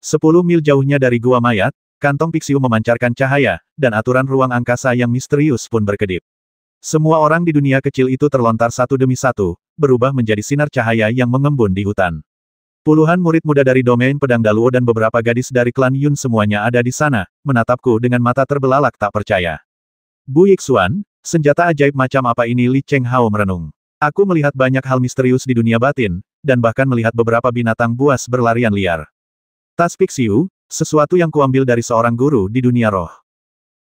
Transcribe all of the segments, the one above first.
10 mil jauhnya dari gua mayat, kantong Pixiu memancarkan cahaya, dan aturan ruang angkasa yang misterius pun berkedip. Semua orang di dunia kecil itu terlontar satu demi satu, berubah menjadi sinar cahaya yang mengembun di hutan. Puluhan murid muda dari domain pedang Daluo dan beberapa gadis dari klan Yun semuanya ada di sana, menatapku dengan mata terbelalak tak percaya. Bu Yixuan, senjata ajaib macam apa ini? Li Chenghao merenung. Aku melihat banyak hal misterius di dunia batin, dan bahkan melihat beberapa binatang buas berlarian liar. Tas Pixiu, sesuatu yang kuambil dari seorang guru di dunia roh.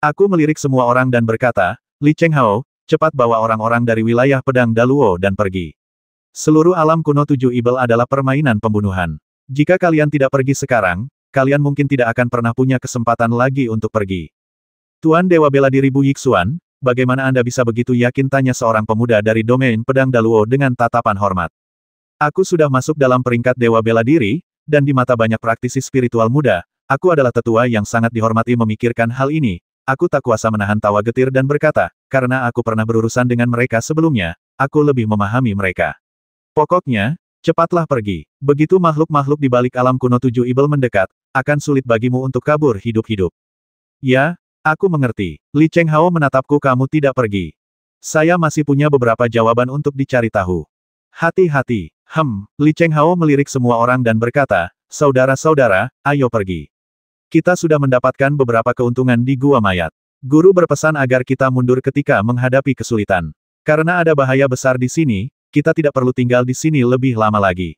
Aku melirik semua orang dan berkata, Li Chenghao, cepat bawa orang-orang dari wilayah pedang Daluo dan pergi. Seluruh alam kuno 7 Ibel adalah permainan pembunuhan. Jika kalian tidak pergi sekarang, kalian mungkin tidak akan pernah punya kesempatan lagi untuk pergi. Tuan Dewa Bela Diri Bu Yixuan, bagaimana Anda bisa begitu yakin? Tanya seorang pemuda dari domain pedang Daluo dengan tatapan hormat. Aku sudah masuk dalam peringkat Dewa Bela Diri, dan di mata banyak praktisi spiritual muda, aku adalah tetua yang sangat dihormati. Memikirkan hal ini, aku tak kuasa menahan tawa getir dan berkata, karena aku pernah berurusan dengan mereka sebelumnya, aku lebih memahami mereka. Pokoknya, cepatlah pergi. Begitu makhluk-makhluk di balik alam kuno 7 Ibel mendekat, akan sulit bagimu untuk kabur hidup-hidup. Ya, aku mengerti. Li Chenghao menatapku. Kamu tidak pergi. Saya masih punya beberapa jawaban untuk dicari tahu. Hati-hati. Li Chenghao melirik semua orang dan berkata, saudara-saudara, ayo pergi. Kita sudah mendapatkan beberapa keuntungan di gua mayat. Guru berpesan agar kita mundur ketika menghadapi kesulitan. Karena ada bahaya besar di sini, kita tidak perlu tinggal di sini lebih lama lagi.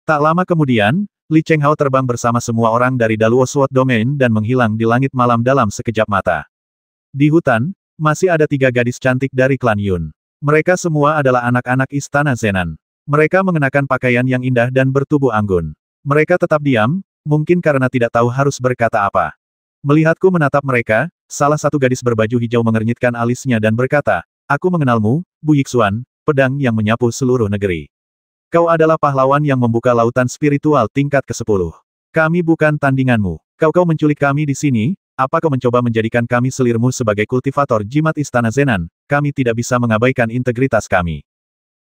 Tak lama kemudian, Li Chenghao terbang bersama semua orang dari Daluo Sword Domain dan menghilang di langit malam dalam sekejap mata. Di hutan, masih ada 3 gadis cantik dari klan Yun. Mereka semua adalah anak-anak istana Zenan. Mereka mengenakan pakaian yang indah dan bertubuh anggun. Mereka tetap diam, mungkin karena tidak tahu harus berkata apa. Melihatku menatap mereka, salah satu gadis berbaju hijau mengernyitkan alisnya dan berkata, aku mengenalmu, Bu Yixuan, pedang yang menyapu seluruh negeri. Kau adalah pahlawan yang membuka lautan spiritual tingkat ke-10. Kami bukan tandinganmu. Kau menculik kami di sini, apa kau mencoba menjadikan kami selirmu sebagai kultivator jimat istana Zenan? Kami tidak bisa mengabaikan integritas kami.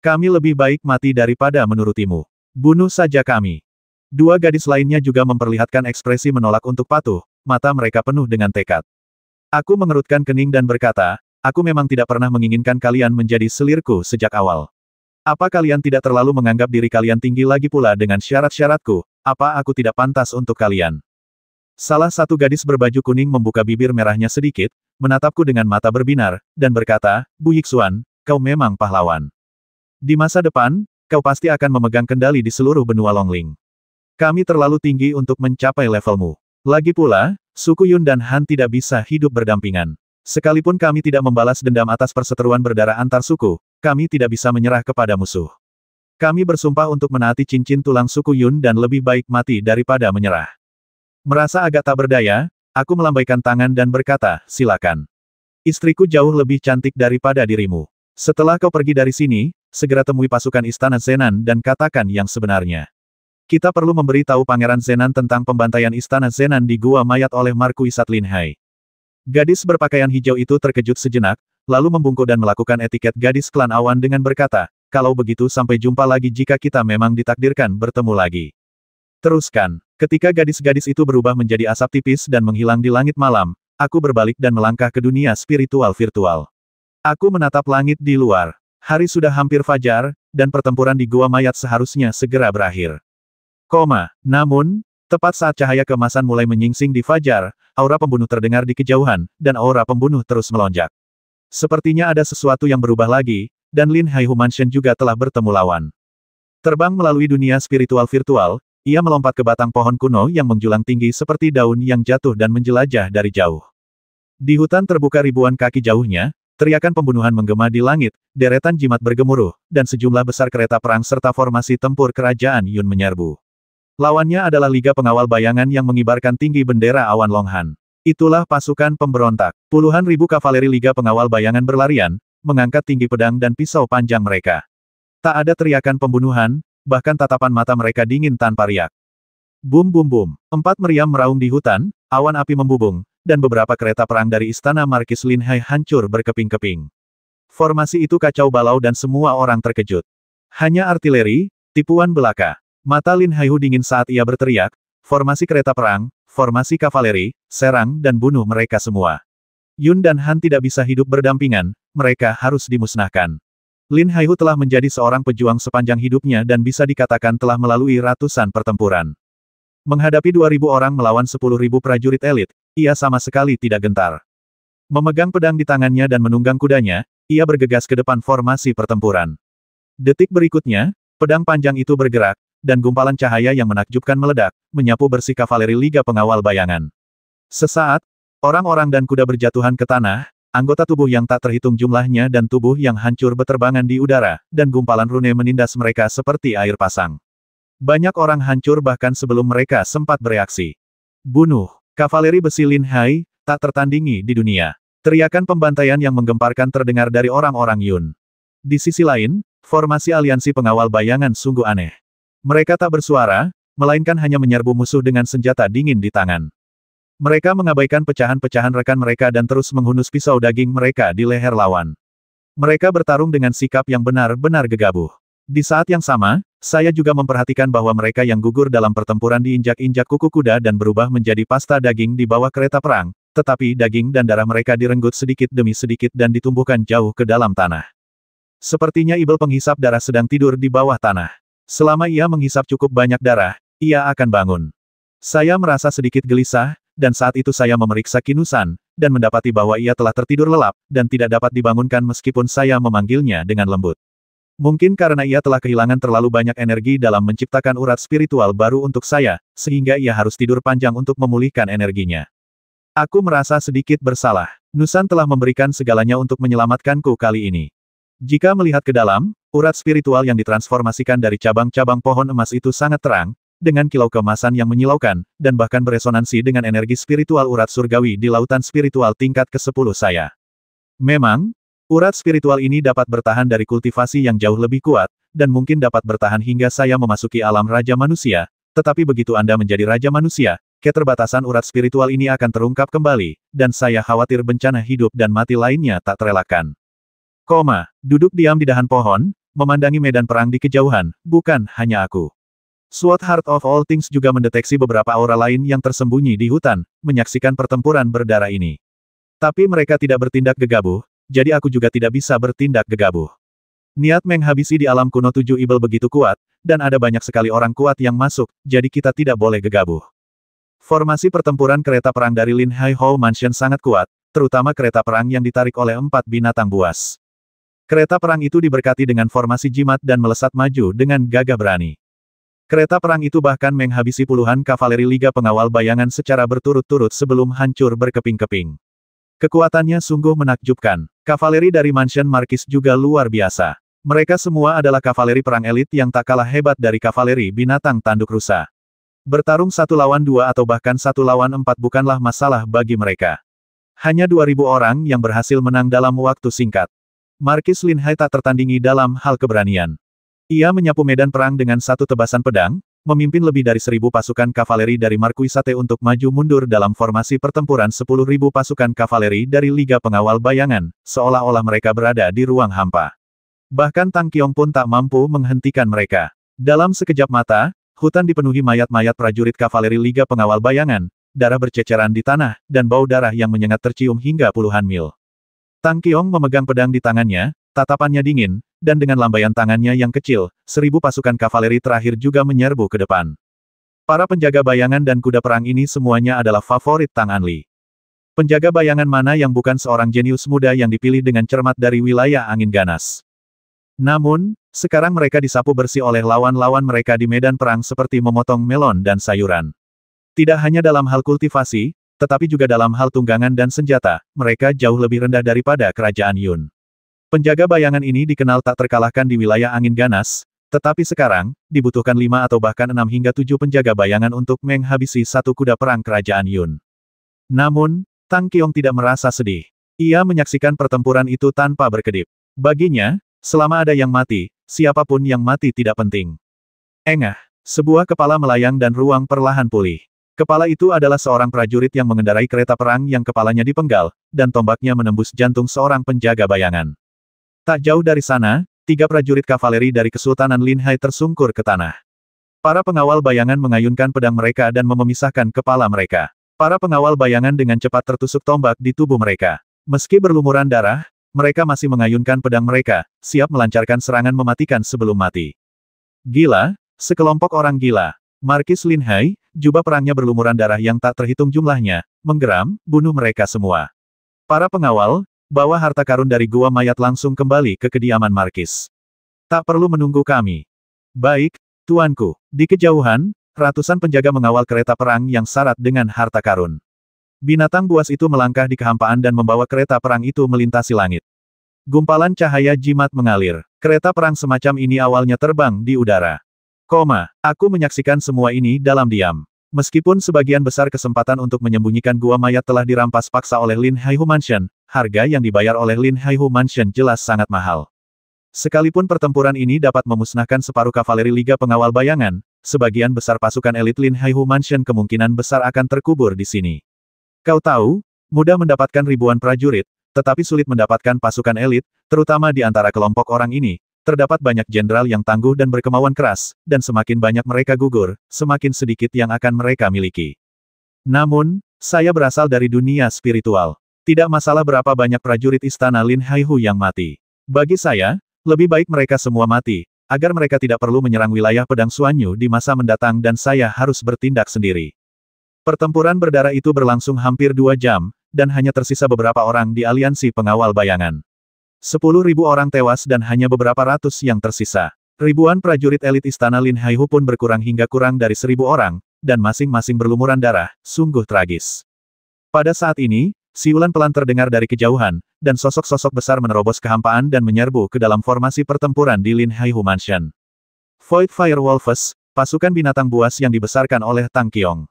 Kami lebih baik mati daripada menurutimu. Bunuh saja kami. 2 gadis lainnya juga memperlihatkan ekspresi menolak untuk patuh, mata mereka penuh dengan tekad. Aku mengerutkan kening dan berkata, aku memang tidak pernah menginginkan kalian menjadi selirku sejak awal. Apa kalian tidak terlalu menganggap diri kalian tinggi lagi pula dengan syarat-syaratku? Apa aku tidak pantas untuk kalian? Salah satu gadis berbaju kuning membuka bibir merahnya sedikit, menatapku dengan mata berbinar, dan berkata, Bu Yixuan, kau memang pahlawan. Di masa depan, kau pasti akan memegang kendali di seluruh benua Longling. Kami terlalu tinggi untuk mencapai levelmu. Lagi pula, suku Yun dan Han tidak bisa hidup berdampingan. Sekalipun kami tidak membalas dendam atas perseteruan berdarah antar suku, kami tidak bisa menyerah kepada musuh. Kami bersumpah untuk menaati cincin tulang suku Yun dan lebih baik mati daripada menyerah. Merasa agak tak berdaya, aku melambaikan tangan dan berkata, silakan. Istriku jauh lebih cantik daripada dirimu. Setelah kau pergi dari sini, segera temui pasukan istana Zenan dan katakan yang sebenarnya. Kita perlu memberi tahu Pangeran Zenan tentang pembantaian istana Zenan di gua mayat oleh Markuisat Lin Hai. Gadis berpakaian hijau itu terkejut sejenak, lalu membungkuk dan melakukan etiket gadis klan awan dengan berkata, kalau begitu sampai jumpa lagi jika kita memang ditakdirkan bertemu lagi. Teruskan. Ketika gadis-gadis itu berubah menjadi asap tipis dan menghilang di langit malam, aku berbalik dan melangkah ke dunia spiritual virtual. Aku menatap langit di luar. Hari sudah hampir fajar, dan pertempuran di gua mayat seharusnya segera berakhir. Namun, tepat saat cahaya keemasan mulai menyingsing di fajar, aura pembunuh terdengar di kejauhan, dan aura pembunuh terus melonjak. Sepertinya ada sesuatu yang berubah lagi, dan Lin Hai Humanshen juga telah bertemu lawan. Terbang melalui dunia spiritual virtual, ia melompat ke batang pohon kuno yang menjulang tinggi seperti daun yang jatuh dan menjelajah dari jauh. Di hutan terbuka ribuan kaki jauhnya, teriakan pembunuhan menggema di langit, deretan jimat bergemuruh, dan sejumlah besar kereta perang serta formasi tempur kerajaan Yun menyerbu. Lawannya adalah Liga Pengawal Bayangan yang mengibarkan tinggi bendera awan Longhan. Itulah pasukan pemberontak. Puluhan ribu kavaleri Liga Pengawal Bayangan berlarian, mengangkat tinggi pedang dan pisau panjang mereka. Tak ada teriakan pembunuhan, bahkan tatapan mata mereka dingin tanpa riak. Bum bum bum. 4 meriam meraung di hutan, awan api membubung, dan beberapa kereta perang dari istana Markis Lin Hai hancur berkeping-keping. Formasi itu kacau balau dan semua orang terkejut. Hanya artileri, tipuan belaka. Mata Lin Haihu dingin saat ia berteriak, formasi kereta perang, formasi kavaleri, serang dan bunuh mereka semua. Yun dan Han tidak bisa hidup berdampingan, mereka harus dimusnahkan. Lin Haihu telah menjadi seorang pejuang sepanjang hidupnya dan bisa dikatakan telah melalui ratusan pertempuran. Menghadapi 2.000 orang melawan 10.000 prajurit elit, ia sama sekali tidak gentar. Memegang pedang di tangannya dan menunggang kudanya, ia bergegas ke depan formasi pertempuran. Detik berikutnya, pedang panjang itu bergerak, dan gumpalan cahaya yang menakjubkan meledak, menyapu bersih kavaleri Liga Pengawal Bayangan. Sesaat, orang-orang dan kuda berjatuhan ke tanah, anggota tubuh yang tak terhitung jumlahnya dan tubuh yang hancur beterbangan di udara, dan gumpalan rune menindas mereka seperti air pasang. Banyak orang hancur bahkan sebelum mereka sempat bereaksi. Bunuh! Kavaleri besi Lin Hai, tak tertandingi di dunia. Teriakan pembantaian yang menggemparkan terdengar dari orang-orang Yun. Di sisi lain, formasi aliansi pengawal bayangan sungguh aneh. Mereka tak bersuara, melainkan hanya menyerbu musuh dengan senjata dingin di tangan. Mereka mengabaikan pecahan-pecahan rekan mereka dan terus menghunus pisau daging mereka di leher lawan. Mereka bertarung dengan sikap yang benar-benar gegabah. Di saat yang sama, saya juga memperhatikan bahwa mereka yang gugur dalam pertempuran diinjak-injak kuku kuda dan berubah menjadi pasta daging di bawah kereta perang, tetapi daging dan darah mereka direnggut sedikit demi sedikit dan ditumbuhkan jauh ke dalam tanah. Sepertinya ibel penghisap darah sedang tidur di bawah tanah. Selama ia menghisap cukup banyak darah, ia akan bangun. Saya merasa sedikit gelisah, dan saat itu saya memeriksa Kinusan, dan mendapati bahwa ia telah tertidur lelap, dan tidak dapat dibangunkan meskipun saya memanggilnya dengan lembut. Mungkin karena ia telah kehilangan terlalu banyak energi dalam menciptakan urat spiritual baru untuk saya, sehingga ia harus tidur panjang untuk memulihkan energinya. Aku merasa sedikit bersalah. Nusan telah memberikan segalanya untuk menyelamatkanku kali ini. Jika melihat ke dalam, urat spiritual yang ditransformasikan dari cabang-cabang pohon emas itu sangat terang, dengan kilau keemasan yang menyilaukan, dan bahkan beresonansi dengan energi spiritual urat surgawi di lautan spiritual tingkat ke-10 saya. Memang, urat spiritual ini dapat bertahan dari kultivasi yang jauh lebih kuat, dan mungkin dapat bertahan hingga saya memasuki alam Raja Manusia, tetapi begitu Anda menjadi Raja Manusia, keterbatasan urat spiritual ini akan terungkap kembali, dan saya khawatir bencana hidup dan mati lainnya tak terelakkan. Duduk diam di dahan pohon, memandangi medan perang di kejauhan, bukan hanya aku. Sword Heart of All Things juga mendeteksi beberapa aura lain yang tersembunyi di hutan, menyaksikan pertempuran berdarah ini. Tapi mereka tidak bertindak gegabah, jadi aku juga tidak bisa bertindak gegabah. Niat menghabisi di alam kuno 7 ibel begitu kuat, dan ada banyak sekali orang kuat yang masuk, jadi kita tidak boleh gegabah. Formasi pertempuran kereta perang dari Lin Hai Hou Mansion sangat kuat, terutama kereta perang yang ditarik oleh 4 binatang buas. Kereta perang itu diberkati dengan formasi jimat dan melesat maju dengan gagah berani. Kereta perang itu bahkan menghabisi puluhan kavaleri Liga Pengawal Bayangan secara berturut-turut sebelum hancur berkeping-keping. Kekuatannya sungguh menakjubkan. Kavaleri dari Mansion Markis juga luar biasa. Mereka semua adalah kavaleri perang elit yang tak kalah hebat dari kavaleri binatang tanduk rusa. Bertarung 1 lawan 2 atau bahkan 1 lawan 4 bukanlah masalah bagi mereka. Hanya 2.000 orang yang berhasil menang dalam waktu singkat. Markis Lin Hai tak tertandingi dalam hal keberanian. Ia menyapu medan perang dengan satu tebasan pedang, memimpin lebih dari 1.000 pasukan kavaleri dari Markuisate untuk maju mundur dalam formasi pertempuran 10.000 pasukan kavaleri dari Liga Pengawal Bayangan, seolah-olah mereka berada di ruang hampa. Bahkan Tang Qiong pun tak mampu menghentikan mereka. Dalam sekejap mata, hutan dipenuhi mayat-mayat prajurit kavaleri Liga Pengawal Bayangan, darah berceceran di tanah, dan bau darah yang menyengat tercium hingga puluhan mil. Tang Qiong memegang pedang di tangannya, tatapannya dingin, dan dengan lambaian tangannya yang kecil, 1.000 pasukan kavaleri terakhir juga menyerbu ke depan. Para penjaga bayangan dan kuda perang ini semuanya adalah favorit Tang Anli. Penjaga bayangan mana yang bukan seorang jenius muda yang dipilih dengan cermat dari wilayah angin ganas. Namun, sekarang mereka disapu bersih oleh lawan-lawan mereka di medan perang seperti memotong melon dan sayuran. Tidak hanya dalam hal kultivasi, tetapi juga dalam hal tunggangan dan senjata, mereka jauh lebih rendah daripada kerajaan Yun. Penjaga bayangan ini dikenal tak terkalahkan di wilayah angin ganas, tetapi sekarang, dibutuhkan 5 atau bahkan 6 hingga 7 penjaga bayangan untuk menghabisi satu kuda perang kerajaan Yun. Namun, Tang Qiong tidak merasa sedih. Ia menyaksikan pertempuran itu tanpa berkedip. Baginya, selama ada yang mati, siapapun yang mati tidak penting. Engah, sebuah kepala melayang dan ruang perlahan pulih. Kepala itu adalah seorang prajurit yang mengendarai kereta perang yang kepalanya dipenggal, dan tombaknya menembus jantung seorang penjaga bayangan. Tak jauh dari sana, 3 prajurit kavaleri dari Kesultanan Lin Hai tersungkur ke tanah. Para pengawal bayangan mengayunkan pedang mereka dan memisahkan kepala mereka. Para pengawal bayangan dengan cepat tertusuk tombak di tubuh mereka. Meski berlumuran darah, mereka masih mengayunkan pedang mereka, siap melancarkan serangan mematikan sebelum mati. Gila, sekelompok orang gila. Markis Lin Hai, jubah perangnya berlumuran darah yang tak terhitung jumlahnya, menggeram, bunuh mereka semua. Para pengawal, bawa harta karun dari gua mayat langsung kembali ke kediaman Markis. Tak perlu menunggu kami. Baik, tuanku. Di kejauhan, ratusan penjaga mengawal kereta perang yang syarat dengan harta karun. Binatang buas itu melangkah di kehampaan dan membawa kereta perang itu melintasi langit. Gumpalan cahaya jimat mengalir. Kereta perang semacam ini awalnya terbang di udara. Aku menyaksikan semua ini dalam diam. Meskipun sebagian besar kesempatan untuk menyembunyikan gua mayat telah dirampas paksa oleh Lin Haihu Mansion, harga yang dibayar oleh Lin Haihu Mansion jelas sangat mahal. Sekalipun pertempuran ini dapat memusnahkan separuh kavaleri Liga Pengawal Bayangan, sebagian besar pasukan elit Lin Haihu Mansion kemungkinan besar akan terkubur di sini. Kau tahu, mudah mendapatkan ribuan prajurit, tetapi sulit mendapatkan pasukan elit, terutama di antara kelompok orang ini. Terdapat banyak jenderal yang tangguh dan berkemauan keras, dan semakin banyak mereka gugur, semakin sedikit yang akan mereka miliki. Namun, saya berasal dari dunia spiritual. Tidak masalah berapa banyak prajurit istana Lin Haihu yang mati. Bagi saya, lebih baik mereka semua mati, agar mereka tidak perlu menyerang wilayah pedang Suanyu di masa mendatang dan saya harus bertindak sendiri. Pertempuran berdarah itu berlangsung hampir 2 jam, dan hanya tersisa beberapa orang di aliansi pengawal bayangan. 10.000 orang tewas dan hanya beberapa ratus yang tersisa. Ribuan prajurit elit istana Lin Haihu pun berkurang hingga kurang dari 1.000 orang, dan masing-masing berlumuran darah, sungguh tragis. Pada saat ini, siulan pelan terdengar dari kejauhan, dan sosok-sosok besar menerobos kehampaan dan menyerbu ke dalam formasi pertempuran di Lin Haihu Mansion. Void Fire Wolves, pasukan binatang buas yang dibesarkan oleh Tang Qiong.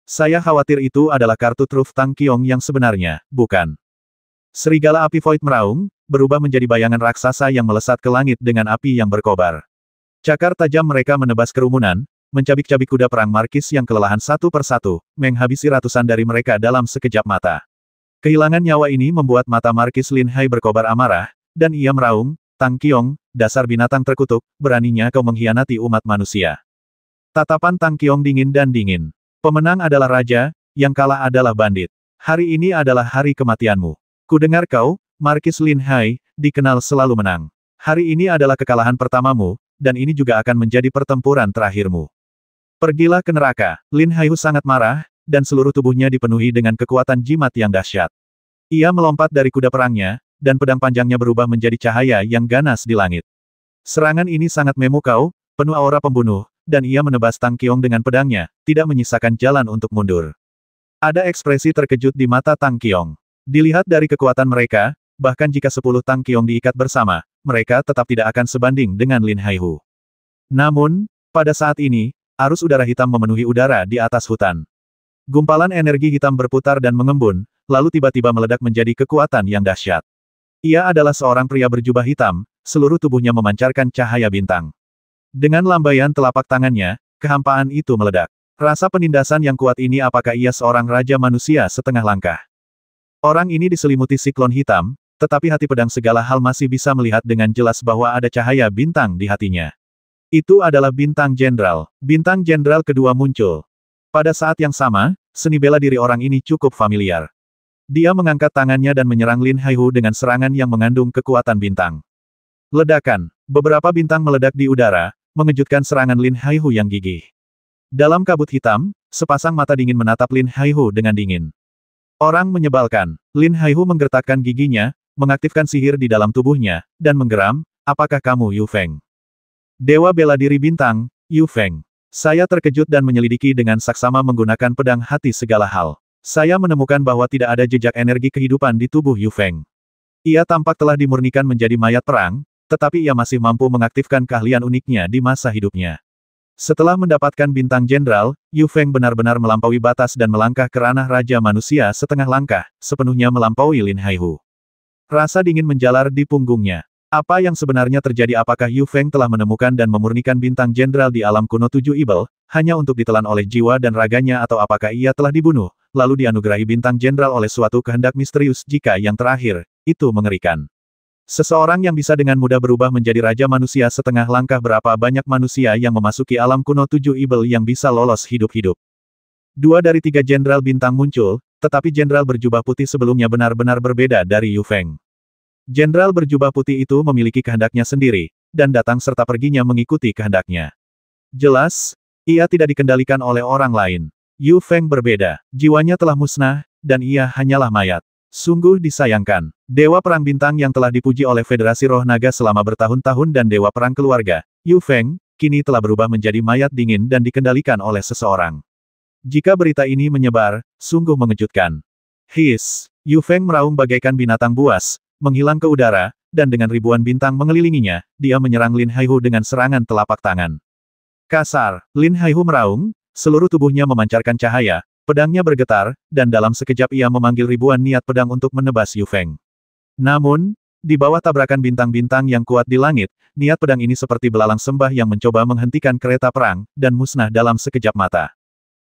Saya khawatir itu adalah kartu truf Tang Qiong yang sebenarnya, bukan? Serigala api Void meraung, berubah menjadi bayangan raksasa yang melesat ke langit dengan api yang berkobar. Cakar tajam mereka menebas kerumunan, mencabik-cabik kuda perang Markis yang kelelahan satu persatu, menghabisi ratusan dari mereka dalam sekejap mata. Kehilangan nyawa ini membuat mata Markis Lin Hai berkobar amarah, dan ia meraung, Tang Qiong, dasar binatang terkutuk, beraninya kau mengkhianati umat manusia. Tatapan Tang Qiong dingin dan dingin. Pemenang adalah raja, yang kalah adalah bandit. Hari ini adalah hari kematianmu. Kudengar kau, Markis Lin Hai, dikenal selalu menang. Hari ini adalah kekalahan pertamamu, dan ini juga akan menjadi pertempuran terakhirmu. Pergilah ke neraka. Lin Haihu sangat marah, dan seluruh tubuhnya dipenuhi dengan kekuatan jimat yang dahsyat. Ia melompat dari kuda perangnya, dan pedang panjangnya berubah menjadi cahaya yang ganas di langit. Serangan ini sangat memukau, penuh aura pembunuh, dan ia menebas Tang Qiong dengan pedangnya, tidak menyisakan jalan untuk mundur. Ada ekspresi terkejut di mata Tang Qiong. Dilihat dari kekuatan mereka, bahkan jika 10 Tang Qiong diikat bersama, mereka tetap tidak akan sebanding dengan Lin Haihu. Namun, pada saat ini, arus udara hitam memenuhi udara di atas hutan. Gumpalan energi hitam berputar dan mengembun, lalu tiba-tiba meledak menjadi kekuatan yang dahsyat. Ia adalah seorang pria berjubah hitam, seluruh tubuhnya memancarkan cahaya bintang. Dengan lambaian telapak tangannya, kehampaan itu meledak. Rasa penindasan yang kuat ini apakah ia seorang raja manusia setengah langkah? Orang ini diselimuti siklon hitam, tetapi hati pedang segala hal masih bisa melihat dengan jelas bahwa ada cahaya bintang di hatinya. Itu adalah bintang jenderal. Bintang jenderal kedua muncul. Pada saat yang sama, seni bela diri orang ini cukup familiar. Dia mengangkat tangannya dan menyerang Lin Haihu dengan serangan yang mengandung kekuatan bintang. Ledakan. Beberapa bintang meledak di udara, mengejutkan serangan Lin Haihu yang gigih. Dalam kabut hitam, sepasang mata dingin menatap Lin Haihu dengan dingin. Orang menyebalkan. Lin Haihu menggertakkan giginya, mengaktifkan sihir di dalam tubuhnya, dan menggeram, apakah kamu Yu Feng? Dewa bela diri bintang, Yu Feng. Saya terkejut dan menyelidiki dengan saksama menggunakan pedang hati segala hal. Saya menemukan bahwa tidak ada jejak energi kehidupan di tubuh Yu Feng. Ia tampak telah dimurnikan menjadi mayat perang, tetapi ia masih mampu mengaktifkan keahlian uniknya di masa hidupnya. Setelah mendapatkan bintang jenderal, Yu Feng benar-benar melampaui batas dan melangkah ke ranah raja manusia setengah langkah, sepenuhnya melampaui Lin Haihu. Rasa dingin menjalar di punggungnya. Apa yang sebenarnya terjadi? Apakah Yu Feng telah menemukan dan memurnikan bintang jenderal di alam kuno 7 Ibel, hanya untuk ditelan oleh jiwa dan raganya atau apakah ia telah dibunuh, lalu dianugerahi bintang jenderal oleh suatu kehendak misterius? Jika yang terakhir, itu mengerikan. Seseorang yang bisa dengan mudah berubah menjadi Raja Manusia setengah langkah berapa banyak manusia yang memasuki alam kuno 7 Ibel yang bisa lolos hidup-hidup. 2 dari 3 jenderal bintang muncul, tetapi jenderal berjubah putih sebelumnya benar-benar berbeda dari Yu Feng. Jenderal berjubah putih itu memiliki kehendaknya sendiri, dan datang serta perginya mengikuti kehendaknya. Jelas, ia tidak dikendalikan oleh orang lain. Yu Feng berbeda, jiwanya telah musnah, dan ia hanyalah mayat. Sungguh disayangkan. Dewa Perang Bintang yang telah dipuji oleh Federasi Roh Naga selama bertahun-tahun dan Dewa Perang Keluarga, Yu Feng, kini telah berubah menjadi mayat dingin dan dikendalikan oleh seseorang. Jika berita ini menyebar, sungguh mengejutkan. His, Yu Feng meraung bagaikan binatang buas, menghilang ke udara, dan dengan ribuan bintang mengelilinginya, dia menyerang Lin Haihu dengan serangan telapak tangan. Kasar, Lin Haihu meraung, seluruh tubuhnya memancarkan cahaya, pedangnya bergetar, dan dalam sekejap ia memanggil ribuan niat pedang untuk menebas Yu Feng. Namun, di bawah tabrakan bintang-bintang yang kuat di langit, niat pedang ini seperti belalang sembah yang mencoba menghentikan kereta perang, dan musnah dalam sekejap mata.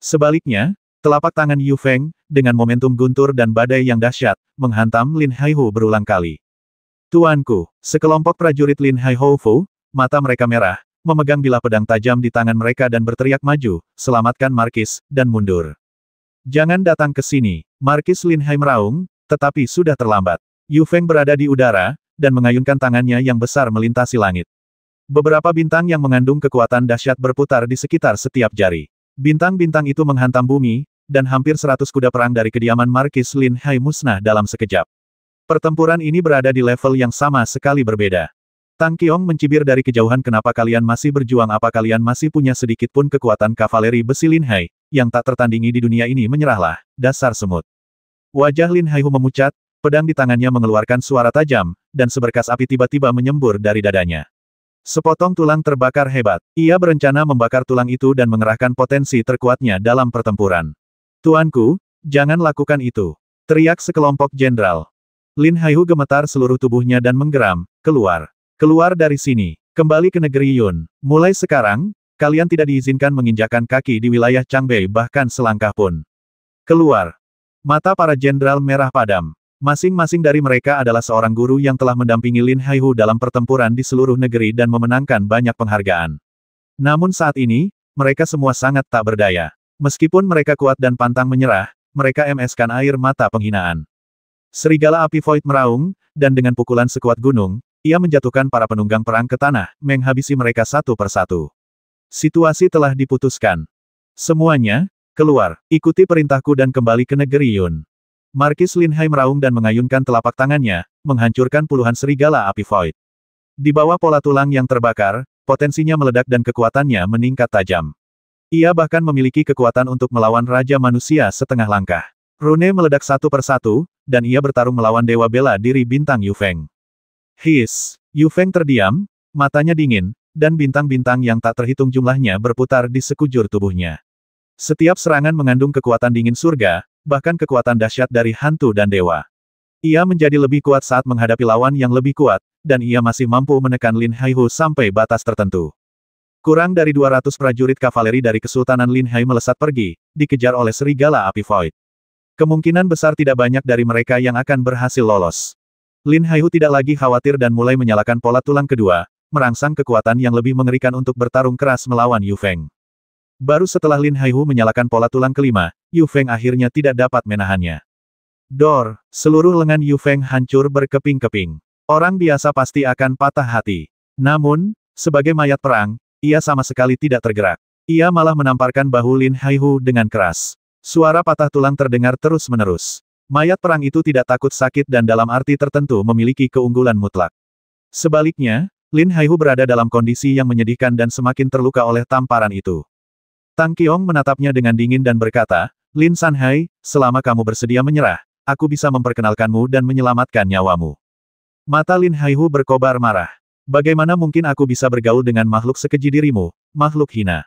Sebaliknya, telapak tangan Yu Feng, dengan momentum guntur dan badai yang dahsyat, menghantam Lin Haihu berulang kali. Tuanku, sekelompok prajurit Lin Haihu, mata mereka merah, memegang bilah pedang tajam di tangan mereka dan berteriak maju, selamatkan Markis, dan mundur. Jangan datang ke sini, Markis Lin Hai meraung, tetapi sudah terlambat. Yu Feng berada di udara, dan mengayunkan tangannya yang besar melintasi langit. Beberapa bintang yang mengandung kekuatan dahsyat berputar di sekitar setiap jari. Bintang-bintang itu menghantam bumi, dan hampir 100 kuda perang dari kediaman Markis Lin Hai musnah dalam sekejap. Pertempuran ini berada di level yang sama sekali berbeda. Tang Qiong mencibir dari kejauhan. Kenapa kalian masih berjuang? Apa kalian masih punya sedikit pun kekuatan kavaleri besi Lin Hai, yang tak tertandingi di dunia ini? Menyerahlah, dasar semut. Wajah Lin Haihu memucat, pedang di tangannya mengeluarkan suara tajam, dan seberkas api tiba-tiba menyembur dari dadanya. Sepotong tulang terbakar hebat. Ia berencana membakar tulang itu dan mengerahkan potensi terkuatnya dalam pertempuran. Tuanku, jangan lakukan itu. Teriak sekelompok jenderal. Lin Haihu gemetar seluruh tubuhnya dan menggeram, keluar. Keluar dari sini. Kembali ke negeri Yun. Mulai sekarang, kalian tidak diizinkan menginjakkan kaki di wilayah Changbei bahkan selangkah pun. Keluar. Mata para jenderal merah padam. Masing-masing dari mereka adalah seorang guru yang telah mendampingi Lin Haihu dalam pertempuran di seluruh negeri dan memenangkan banyak penghargaan. Namun saat ini, mereka semua sangat tak berdaya. Meskipun mereka kuat dan pantang menyerah, mereka MS-kan air mata penghinaan. Serigala api Void meraung, dan dengan pukulan sekuat gunung, ia menjatuhkan para penunggang perang ke tanah, menghabisi mereka satu persatu. Situasi telah diputuskan. Semuanya, keluar, ikuti perintahku dan kembali ke negeri Yun. Markis Lin Hai meraung dan mengayunkan telapak tangannya, menghancurkan puluhan serigala api Void. Di bawah pola tulang yang terbakar, potensinya meledak dan kekuatannya meningkat tajam. Ia bahkan memiliki kekuatan untuk melawan Raja Manusia setengah langkah. Rune meledak satu persatu, dan ia bertarung melawan Dewa Bela Diri Bintang Yu Feng. His, Yu Feng terdiam, matanya dingin, dan bintang-bintang yang tak terhitung jumlahnya berputar di sekujur tubuhnya. Setiap serangan mengandung kekuatan dingin surga, bahkan kekuatan dahsyat dari hantu dan dewa. Ia menjadi lebih kuat saat menghadapi lawan yang lebih kuat, dan ia masih mampu menekan Lin Haihu sampai batas tertentu. Kurang dari 200 prajurit kavaleri dari Kesultanan Lin Hai melesat pergi, dikejar oleh serigala api Void. Kemungkinan besar tidak banyak dari mereka yang akan berhasil lolos. Lin Haihu tidak lagi khawatir dan mulai menyalakan pola tulang kedua, merangsang kekuatan yang lebih mengerikan untuk bertarung keras melawan Yu Feng. Baru setelah Lin Haihu menyalakan pola tulang kelima, Yu Feng akhirnya tidak dapat menahannya. Dor, seluruh lengan Yu Feng hancur berkeping-keping. Orang biasa pasti akan patah hati. Namun, sebagai mayat perang, ia sama sekali tidak tergerak. Ia malah menamparkan bahu Lin Haihu dengan keras. Suara patah tulang terdengar terus-menerus. Mayat perang itu tidak takut sakit dan dalam arti tertentu memiliki keunggulan mutlak. Sebaliknya, Lin Haihu berada dalam kondisi yang menyedihkan dan semakin terluka oleh tamparan itu. Tang Qiong menatapnya dengan dingin dan berkata, Lin Sanhai, selama kamu bersedia menyerah, aku bisa memperkenalkanmu dan menyelamatkan nyawamu. Mata Lin Haihu berkobar marah. Bagaimana mungkin aku bisa bergaul dengan makhluk sekeji dirimu, makhluk hina?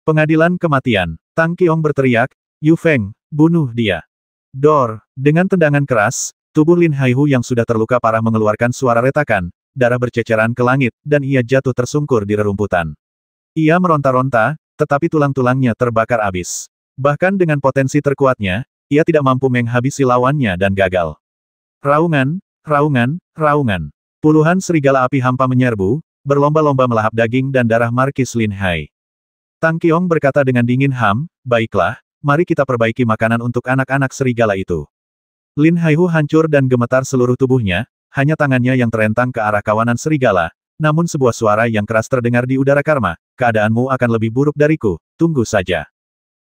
Pengadilan kematian. Tang Qiong berteriak, Yu Feng, bunuh dia. Dor, dengan tendangan keras, tubuh Lin Haihu yang sudah terluka parah mengeluarkan suara retakan, darah berceceran ke langit, dan ia jatuh tersungkur di rerumputan. Ia meronta-ronta, tetapi tulang-tulangnya terbakar habis. Bahkan dengan potensi terkuatnya, ia tidak mampu menghabisi lawannya dan gagal. Raungan, raungan, raungan. Puluhan serigala api hampa menyerbu, berlomba-lomba melahap daging dan darah Markis Lin Hai. Tang Qiong berkata dengan dingin, baiklah, mari kita perbaiki makanan untuk anak-anak serigala itu. Lin Haihu hancur dan gemetar seluruh tubuhnya, hanya tangannya yang terentang ke arah kawanan serigala, namun sebuah suara yang keras terdengar di udara. Karma, keadaanmu akan lebih buruk dariku, tunggu saja.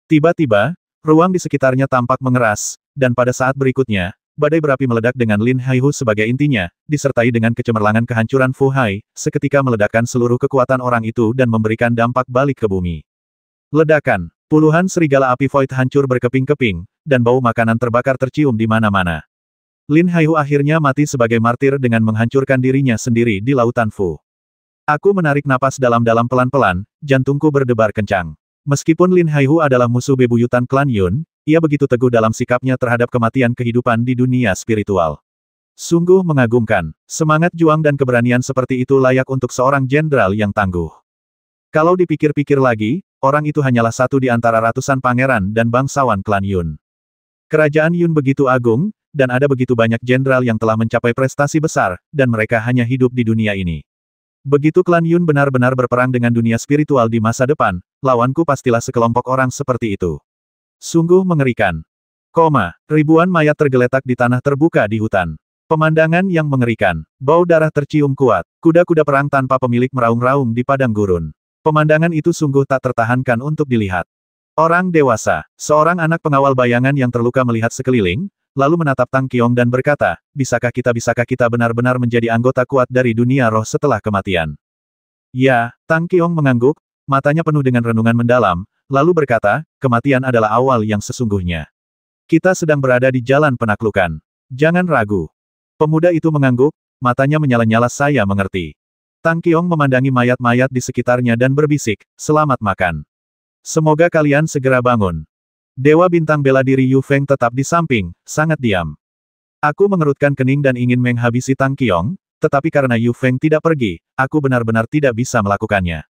Tiba-tiba, ruang di sekitarnya tampak mengeras, dan pada saat berikutnya, badai berapi meledak dengan Lin Haihu sebagai intinya, disertai dengan kecemerlangan kehancuran Fu Hai, seketika meledakkan seluruh kekuatan orang itu dan memberikan dampak balik ke bumi. Ledakan, puluhan serigala api void hancur berkeping-keping, dan bau makanan terbakar tercium di mana-mana. Lin Haihu akhirnya mati sebagai martir dengan menghancurkan dirinya sendiri di lautan Fu. Aku menarik napas dalam-dalam pelan-pelan, jantungku berdebar kencang. Meskipun Lin Haihu adalah musuh bebuyutan klan Yun, ia begitu teguh dalam sikapnya terhadap kematian kehidupan di dunia spiritual. Sungguh mengagumkan, semangat juang dan keberanian seperti itu layak untuk seorang jenderal yang tangguh. Kalau dipikir-pikir lagi, orang itu hanyalah satu di antara ratusan pangeran dan bangsawan klan Yun. Kerajaan Yun begitu agung, dan ada begitu banyak jenderal yang telah mencapai prestasi besar, dan mereka hanya hidup di dunia ini. Begitu klan Yun benar-benar berperang dengan dunia spiritual di masa depan, lawanku pastilah sekelompok orang seperti itu. Sungguh mengerikan. Ribuan mayat tergeletak di tanah terbuka di hutan. Pemandangan yang mengerikan. Bau darah tercium kuat. Kuda-kuda perang tanpa pemilik meraung-raung di padang gurun. Pemandangan itu sungguh tak tertahankan untuk dilihat. Orang dewasa, seorang anak pengawal bayangan yang terluka melihat sekeliling, lalu menatap Tang Qiong dan berkata, bisakah kita benar-benar menjadi anggota kuat dari dunia roh setelah kematian? Ya, Tang Qiong mengangguk, matanya penuh dengan renungan mendalam, lalu berkata, kematian adalah awal yang sesungguhnya. Kita sedang berada di jalan penaklukan. Jangan ragu. Pemuda itu mengangguk, matanya menyala-nyala. Saya mengerti. Tang Qiong memandangi mayat-mayat di sekitarnya dan berbisik, selamat makan. Semoga kalian segera bangun. Dewa bintang bela diri Yu Feng tetap di samping, sangat diam. Aku mengerutkan kening dan ingin menghabisi Tang Qiong, tetapi karena Yu Feng tidak pergi, aku benar-benar tidak bisa melakukannya.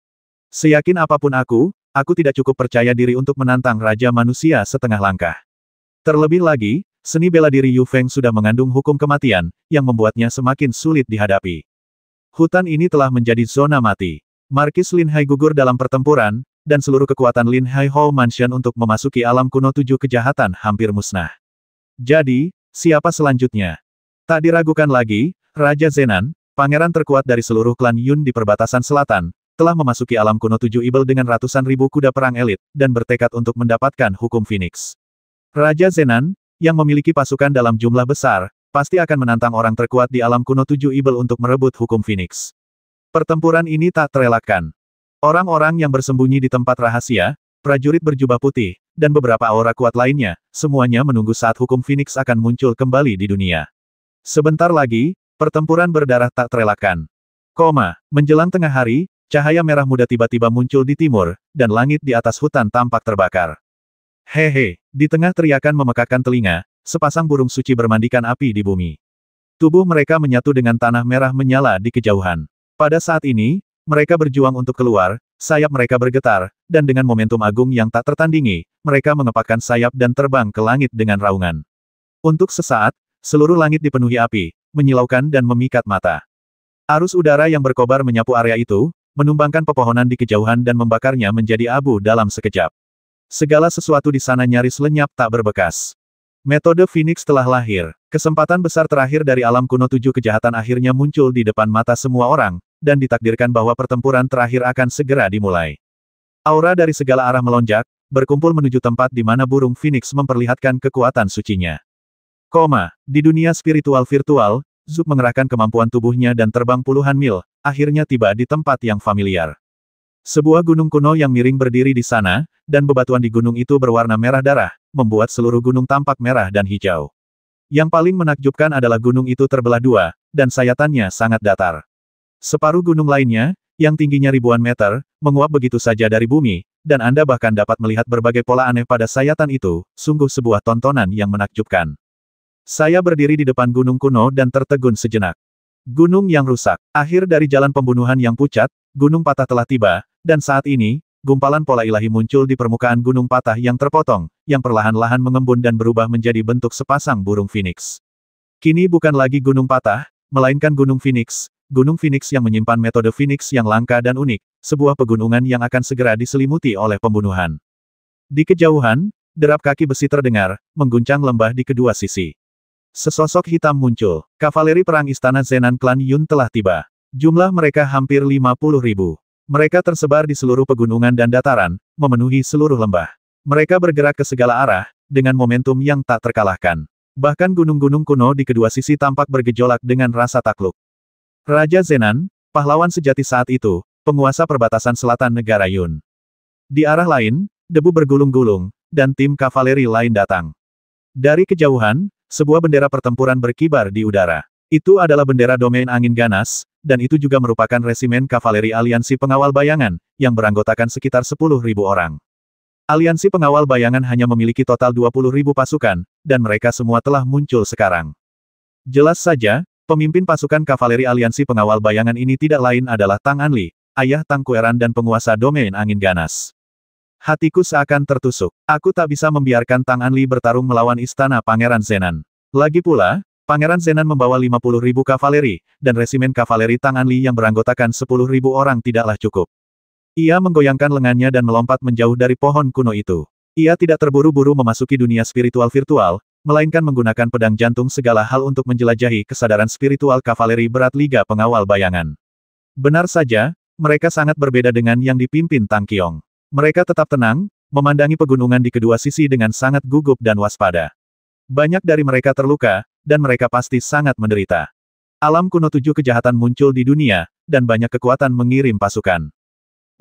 Seyakin apapun aku tidak cukup percaya diri untuk menantang Raja Manusia setengah langkah. Terlebih lagi, seni bela diri Yu Feng sudah mengandung hukum kematian, yang membuatnya semakin sulit dihadapi. Hutan ini telah menjadi zona mati. Markis Lin Hai gugur dalam pertempuran, dan seluruh kekuatan Lin Hai Hall Mansion untuk memasuki alam kuno 7 kejahatan hampir musnah. Jadi, siapa selanjutnya? Tak diragukan lagi, Raja Zenan, pangeran terkuat dari seluruh klan Yun di perbatasan selatan, telah memasuki alam kuno 7 Ibel dengan ratusan ribu kuda perang elit, dan bertekad untuk mendapatkan hukum Phoenix. Raja Zenan, yang memiliki pasukan dalam jumlah besar, pasti akan menantang orang terkuat di alam kuno 7 Ibel untuk merebut hukum Phoenix. Pertempuran ini tak terelakkan. Orang-orang yang bersembunyi di tempat rahasia, prajurit berjubah putih, dan beberapa aura kuat lainnya, semuanya menunggu saat hukum Phoenix akan muncul kembali di dunia. Sebentar lagi, pertempuran berdarah tak terelakkan. Menjelang tengah hari, cahaya merah muda tiba-tiba muncul di timur, dan langit di atas hutan tampak terbakar. Hehe, di tengah teriakan memekakkan telinga, sepasang burung suci bermandikan api di bumi. Tubuh mereka menyatu dengan tanah merah menyala di kejauhan. Pada saat ini, mereka berjuang untuk keluar, sayap mereka bergetar, dan dengan momentum agung yang tak tertandingi, mereka mengepakkan sayap dan terbang ke langit dengan raungan. Untuk sesaat, seluruh langit dipenuhi api, menyilaukan dan memikat mata. Arus udara yang berkobar menyapu area itu, menumbangkan pepohonan di kejauhan dan membakarnya menjadi abu dalam sekejap. Segala sesuatu di sana nyaris lenyap tak berbekas. Metode Phoenix telah lahir. Kesempatan besar terakhir dari alam kuno 7 kejahatan akhirnya muncul di depan mata semua orang, dan ditakdirkan bahwa pertempuran terakhir akan segera dimulai. Aura dari segala arah melonjak, berkumpul menuju tempat di mana burung Phoenix memperlihatkan kekuatan sucinya. Di dunia spiritual virtual, Zub mengerahkan kemampuan tubuhnya dan terbang puluhan mil, akhirnya tiba di tempat yang familiar. Sebuah gunung kuno yang miring berdiri di sana, dan bebatuan di gunung itu berwarna merah darah, membuat seluruh gunung tampak merah dan hijau. Yang paling menakjubkan adalah gunung itu terbelah dua, dan sayatannya sangat datar. Separuh gunung lainnya, yang tingginya ribuan meter, menguap begitu saja dari bumi, dan Anda bahkan dapat melihat berbagai pola aneh pada sayatan itu, sungguh sebuah tontonan yang menakjubkan. Saya berdiri di depan gunung kuno dan tertegun sejenak. Gunung yang rusak. Akhir dari jalan pembunuhan yang pucat, gunung patah telah tiba, dan saat ini, gumpalan pola ilahi muncul di permukaan gunung patah yang terpotong, yang perlahan-lahan mengembun dan berubah menjadi bentuk sepasang burung Phoenix. Kini bukan lagi gunung patah, melainkan Gunung Phoenix. Gunung Phoenix yang menyimpan metode Phoenix yang langka dan unik, sebuah pegunungan yang akan segera diselimuti oleh pembunuhan. Di kejauhan, derap kaki besi terdengar, mengguncang lembah di kedua sisi. Sesosok hitam muncul. Kavaleri perang istana Zenan klan Yun telah tiba. Jumlah mereka hampir 50.000. Mereka tersebar di seluruh pegunungan dan dataran, memenuhi seluruh lembah. Mereka bergerak ke segala arah, dengan momentum yang tak terkalahkan. Bahkan gunung-gunung kuno di kedua sisi tampak bergejolak dengan rasa takluk. Raja Zenan, pahlawan sejati saat itu, penguasa perbatasan selatan negara Yun. Di arah lain, debu bergulung-gulung, dan tim kavaleri lain datang. Dari kejauhan, sebuah bendera pertempuran berkibar di udara. Itu adalah bendera domain angin ganas, dan itu juga merupakan resimen kavaleri aliansi pengawal bayangan, yang beranggotakan sekitar 10.000 orang. Aliansi pengawal bayangan hanya memiliki total 20.000 pasukan, dan mereka semua telah muncul sekarang. Jelas saja, pemimpin pasukan kavaleri aliansi pengawal bayangan ini tidak lain adalah Tang Anli, ayah Tang Kueran dan penguasa domain angin ganas. Hatiku seakan tertusuk. Aku tak bisa membiarkan Tang Anli bertarung melawan istana Pangeran Zenan. Lagi pula, Pangeran Zenan membawa 50.000 kavaleri, dan resimen kavaleri Tang Anli yang beranggotakan 10.000 orang tidaklah cukup. Ia menggoyangkan lengannya dan melompat menjauh dari pohon kuno itu. Ia tidak terburu-buru memasuki dunia spiritual virtual, melainkan menggunakan pedang jantung segala hal untuk menjelajahi kesadaran spiritual kavaleri berat Liga Pengawal Bayangan. Benar saja, mereka sangat berbeda dengan yang dipimpin Tang Qiong. Mereka tetap tenang, memandangi pegunungan di kedua sisi dengan sangat gugup dan waspada. Banyak dari mereka terluka, dan mereka pasti sangat menderita. Alam kuno 7 kejahatan muncul di dunia, dan banyak kekuatan mengirim pasukan.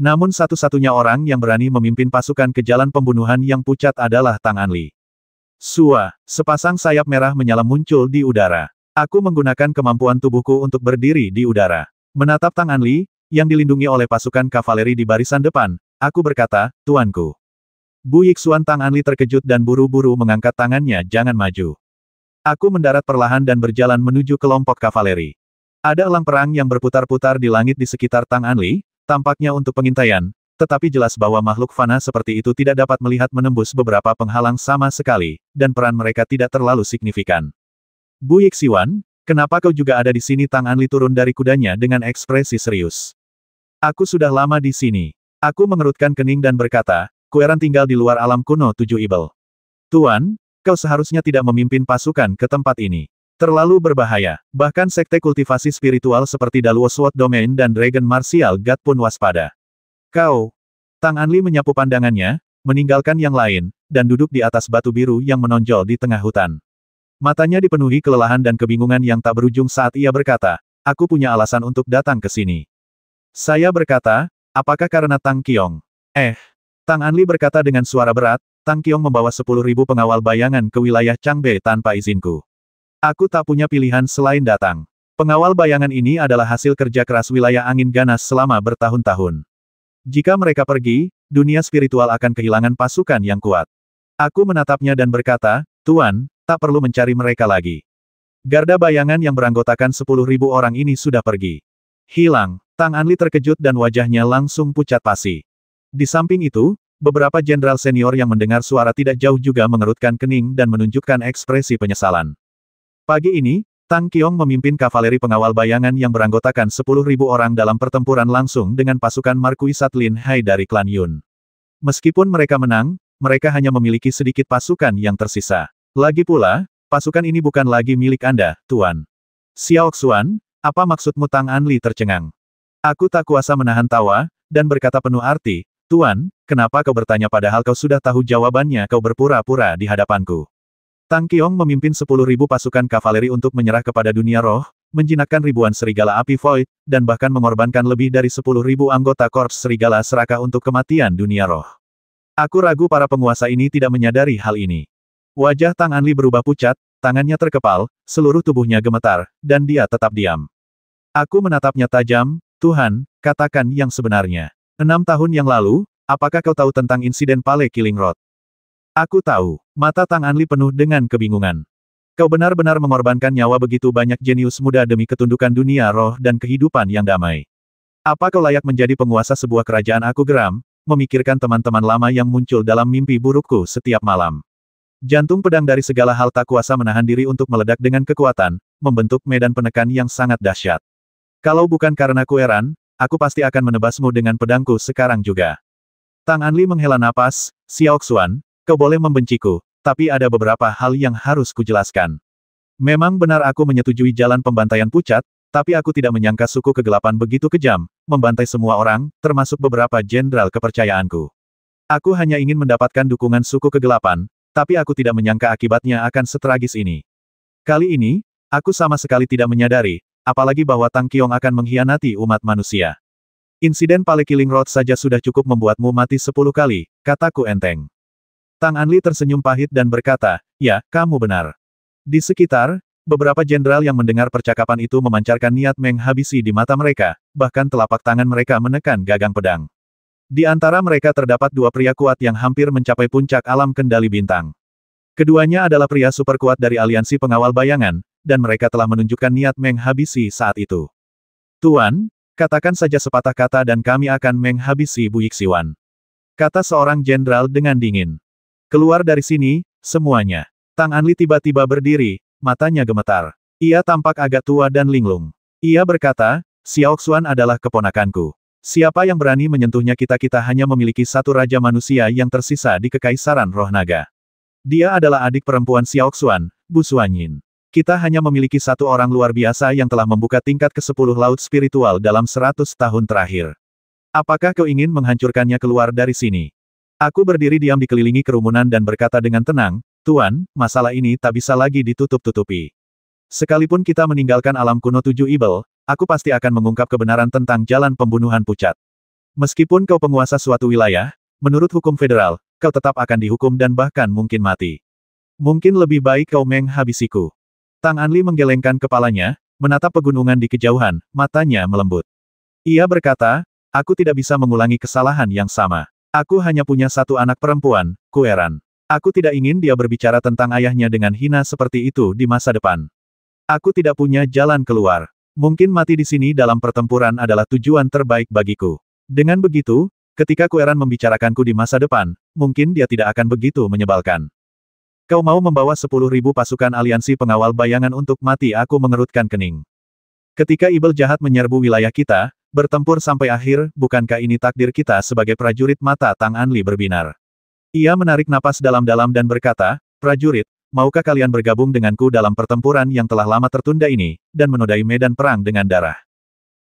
Namun satu-satunya orang yang berani memimpin pasukan ke jalan pembunuhan yang pucat adalah Tang Anli. Sua, sepasang sayap merah menyala muncul di udara. Aku menggunakan kemampuan tubuhku untuk berdiri di udara. Menatap Tang Anli, yang dilindungi oleh pasukan kavaleri di barisan depan, aku berkata, Tuanku. Bu Yixuan Tang Anli terkejut dan buru-buru mengangkat tangannya, jangan maju. Aku mendarat perlahan dan berjalan menuju kelompok kavaleri. Ada elang perang yang berputar-putar di langit di sekitar Tang Anli, tampaknya untuk pengintaian, tetapi jelas bahwa makhluk fana seperti itu tidak dapat melihat menembus beberapa penghalang sama sekali, dan peran mereka tidak terlalu signifikan. Bu Yixuan, kenapa kau juga ada di sini? Tang Anli turun dari kudanya dengan ekspresi serius. Aku sudah lama di sini. Aku mengerutkan kening dan berkata, Kueran tinggal di luar alam kuno 7 Ibel. Tuan, kau seharusnya tidak memimpin pasukan ke tempat ini. Terlalu berbahaya. Bahkan sekte kultivasi spiritual seperti Daluo Sword Domain dan Dragon Martial God pun waspada. Kau. Tang Anli menyapu pandangannya, meninggalkan yang lain, dan duduk di atas batu biru yang menonjol di tengah hutan. Matanya dipenuhi kelelahan dan kebingungan yang tak berujung saat ia berkata, aku punya alasan untuk datang ke sini. Saya berkata, apakah karena Tang Qiong? Tang Anli berkata dengan suara berat, Tang Qiong membawa 10.000 pengawal bayangan ke wilayah Changbe tanpa izinku. Aku tak punya pilihan selain datang. Pengawal bayangan ini adalah hasil kerja keras wilayah angin ganas selama bertahun-tahun. Jika mereka pergi, dunia spiritual akan kehilangan pasukan yang kuat. Aku menatapnya dan berkata, Tuan, tak perlu mencari mereka lagi. Garda bayangan yang beranggotakan 10.000 orang ini sudah pergi. Hilang. Tang Anli terkejut dan wajahnya langsung pucat pasi. Di samping itu, beberapa jenderal senior yang mendengar suara tidak jauh juga mengerutkan kening dan menunjukkan ekspresi penyesalan. Pagi ini, Tang Qiong memimpin kavaleri pengawal bayangan yang beranggotakan 10.000 orang dalam pertempuran langsung dengan pasukan Markuisat Lin Hai dari klan Yun. Meskipun mereka menang, mereka hanya memiliki sedikit pasukan yang tersisa. Lagi pula, pasukan ini bukan lagi milik Anda, Tuan. Xiao Xuan, apa maksudmu? Tang Anli tercengang. Aku tak kuasa menahan tawa, dan berkata penuh arti, Tuan, kenapa kau bertanya padahal kau sudah tahu jawabannya? Kau berpura-pura di hadapanku. Tang Qiong memimpin 10.000 pasukan kavaleri untuk menyerah kepada dunia roh, menjinakkan ribuan serigala api Void, dan bahkan mengorbankan lebih dari 10.000 anggota korps serigala serakah untuk kematian dunia roh. Aku ragu para penguasa ini tidak menyadari hal ini. Wajah Tang Anli berubah pucat, tangannya terkepal, seluruh tubuhnya gemetar, dan dia tetap diam. Aku menatapnya tajam, Tuhan, katakan yang sebenarnya. 6 tahun yang lalu, apakah kau tahu tentang insiden Pale Killing Road? Aku tahu. Mata Tang Anli penuh dengan kebingungan. Kau benar-benar mengorbankan nyawa begitu banyak jenius muda demi ketundukan dunia roh dan kehidupan yang damai. Apa kau layak menjadi penguasa sebuah kerajaan? Aku geram, memikirkan teman-teman lama yang muncul dalam mimpi burukku setiap malam. Jantung pedang dari segala hal tak kuasa menahan diri untuk meledak dengan kekuatan, membentuk medan penekan yang sangat dahsyat. Kalau bukan karena Kueran, aku pasti akan menebasmu dengan pedangku sekarang juga. Tang Anli menghela napas, Xiao Xuan, kau boleh membenciku, tapi ada beberapa hal yang harus kujelaskan. Memang benar aku menyetujui jalan pembantaian pucat, tapi aku tidak menyangka suku kegelapan begitu kejam, membantai semua orang, termasuk beberapa jenderal kepercayaanku. Aku hanya ingin mendapatkan dukungan suku kegelapan, tapi aku tidak menyangka akibatnya akan setragis ini. Kali ini, aku sama sekali tidak menyadari, apalagi bahwa Tang Qiong akan mengkhianati umat manusia. Insiden Pale Killing Road saja sudah cukup membuatmu mati 10 kali, kataku enteng. Tang Anli tersenyum pahit dan berkata, ya, kamu benar. Di sekitar, beberapa jenderal yang mendengar percakapan itu memancarkan niat menghabisi di mata mereka, bahkan telapak tangan mereka menekan gagang pedang. Di antara mereka terdapat dua pria kuat yang hampir mencapai puncak alam kendali bintang. Keduanya adalah pria super kuat dari aliansi pengawal bayangan, dan mereka telah menunjukkan niat menghabisi saat itu. Tuan, katakan saja sepatah kata dan kami akan menghabisi Bu Yixiwan. Kata seorang jenderal dengan dingin. Keluar dari sini, semuanya. Tang Anli tiba-tiba berdiri, matanya gemetar. Ia tampak agak tua dan linglung. Ia berkata, Xiao Xuan adalah keponakanku. Siapa yang berani menyentuhnya kita hanya memiliki satu raja manusia yang tersisa di Kekaisaran Roh Naga. Dia adalah adik perempuan Xiao Xuan, Bu Xuanyin. Kita hanya memiliki satu orang luar biasa yang telah membuka tingkat ke-10 laut spiritual dalam 100 tahun terakhir. Apakah kau ingin menghancurkannya keluar dari sini? Aku berdiri diam dikelilingi kerumunan dan berkata dengan tenang, Tuan, masalah ini tak bisa lagi ditutup-tutupi. Sekalipun kita meninggalkan alam kuno 7 Ibel, aku pasti akan mengungkap kebenaran tentang jalan pembunuhan pucat. Meskipun kau penguasa suatu wilayah, menurut hukum federal, kau tetap akan dihukum dan bahkan mungkin mati. Mungkin lebih baik kau menghabisiku. Tang Anli menggelengkan kepalanya, menatap pegunungan di kejauhan, matanya melembut. Ia berkata, aku tidak bisa mengulangi kesalahan yang sama. Aku hanya punya satu anak perempuan, Kueran. Aku tidak ingin dia berbicara tentang ayahnya dengan hina seperti itu di masa depan. Aku tidak punya jalan keluar. Mungkin mati di sini dalam pertempuran adalah tujuan terbaik bagiku. Dengan begitu, ketika Kueran membicarakanku di masa depan, mungkin dia tidak akan begitu menyebalkan. Kau mau membawa 10.000 pasukan aliansi pengawal bayangan untuk mati? Aku mengerutkan kening. Ketika Ibel jahat menyerbu wilayah kita, bertempur sampai akhir, bukankah ini takdir kita sebagai prajurit? Mata Tang Anli berbinar. Ia menarik napas dalam-dalam dan berkata, prajurit, maukah kalian bergabung denganku dalam pertempuran yang telah lama tertunda ini, dan menodai medan perang dengan darah?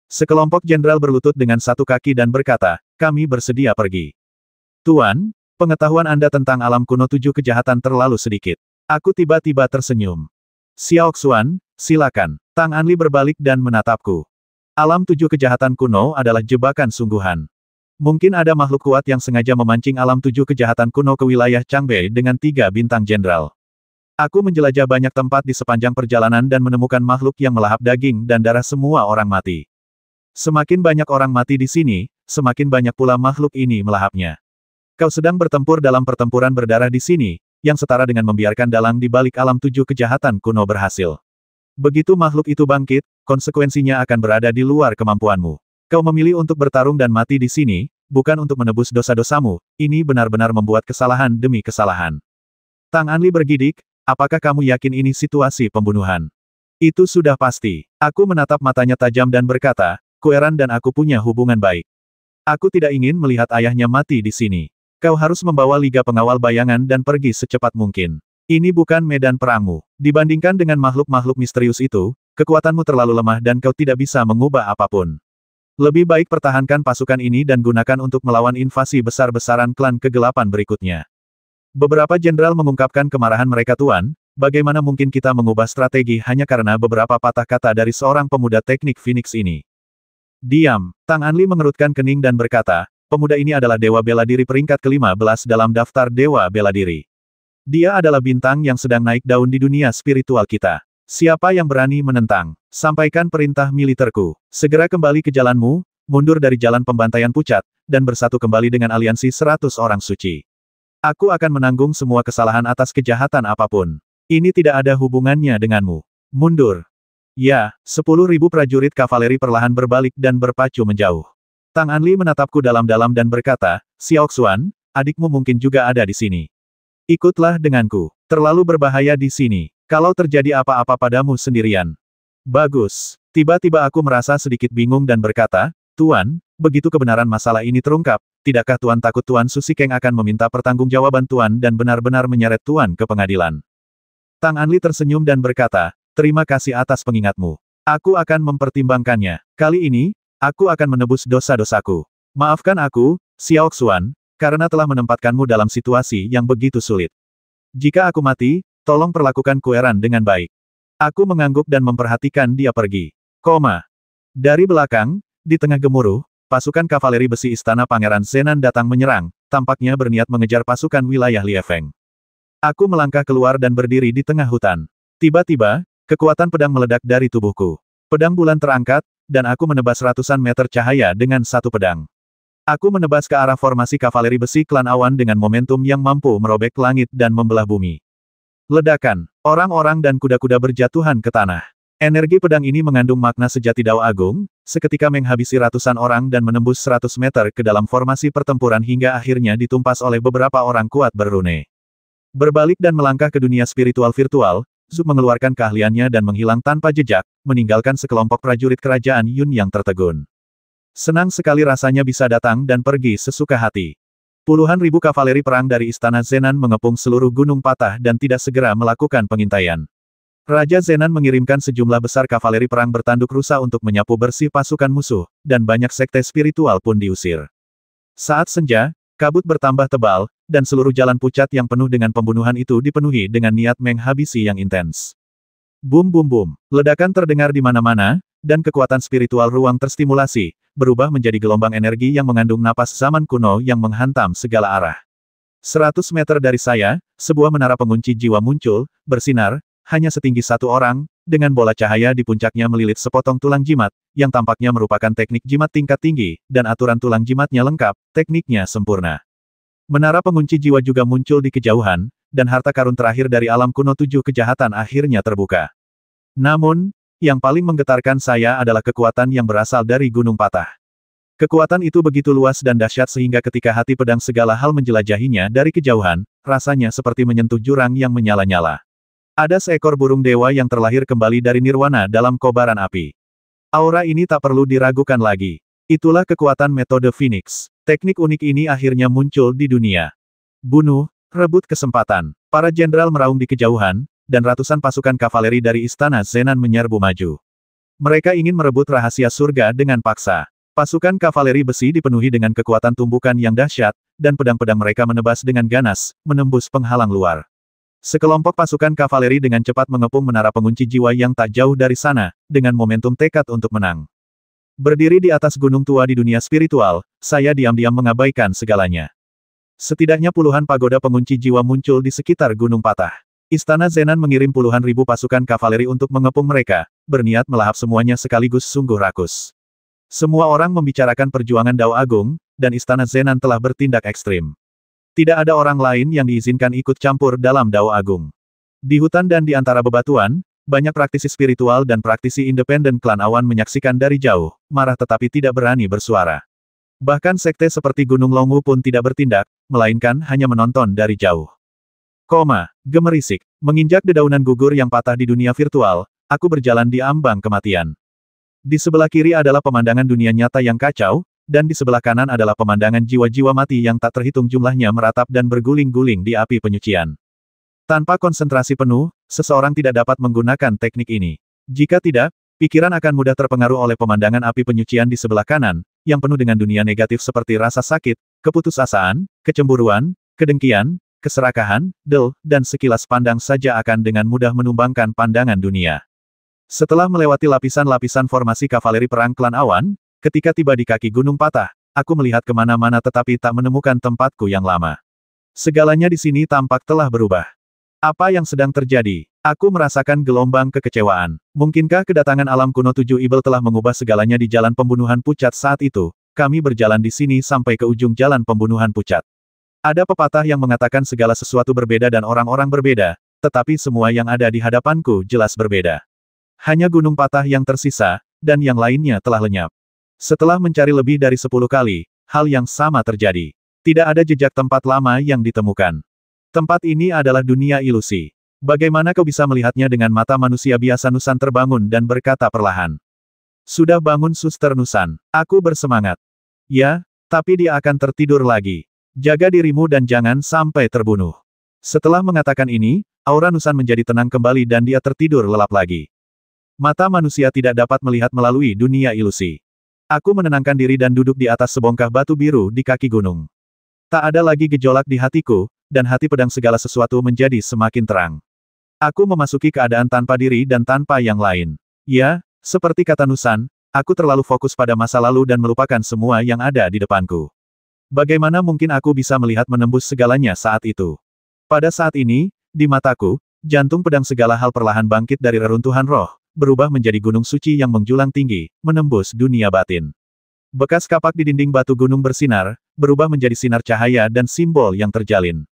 Sekelompok jenderal berlutut dengan satu kaki dan berkata, kami bersedia pergi. Tuan, pengetahuan Anda tentang alam kuno 7 kejahatan terlalu sedikit. Aku tiba-tiba tersenyum. Xiao Xuan, silakan. Tang Anli berbalik dan menatapku. Alam 7 kejahatan kuno adalah jebakan sungguhan. Mungkin ada makhluk kuat yang sengaja memancing alam 7 kejahatan kuno ke wilayah Changbei dengan 3 bintang jenderal. Aku menjelajah banyak tempat di sepanjang perjalanan dan menemukan makhluk yang melahap daging dan darah semua orang mati. Semakin banyak orang mati di sini, semakin banyak pula makhluk ini melahapnya. Kau sedang bertempur dalam pertempuran berdarah di sini, yang setara dengan membiarkan dalang di balik alam 7 kejahatan kuno berhasil. Begitu makhluk itu bangkit, konsekuensinya akan berada di luar kemampuanmu. Kau memilih untuk bertarung dan mati di sini, bukan untuk menebus dosa-dosamu, ini benar-benar membuat kesalahan demi kesalahan. Tang Anli bergidik, apakah kamu yakin ini situasi pembunuhan? Itu sudah pasti. Aku menatap matanya tajam dan berkata, Kueran dan aku punya hubungan baik. Aku tidak ingin melihat ayahnya mati di sini. Kau harus membawa Liga Pengawal Bayangan dan pergi secepat mungkin. Ini bukan medan perangmu. Dibandingkan dengan makhluk-makhluk misterius itu, kekuatanmu terlalu lemah dan kau tidak bisa mengubah apapun. Lebih baik pertahankan pasukan ini dan gunakan untuk melawan invasi besar-besaran klan kegelapan berikutnya. Beberapa jenderal mengungkapkan kemarahan mereka. Tuan, bagaimana mungkin kita mengubah strategi hanya karena beberapa patah kata dari seorang pemuda teknik Phoenix ini? Diam. Tang Anli mengerutkan kening dan berkata, pemuda ini adalah dewa bela diri peringkat ke-15 dalam daftar dewa bela diri. Dia adalah bintang yang sedang naik daun di dunia spiritual kita. Siapa yang berani menentang? Sampaikan perintah militerku. Segera kembali ke jalanmu, mundur dari jalan pembantaian pucat, dan bersatu kembali dengan aliansi 100 orang suci. Aku akan menanggung semua kesalahan atas kejahatan apapun. Ini tidak ada hubungannya denganmu. Mundur. Ya, 10.000 prajurit kavaleri perlahan berbalik dan berpacu menjauh. Tang Anli menatapku dalam-dalam dan berkata, Xiao Xuan, adikmu mungkin juga ada di sini. Ikutlah denganku. Terlalu berbahaya di sini. Kalau terjadi apa-apa padamu sendirian. Bagus. Tiba-tiba aku merasa sedikit bingung dan berkata, Tuan, begitu kebenaran masalah ini terungkap, tidakkah Tuan takut Tuan Susikeng akan meminta pertanggungjawaban Tuan dan benar-benar menyeret Tuan ke pengadilan? Tang Anli tersenyum dan berkata, terima kasih atas pengingatmu. Aku akan mempertimbangkannya. Kali ini, aku akan menebus dosa-dosaku. Maafkan aku, Xiao Xuan, karena telah menempatkanmu dalam situasi yang begitu sulit. Jika aku mati, tolong perlakukan Kueran dengan baik. Aku mengangguk dan memperhatikan dia pergi. Dari belakang, di tengah gemuruh, pasukan kavaleri besi istana Pangeran Zenan datang menyerang, tampaknya berniat mengejar pasukan wilayah Liefeng. Aku melangkah keluar dan berdiri di tengah hutan. Tiba-tiba, kekuatan pedang meledak dari tubuhku. Pedang bulan terangkat, dan aku menebas ratusan meter cahaya dengan satu pedang. Aku menebas ke arah formasi kavaleri besi klan awan dengan momentum yang mampu merobek langit dan membelah bumi. Ledakan. Orang-orang dan kuda-kuda berjatuhan ke tanah. Energi pedang ini mengandung makna sejati Dao Agung, seketika menghabisi ratusan orang dan menembus 100 meter ke dalam formasi pertempuran hingga akhirnya ditumpas oleh beberapa orang kuat berrune. Berbalik dan melangkah ke dunia spiritual virtual, Zhu mengeluarkan keahliannya dan menghilang tanpa jejak, meninggalkan sekelompok prajurit kerajaan Yun yang tertegun. Senang sekali rasanya bisa datang dan pergi sesuka hati. Puluhan ribu kavaleri perang dari Istana Zenan mengepung seluruh gunung patah dan tidak segera melakukan pengintaian. Raja Zenan mengirimkan sejumlah besar kavaleri perang bertanduk rusa untuk menyapu bersih pasukan musuh, dan banyak sekte spiritual pun diusir. Saat senja, kabut bertambah tebal, dan seluruh jalan pucat yang penuh dengan pembunuhan itu dipenuhi dengan niat menghabisi yang intens. Bum bum bum, ledakan terdengar di mana-mana, dan kekuatan spiritual ruang terstimulasi, berubah menjadi gelombang energi yang mengandung napas zaman kuno yang menghantam segala arah. 100 meter dari saya, sebuah menara pengunci jiwa muncul, bersinar, hanya setinggi satu orang, dengan bola cahaya di puncaknya melilit sepotong tulang jimat, yang tampaknya merupakan teknik jimat tingkat tinggi, dan aturan tulang jimatnya lengkap, tekniknya sempurna. Menara pengunci jiwa juga muncul di kejauhan, dan harta karun terakhir dari alam kuno 7 kejahatan akhirnya terbuka. Namun, yang paling menggetarkan saya adalah kekuatan yang berasal dari gunung patah. Kekuatan itu begitu luas dan dahsyat sehingga ketika hati pedang segala hal menjelajahinya dari kejauhan, rasanya seperti menyentuh jurang yang menyala-nyala. Ada seekor burung dewa yang terlahir kembali dari nirwana dalam kobaran api. Aura ini tak perlu diragukan lagi. Itulah kekuatan metode Phoenix. Teknik unik ini akhirnya muncul di dunia. Bunuh, rebut kesempatan. Para jenderal meraung di kejauhan, dan ratusan pasukan kavaleri dari Istana Zenan menyerbu maju. Mereka ingin merebut rahasia surga dengan paksa. Pasukan kavaleri besi dipenuhi dengan kekuatan tumbukan yang dahsyat, dan pedang-pedang mereka menebas dengan ganas, menembus penghalang luar. Sekelompok pasukan kavaleri dengan cepat mengepung menara pengunci jiwa yang tak jauh dari sana, dengan momentum tekad untuk menang. Berdiri di atas gunung tua di dunia spiritual, saya diam-diam mengabaikan segalanya. Setidaknya puluhan pagoda pengunci jiwa muncul di sekitar gunung patah. Istana Zenan mengirim puluhan ribu pasukan kavaleri untuk mengepung mereka, berniat melahap semuanya sekaligus sungguh rakus. Semua orang membicarakan perjuangan Dao Agung, dan Istana Zenan telah bertindak ekstrim. Tidak ada orang lain yang diizinkan ikut campur dalam Dao Agung. Di hutan dan di antara bebatuan, banyak praktisi spiritual dan praktisi independen klan awan menyaksikan dari jauh, marah tetapi tidak berani bersuara. Bahkan sekte seperti Gunung Longu pun tidak bertindak, melainkan hanya menonton dari jauh. Gemerisik. Menginjak dedaunan gugur yang patah di dunia virtual, aku berjalan di ambang kematian. Di sebelah kiri adalah pemandangan dunia nyata yang kacau, dan di sebelah kanan adalah pemandangan jiwa-jiwa mati yang tak terhitung jumlahnya meratap dan berguling-guling di api penyucian. Tanpa konsentrasi penuh, seseorang tidak dapat menggunakan teknik ini. Jika tidak, pikiran akan mudah terpengaruh oleh pemandangan api penyucian di sebelah kanan, yang penuh dengan dunia negatif seperti rasa sakit, keputusasaan, kecemburuan, kedengkian, keserakahan, dan sekilas pandang saja akan dengan mudah menumbangkan pandangan dunia. Setelah melewati lapisan-lapisan formasi kavaleri perang klan awan, ketika tiba di kaki gunung patah, aku melihat kemana-mana tetapi tak menemukan tempatku yang lama. Segalanya di sini tampak telah berubah. Apa yang sedang terjadi? Aku merasakan gelombang kekecewaan. Mungkinkah kedatangan alam kuno 7 Ibel telah mengubah segalanya di jalan pembunuhan pucat saat itu? Kami berjalan di sini sampai ke ujung jalan pembunuhan pucat. Ada pepatah yang mengatakan segala sesuatu berbeda dan orang-orang berbeda, tetapi semua yang ada di hadapanku jelas berbeda. Hanya gunung patah yang tersisa, dan yang lainnya telah lenyap. Setelah mencari lebih dari 10 kali, hal yang sama terjadi. Tidak ada jejak tempat lama yang ditemukan. Tempat ini adalah dunia ilusi. Bagaimana kau bisa melihatnya dengan mata manusia biasa? Nusan terbangun dan berkata perlahan. Sudah bangun Suster Nusan. Aku bersemangat. Ya, tapi dia akan tertidur lagi. Jaga dirimu dan jangan sampai terbunuh. Setelah mengatakan ini, aura Nusan menjadi tenang kembali dan dia tertidur lelap lagi. Mata manusia tidak dapat melihat melalui dunia ilusi. Aku menenangkan diri dan duduk di atas sebongkah batu biru di kaki gunung. Tak ada lagi gejolak di hatiku, dan hati pedang segala sesuatu menjadi semakin terang. Aku memasuki keadaan tanpa diri dan tanpa yang lain. Ya, seperti kata Nusan, aku terlalu fokus pada masa lalu dan melupakan semua yang ada di depanku. Bagaimana mungkin aku bisa melihat menembus segalanya saat itu? Pada saat ini, di mataku, jantung pedang segala hal perlahan bangkit dari reruntuhan roh, berubah menjadi gunung suci yang menjulang tinggi, menembus dunia batin. Bekas kapak di dinding batu gunung bersinar, berubah menjadi sinar cahaya dan simbol yang terjalin.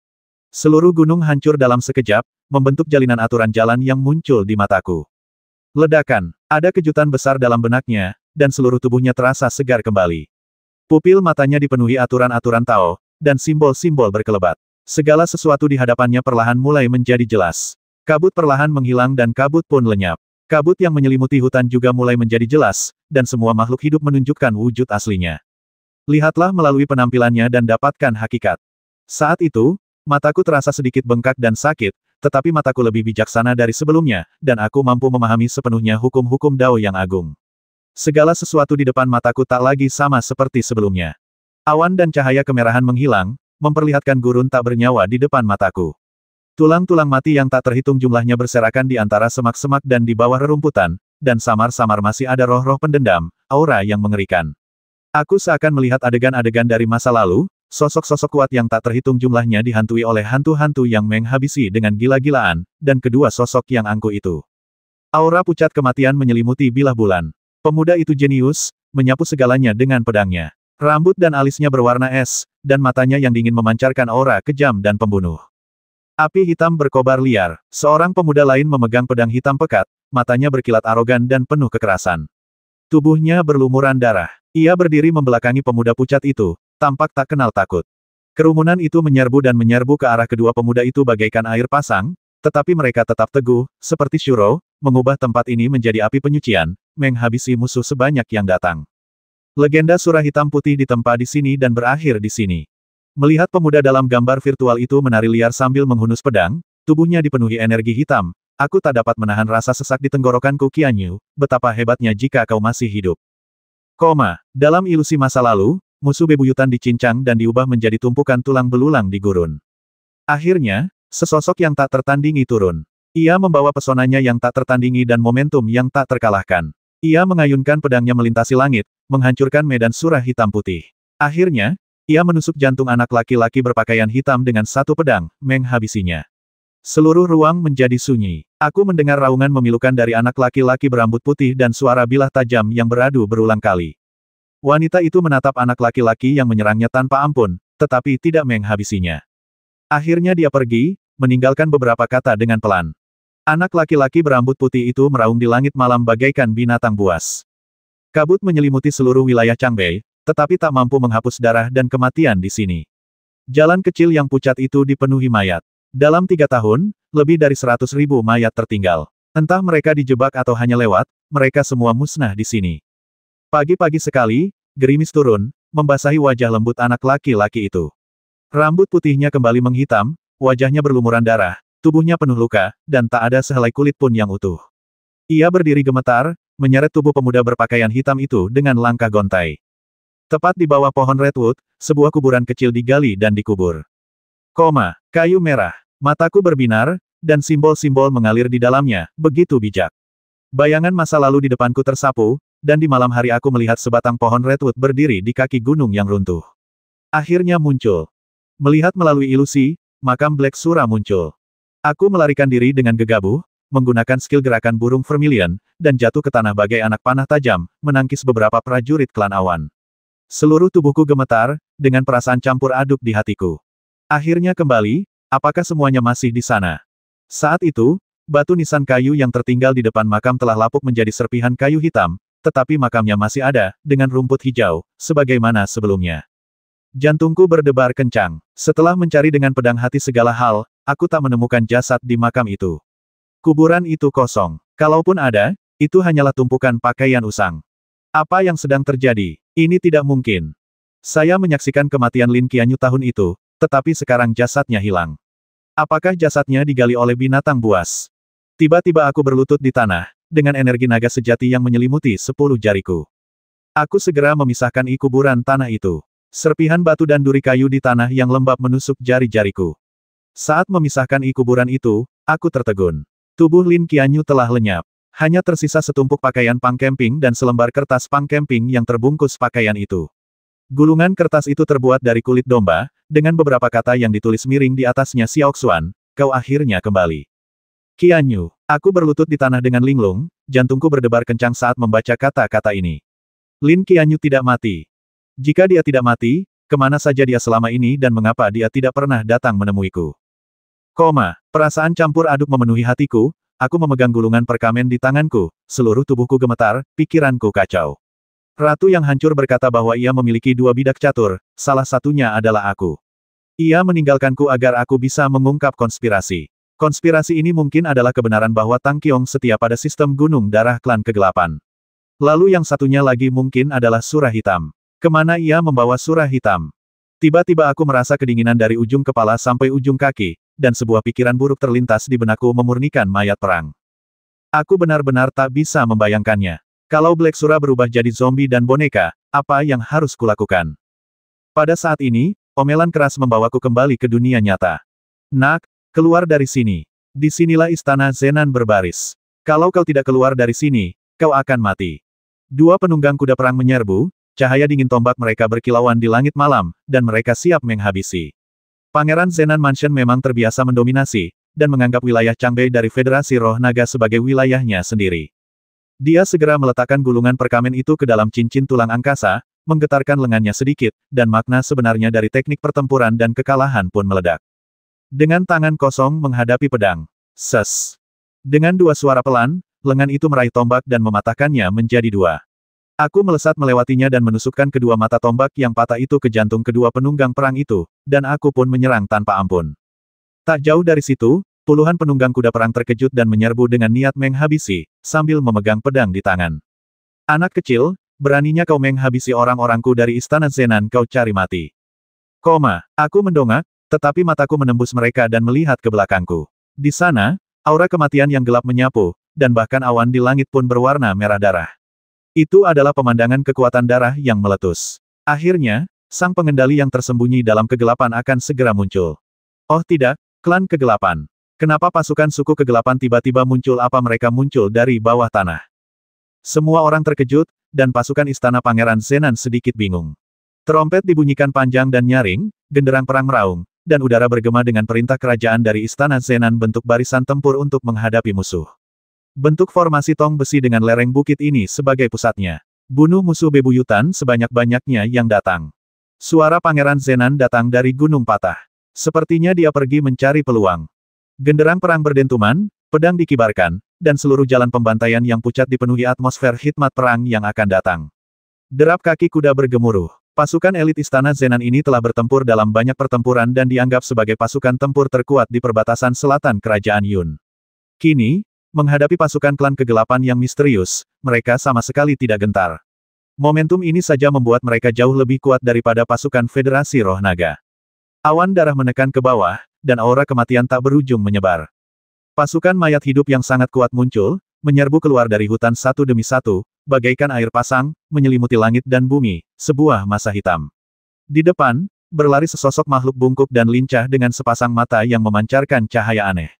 Seluruh gunung hancur dalam sekejap, membentuk jalinan aturan jalan yang muncul di mataku. Ledakan, ada kejutan besar dalam benaknya, dan seluruh tubuhnya terasa segar kembali. Pupil matanya dipenuhi aturan-aturan Tao, dan simbol-simbol berkelebat. Segala sesuatu di hadapannya perlahan mulai menjadi jelas. Kabut perlahan menghilang dan kabut pun lenyap. Kabut yang menyelimuti hutan juga mulai menjadi jelas, dan semua makhluk hidup menunjukkan wujud aslinya. Lihatlah melalui penampilannya dan dapatkan hakikat. Saat itu, mataku terasa sedikit bengkak dan sakit, tetapi mataku lebih bijaksana dari sebelumnya, dan aku mampu memahami sepenuhnya hukum-hukum Dao yang agung. Segala sesuatu di depan mataku tak lagi sama seperti sebelumnya. Awan dan cahaya kemerahan menghilang, memperlihatkan gurun tak bernyawa di depan mataku. Tulang-tulang mati yang tak terhitung jumlahnya berserakan di antara semak-semak dan di bawah rerumputan, dan samar-samar masih ada roh-roh pendendam, aura yang mengerikan. Aku seakan melihat adegan-adegan dari masa lalu, sosok-sosok kuat yang tak terhitung jumlahnya dihantui oleh hantu-hantu yang menghabisi dengan gila-gilaan, dan kedua sosok yang angkuh itu. Aura pucat kematian menyelimuti bilah bulan. Pemuda itu jenius, menyapu segalanya dengan pedangnya. Rambut dan alisnya berwarna es, dan matanya yang dingin memancarkan aura kejam dan pembunuh. Api hitam berkobar liar, seorang pemuda lain memegang pedang hitam pekat, matanya berkilat arogan dan penuh kekerasan. Tubuhnya berlumuran darah. Ia berdiri membelakangi pemuda pucat itu, tampak tak kenal takut. Kerumunan itu menyerbu dan menyerbu ke arah kedua pemuda itu bagaikan air pasang, tetapi mereka tetap teguh, seperti Shuro, mengubah tempat ini menjadi api penyucian, menghabisi musuh sebanyak yang datang. Legenda surah hitam putih ditempa di sini dan berakhir di sini. Melihat pemuda dalam gambar virtual itu menari liar sambil menghunus pedang, tubuhnya dipenuhi energi hitam, aku tak dapat menahan rasa sesak di tenggorokanku. Qianyu, betapa hebatnya jika kau masih hidup. Dalam ilusi masa lalu, musuh bebuyutan dicincang dan diubah menjadi tumpukan tulang belulang di gurun. Akhirnya, sesosok yang tak tertandingi turun. Ia membawa pesonanya yang tak tertandingi dan momentum yang tak terkalahkan. Ia mengayunkan pedangnya melintasi langit, menghancurkan medan surah hitam putih. Akhirnya, ia menusuk jantung anak laki-laki berpakaian hitam dengan satu pedang, menghabisinya. Seluruh ruang menjadi sunyi. Aku mendengar raungan memilukan dari anak laki-laki berambut putih dan suara bilah tajam yang beradu berulang kali. Wanita itu menatap anak laki-laki yang menyerangnya tanpa ampun, tetapi tidak menghabisinya. Akhirnya dia pergi, meninggalkan beberapa kata dengan pelan. Anak laki-laki berambut putih itu meraung di langit malam bagaikan binatang buas. Kabut menyelimuti seluruh wilayah Changbei, tetapi tak mampu menghapus darah dan kematian di sini. Jalan kecil yang pucat itu dipenuhi mayat. Dalam 3 tahun, lebih dari 100.000 mayat tertinggal. Entah mereka dijebak atau hanya lewat, mereka semua musnah di sini. Pagi-pagi sekali, gerimis turun, membasahi wajah lembut anak laki-laki itu. Rambut putihnya kembali menghitam, wajahnya berlumuran darah, tubuhnya penuh luka, dan tak ada sehelai kulit pun yang utuh. Ia berdiri gemetar, menyeret tubuh pemuda berpakaian hitam itu dengan langkah gontai. Tepat di bawah pohon redwood, sebuah kuburan kecil digali dan dikubur. Kayu merah. Mataku berbinar, dan simbol-simbol mengalir di dalamnya, begitu bijak. Bayangan masa lalu di depanku tersapu, dan di malam hari aku melihat sebatang pohon redwood berdiri di kaki gunung yang runtuh. Akhirnya muncul. Melihat melalui ilusi, makam Black Sura muncul. Aku melarikan diri dengan gegabah, menggunakan skill gerakan burung vermilion, dan jatuh ke tanah bagai anak panah tajam, menangkis beberapa prajurit klan awan. Seluruh tubuhku gemetar, dengan perasaan campur aduk di hatiku. Akhirnya kembali, apakah semuanya masih di sana? Saat itu, batu nisan kayu yang tertinggal di depan makam telah lapuk menjadi serpihan kayu hitam, tetapi makamnya masih ada, dengan rumput hijau, sebagaimana sebelumnya. Jantungku berdebar kencang. Setelah mencari dengan pedang hati segala hal, aku tak menemukan jasad di makam itu. Kuburan itu kosong. Kalaupun ada, itu hanyalah tumpukan pakaian usang. Apa yang sedang terjadi? Ini tidak mungkin. Saya menyaksikan kematian Lin Qianyu tahun itu, tetapi sekarang jasadnya hilang. Apakah jasadnya digali oleh binatang buas? Tiba-tiba aku berlutut di tanah, dengan energi naga sejati yang menyelimuti 10 jariku. Aku segera memisahkan kuburan tanah itu. Serpihan batu dan duri kayu di tanah yang lembab menusuk jari-jariku. Saat memisahkan kuburan itu, aku tertegun. Tubuh Lin Qianyu telah lenyap. Hanya tersisa setumpuk pakaian pang camping dan selembar kertas pang camping yang terbungkus pakaian itu. Gulungan kertas itu terbuat dari kulit domba, dengan beberapa kata yang ditulis miring di atasnya. Xiaoxuan, kau akhirnya kembali. Qianyu, aku berlutut di tanah dengan linglung, jantungku berdebar kencang saat membaca kata-kata ini. Lin Qianyu tidak mati. Jika dia tidak mati, kemana saja dia selama ini dan mengapa dia tidak pernah datang menemuiku? Perasaan campur aduk memenuhi hatiku, aku memegang gulungan perkamen di tanganku, seluruh tubuhku gemetar, pikiranku kacau. Ratu yang hancur berkata bahwa ia memiliki 2 bidak catur, salah satunya adalah aku. Ia meninggalkanku agar aku bisa mengungkap konspirasi. Konspirasi ini mungkin adalah kebenaran bahwa Tang Qiong setia pada sistem gunung darah klan kegelapan. Lalu yang satunya lagi mungkin adalah surah hitam. Kemana ia membawa surah hitam? Tiba-tiba aku merasa kedinginan dari ujung kepala sampai ujung kaki, dan sebuah pikiran buruk terlintas di benakku memurnikan mayat perang. Aku benar-benar tak bisa membayangkannya. Kalau Black Surah berubah jadi zombie dan boneka, apa yang harus kulakukan? Pada saat ini, omelan keras membawaku kembali ke dunia nyata. Nak, keluar dari sini. Disinilah istana Zenan berbaris. Kalau kau tidak keluar dari sini, kau akan mati. 2 penunggang kuda perang menyerbu. Cahaya dingin tombak mereka berkilauan di langit malam, dan mereka siap menghabisi. Pangeran Zenan Mansion memang terbiasa mendominasi, dan menganggap wilayah Changbei dari Federasi Roh Naga sebagai wilayahnya sendiri. Dia segera meletakkan gulungan perkamen itu ke dalam cincin tulang angkasa, menggetarkan lengannya sedikit, dan makna sebenarnya dari teknik pertempuran dan kekalahan pun meledak. Dengan tangan kosong menghadapi pedang. Ses. Dengan 2 suara pelan, lengan itu meraih tombak dan mematahkannya menjadi 2. Aku melesat melewatinya dan menusukkan kedua mata tombak yang patah itu ke jantung kedua penunggang perang itu, dan aku pun menyerang tanpa ampun. Tak jauh dari situ, puluhan penunggang kuda perang terkejut dan menyerbu dengan niat menghabisi, sambil memegang pedang di tangan. Anak kecil, beraninya kau menghabisi orang-orangku dari istana Zenan, kau cari mati. Aku mendongak, tetapi mataku menembus mereka dan melihat ke belakangku. Di sana, aura kematian yang gelap menyapu, dan bahkan awan di langit pun berwarna merah darah. Itu adalah pemandangan kekuatan darah yang meletus. Akhirnya, sang pengendali yang tersembunyi dalam kegelapan akan segera muncul. Oh tidak, klan kegelapan. Kenapa pasukan suku kegelapan tiba-tiba muncul? Apa mereka muncul dari bawah tanah? Semua orang terkejut, dan pasukan istana Pangeran Zenan sedikit bingung. Trompet dibunyikan panjang dan nyaring, genderang perang meraung, dan udara bergema dengan perintah kerajaan dari istana Zenan bentuk barisan tempur untuk menghadapi musuh. Bentuk formasi tong besi dengan lereng bukit ini sebagai pusatnya. Bunuh musuh bebuyutan sebanyak-banyaknya yang datang. Suara Pangeran Zenan datang dari Gunung Patah. Sepertinya dia pergi mencari peluang. Genderang perang berdentuman, pedang dikibarkan, dan seluruh jalan pembantaian yang pucat dipenuhi atmosfer hikmat perang yang akan datang. Derap kaki kuda bergemuruh. Pasukan elit istana Zenan ini telah bertempur dalam banyak pertempuran dan dianggap sebagai pasukan tempur terkuat di perbatasan selatan kerajaan Yun. Kini, menghadapi pasukan klan kegelapan yang misterius, mereka sama sekali tidak gentar. Momentum ini saja membuat mereka jauh lebih kuat daripada pasukan Federasi Roh Naga. Awan darah menekan ke bawah, dan aura kematian tak berujung menyebar. Pasukan mayat hidup yang sangat kuat muncul, menyerbu keluar dari hutan satu demi satu, bagaikan air pasang, menyelimuti langit dan bumi, sebuah masa hitam. Di depan, berlari sesosok makhluk bungkuk dan lincah dengan sepasang mata yang memancarkan cahaya aneh.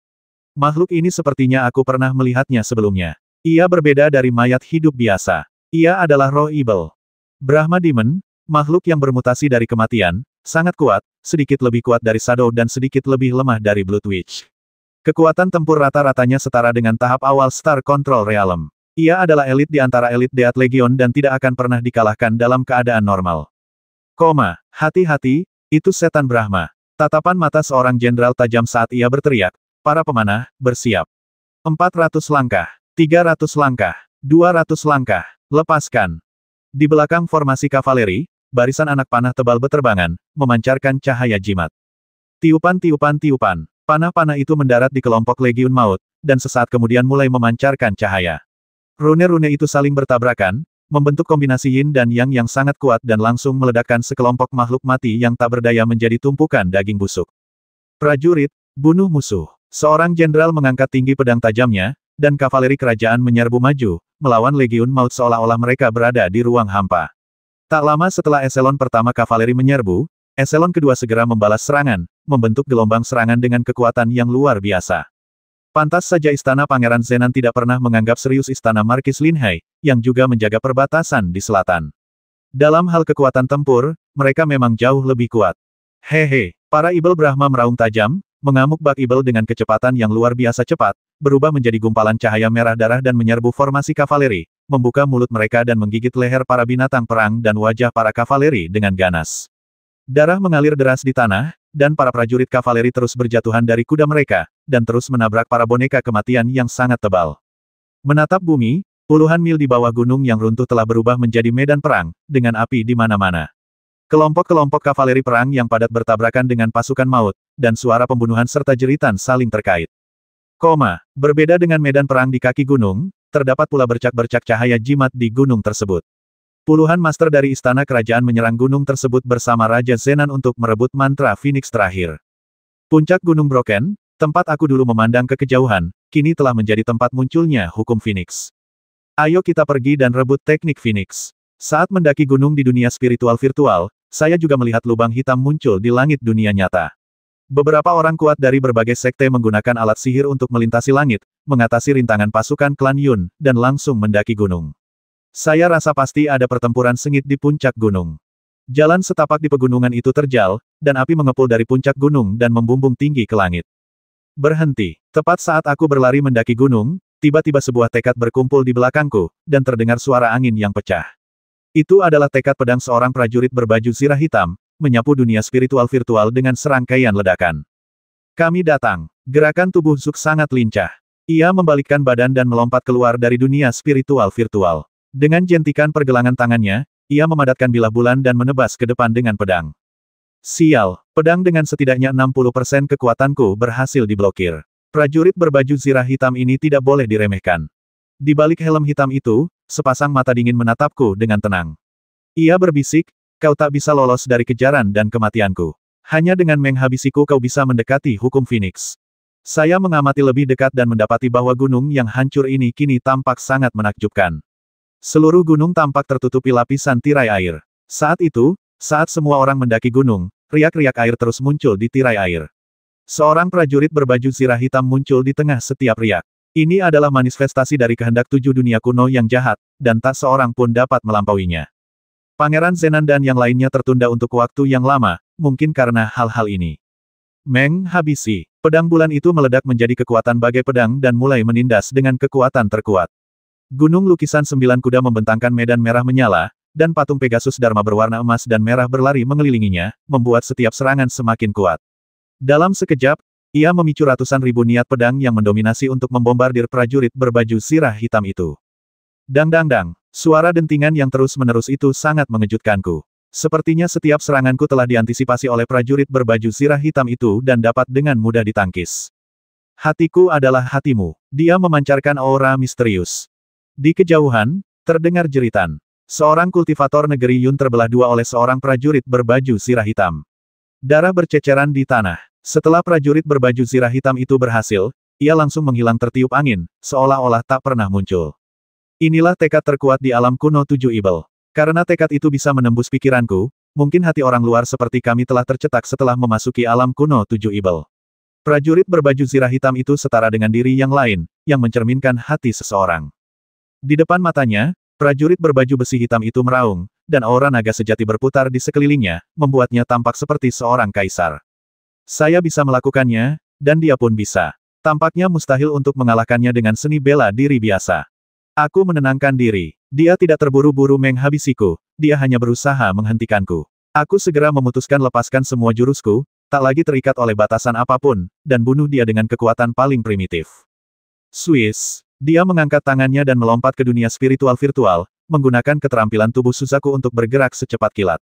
Makhluk ini sepertinya aku pernah melihatnya sebelumnya. Ia berbeda dari mayat hidup biasa. Ia adalah roh Ibel. Brahma Demon, makhluk yang bermutasi dari kematian, sangat kuat, sedikit lebih kuat dari Shadow dan sedikit lebih lemah dari Blood Witch. Kekuatan tempur rata-ratanya setara dengan tahap awal Star Control Realm. Ia adalah elit di antara elit Death Legion dan tidak akan pernah dikalahkan dalam keadaan normal. Hati-hati, itu setan Brahma. Tatapan mata seorang jenderal tajam saat ia berteriak. Para pemanah, bersiap. 400 langkah, 300 langkah, 200 langkah, lepaskan. Di belakang formasi kavaleri, barisan anak panah tebal beterbangan, memancarkan cahaya jimat. Tiupan-tiupan-tiupan. Panah-panah itu mendarat di kelompok Legiun Maut, dan sesaat kemudian mulai memancarkan cahaya. Rune-rune itu saling bertabrakan, membentuk kombinasi yin dan yang sangat kuat dan langsung meledakkan sekelompok makhluk mati yang tak berdaya menjadi tumpukan daging busuk. Prajurit, bunuh musuh. Seorang jenderal mengangkat tinggi pedang tajamnya, dan kavaleri kerajaan menyerbu maju, melawan Legiun Maut seolah-olah mereka berada di ruang hampa. Tak lama setelah eselon pertama kavaleri menyerbu, eselon kedua segera membalas serangan, membentuk gelombang serangan dengan kekuatan yang luar biasa. Pantas saja istana Pangeran Zenan tidak pernah menganggap serius istana Markis Linhai, yang juga menjaga perbatasan di selatan. Dalam hal kekuatan tempur, mereka memang jauh lebih kuat. Hehe, para Ibel Brahma meraung tajam, mengamuk bak Ibel dengan kecepatan yang luar biasa cepat, berubah menjadi gumpalan cahaya merah darah dan menyerbu formasi kavaleri, membuka mulut mereka dan menggigit leher para binatang perang dan wajah para kavaleri dengan ganas. Darah mengalir deras di tanah, dan para prajurit kavaleri terus berjatuhan dari kuda mereka, dan terus menabrak para boneka kematian yang sangat tebal. Menatap bumi, puluhan mil di bawah gunung yang runtuh telah berubah menjadi medan perang, dengan api di mana-mana. Kelompok-kelompok kavaleri perang yang padat bertabrakan dengan pasukan maut, dan suara pembunuhan serta jeritan saling terkait. Berbeda dengan medan perang di kaki gunung, terdapat pula bercak-bercak cahaya jimat di gunung tersebut. Puluhan master dari istana kerajaan menyerang gunung tersebut bersama Raja Zenan untuk merebut mantra Phoenix terakhir. Puncak Gunung Broken, tempat aku dulu memandang ke kejauhan, kini telah menjadi tempat munculnya hukum Phoenix. Ayo kita pergi dan rebut teknik Phoenix. Saat mendaki gunung di dunia spiritual virtual, saya juga melihat lubang hitam muncul di langit dunia nyata. Beberapa orang kuat dari berbagai sekte menggunakan alat sihir untuk melintasi langit, mengatasi rintangan pasukan klan Yun, dan langsung mendaki gunung. Saya rasa pasti ada pertempuran sengit di puncak gunung. Jalan setapak di pegunungan itu terjal, dan api mengepul dari puncak gunung dan membumbung tinggi ke langit. Berhenti. Tepat saat aku berlari mendaki gunung, tiba-tiba sebuah tekad berkumpul di belakangku, dan terdengar suara angin yang pecah. Itu adalah tekad pedang seorang prajurit berbaju zirah hitam, menyapu dunia spiritual virtual dengan serangkaian ledakan. Kami datang. Gerakan tubuh Zuk sangat lincah. Ia membalikkan badan dan melompat keluar dari dunia spiritual virtual. Dengan jentikan pergelangan tangannya, ia memadatkan bilah bulan dan menebas ke depan dengan pedang. Sial, pedang dengan setidaknya 60% kekuatanku berhasil diblokir. Prajurit berbaju zirah hitam ini tidak boleh diremehkan. Di balik helm hitam itu, sepasang mata dingin menatapku dengan tenang. Ia berbisik, kau tak bisa lolos dari kejaran dan kematianku. Hanya dengan menghabisiku kau bisa mendekati hukum Phoenix. Saya mengamati lebih dekat dan mendapati bahwa gunung yang hancur ini kini tampak sangat menakjubkan. Seluruh gunung tampak tertutupi lapisan tirai air. Saat itu, saat semua orang mendaki gunung, riak-riak air terus muncul di tirai air. Seorang prajurit berbaju zirah hitam muncul di tengah setiap riak. Ini adalah manifestasi dari kehendak 7 dunia kuno yang jahat, dan tak seorang pun dapat melampauinya. Pangeran Zenan dan yang lainnya tertunda untuk waktu yang lama, mungkin karena hal-hal ini. Habisi. Pedang bulan itu meledak menjadi kekuatan bagai pedang dan mulai menindas dengan kekuatan terkuat. Gunung lukisan 9 kuda membentangkan medan merah menyala, dan patung Pegasus Dharma berwarna emas dan merah berlari mengelilinginya, membuat setiap serangan semakin kuat. Dalam sekejap, ia memicu ratusan ribu niat pedang yang mendominasi untuk membombardir prajurit berbaju zirah hitam itu. Dang-dang-dang, suara dentingan yang terus-menerus itu sangat mengejutkanku. Sepertinya setiap seranganku telah diantisipasi oleh prajurit berbaju zirah hitam itu dan dapat dengan mudah ditangkis. Hatiku adalah hatimu. Dia memancarkan aura misterius. Di kejauhan, terdengar jeritan. Seorang kultivator negeri Yun terbelah dua oleh seorang prajurit berbaju zirah hitam. Darah berceceran di tanah. Setelah prajurit berbaju zirah hitam itu berhasil, ia langsung menghilang tertiup angin, seolah-olah tak pernah muncul. Inilah tekad terkuat di alam kuno 7 Ibel. Karena tekad itu bisa menembus pikiranku, mungkin hati orang luar seperti kami telah tercetak setelah memasuki alam kuno 7 Ibel. Prajurit berbaju zirah hitam itu setara dengan diri yang lain, yang mencerminkan hati seseorang. Di depan matanya, prajurit berbaju besi hitam itu meraung, dan aura naga sejati berputar di sekelilingnya, membuatnya tampak seperti seorang kaisar. Saya bisa melakukannya, dan dia pun bisa. Tampaknya mustahil untuk mengalahkannya dengan seni bela diri biasa. Aku menenangkan diri. Dia tidak terburu-buru menghabisiku, dia hanya berusaha menghentikanku. Aku segera memutuskan lepaskan semua jurusku, tak lagi terikat oleh batasan apapun, dan bunuh dia dengan kekuatan paling primitif. Swiss. Dia mengangkat tangannya dan melompat ke dunia spiritual virtual, menggunakan keterampilan tubuh Suzaku untuk bergerak secepat kilat.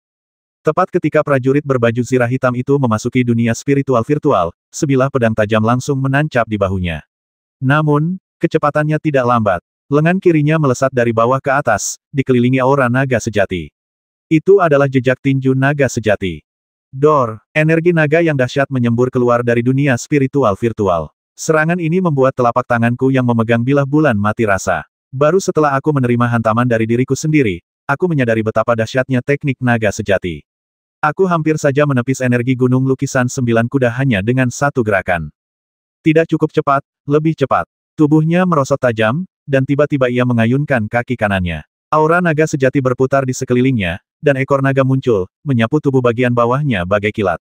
Tepat ketika prajurit berbaju zirah hitam itu memasuki dunia spiritual virtual, sebilah pedang tajam langsung menancap di bahunya. Namun, kecepatannya tidak lambat. Lengan kirinya melesat dari bawah ke atas, dikelilingi aura naga sejati. Itu adalah jejak tinju naga sejati. Dor, energi naga yang dahsyat menyembur keluar dari dunia spiritual virtual. Serangan ini membuat telapak tanganku yang memegang bilah bulan mati rasa. Baru setelah aku menerima hantaman dari diriku sendiri, aku menyadari betapa dahsyatnya teknik naga sejati. Aku hampir saja menepis energi gunung lukisan 9 kuda hanya dengan satu gerakan. Tidak cukup cepat, lebih cepat. Tubuhnya merosot tajam, dan tiba-tiba ia mengayunkan kaki kanannya. Aura naga sejati berputar di sekelilingnya, dan ekor naga muncul, menyapu tubuh bagian bawahnya bagai kilat.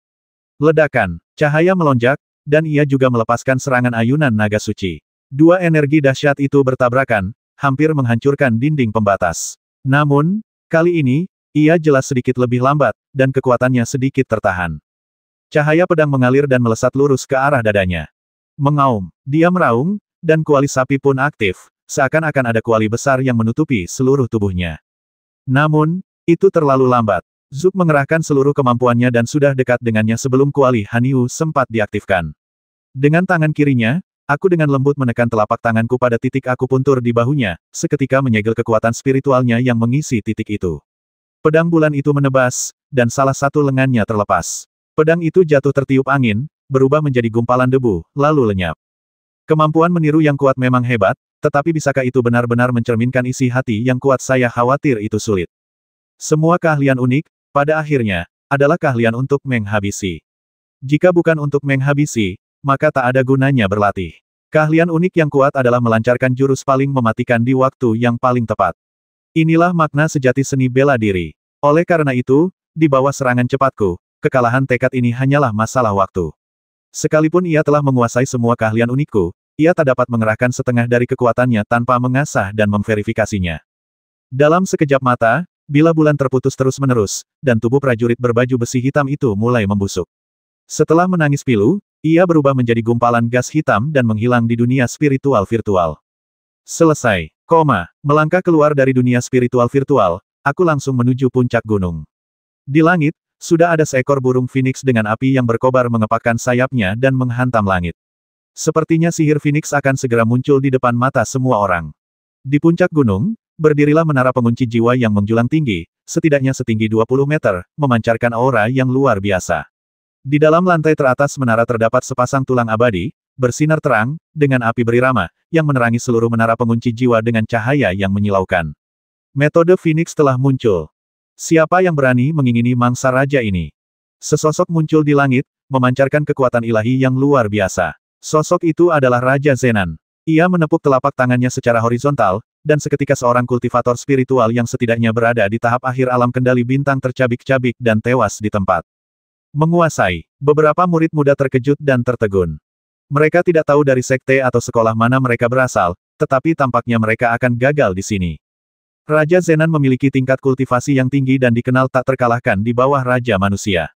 Ledakan, cahaya melonjak, dan ia juga melepaskan serangan ayunan naga suci. Dua energi dahsyat itu bertabrakan, hampir menghancurkan dinding pembatas. Namun, kali ini, ia jelas sedikit lebih lambat, dan kekuatannya sedikit tertahan. Cahaya pedang mengalir dan melesat lurus ke arah dadanya. Mengaum, dia meraung, dan kuali sapi pun aktif, seakan-akan ada kuali besar yang menutupi seluruh tubuhnya. Namun, itu terlalu lambat. Zuk mengerahkan seluruh kemampuannya dan sudah dekat dengannya sebelum kuali Hanyu sempat diaktifkan. Dengan tangan kirinya, aku dengan lembut menekan telapak tanganku pada titik akupuntur di bahunya, seketika menyegel kekuatan spiritualnya yang mengisi titik itu. Pedang bulan itu menebas, dan salah satu lengannya terlepas. Pedang itu jatuh tertiup angin, berubah menjadi gumpalan debu, lalu lenyap. Kemampuan meniru yang kuat memang hebat, tetapi bisakah itu benar-benar mencerminkan isi hati yang kuat? Saya khawatir itu sulit. Semua keahlian unik, pada akhirnya, adalah keahlian untuk menghabisi. Jika bukan untuk menghabisi, maka tak ada gunanya berlatih. Keahlian unik yang kuat adalah melancarkan jurus paling mematikan di waktu yang paling tepat. Inilah makna sejati seni bela diri. Oleh karena itu, di bawah serangan cepatku, kekalahan tekad ini hanyalah masalah waktu. Sekalipun ia telah menguasai semua keahlian unikku, ia tak dapat mengerahkan setengah dari kekuatannya tanpa mengasah dan memverifikasinya. Dalam sekejap mata, bilah bulan terputus terus-menerus, dan tubuh prajurit berbaju besi hitam itu mulai membusuk. Setelah menangis pilu, ia berubah menjadi gumpalan gas hitam dan menghilang di dunia spiritual virtual. Selesai. Melangkah keluar dari dunia spiritual virtual, aku langsung menuju puncak gunung. Di langit, sudah ada seekor burung phoenix dengan api yang berkobar mengepakkan sayapnya dan menghantam langit. Sepertinya sihir phoenix akan segera muncul di depan mata semua orang. Di puncak gunung, berdirilah menara pengunci jiwa yang menjulang tinggi, setidaknya setinggi 20 meter, memancarkan aura yang luar biasa. Di dalam lantai teratas menara terdapat sepasang tulang abadi, bersinar terang, dengan api berirama, yang menerangi seluruh menara pengunci jiwa dengan cahaya yang menyilaukan. Metode Phoenix telah muncul. Siapa yang berani mengingini mangsa raja ini? Sesosok muncul di langit, memancarkan kekuatan ilahi yang luar biasa. Sosok itu adalah Raja Zenan. Ia menepuk telapak tangannya secara horizontal, dan seketika seorang kultivator spiritual yang setidaknya berada di tahap akhir alam kendali bintang tercabik-cabik dan tewas di tempat. Menguasai. Beberapa murid muda terkejut dan tertegun. Mereka tidak tahu dari sekte atau sekolah mana mereka berasal, tetapi tampaknya mereka akan gagal di sini. Raja Zenan memiliki tingkat kultivasi yang tinggi dan dikenal tak terkalahkan di bawah Raja Manusia.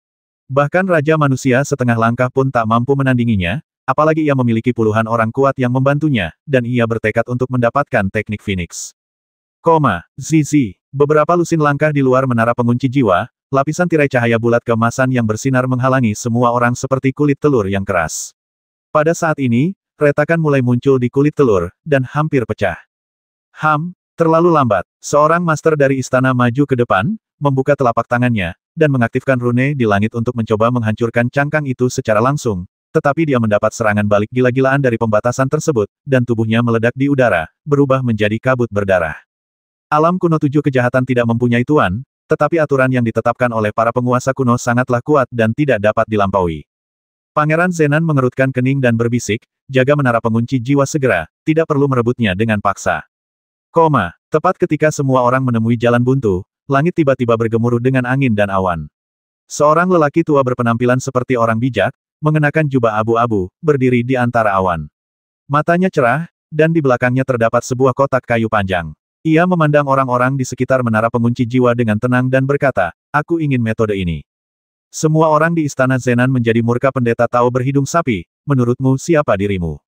Bahkan Raja Manusia setengah langkah pun tak mampu menandinginya, apalagi ia memiliki puluhan orang kuat yang membantunya, dan ia bertekad untuk mendapatkan teknik Phoenix. Zizi. Beberapa lusin langkah di luar menara pengunci jiwa, lapisan tirai cahaya bulat keemasan yang bersinar menghalangi semua orang seperti kulit telur yang keras. Pada saat ini, retakan mulai muncul di kulit telur, dan hampir pecah. Terlalu lambat. Seorang master dari istana maju ke depan, membuka telapak tangannya, dan mengaktifkan rune di langit untuk mencoba menghancurkan cangkang itu secara langsung, tetapi dia mendapat serangan balik gila-gilaan dari pembatasan tersebut, dan tubuhnya meledak di udara, berubah menjadi kabut berdarah. Alam kuno 7 kejahatan tidak mempunyai tuan, tetapi aturan yang ditetapkan oleh para penguasa kuno sangatlah kuat dan tidak dapat dilampaui. Pangeran Zenan mengerutkan kening dan berbisik, jaga menara pengunci jiwa segera, tidak perlu merebutnya dengan paksa. Tepat ketika semua orang menemui jalan buntu, langit tiba-tiba bergemuruh dengan angin dan awan. Seorang lelaki tua berpenampilan seperti orang bijak, mengenakan jubah abu-abu, berdiri di antara awan. Matanya cerah, dan di belakangnya terdapat sebuah kotak kayu panjang. Ia memandang orang-orang di sekitar menara pengunci jiwa dengan tenang dan berkata, "Aku ingin metode ini." Semua orang di istana Zenan menjadi murka. Pendeta Tao berhidung sapi, menurutmu siapa dirimu?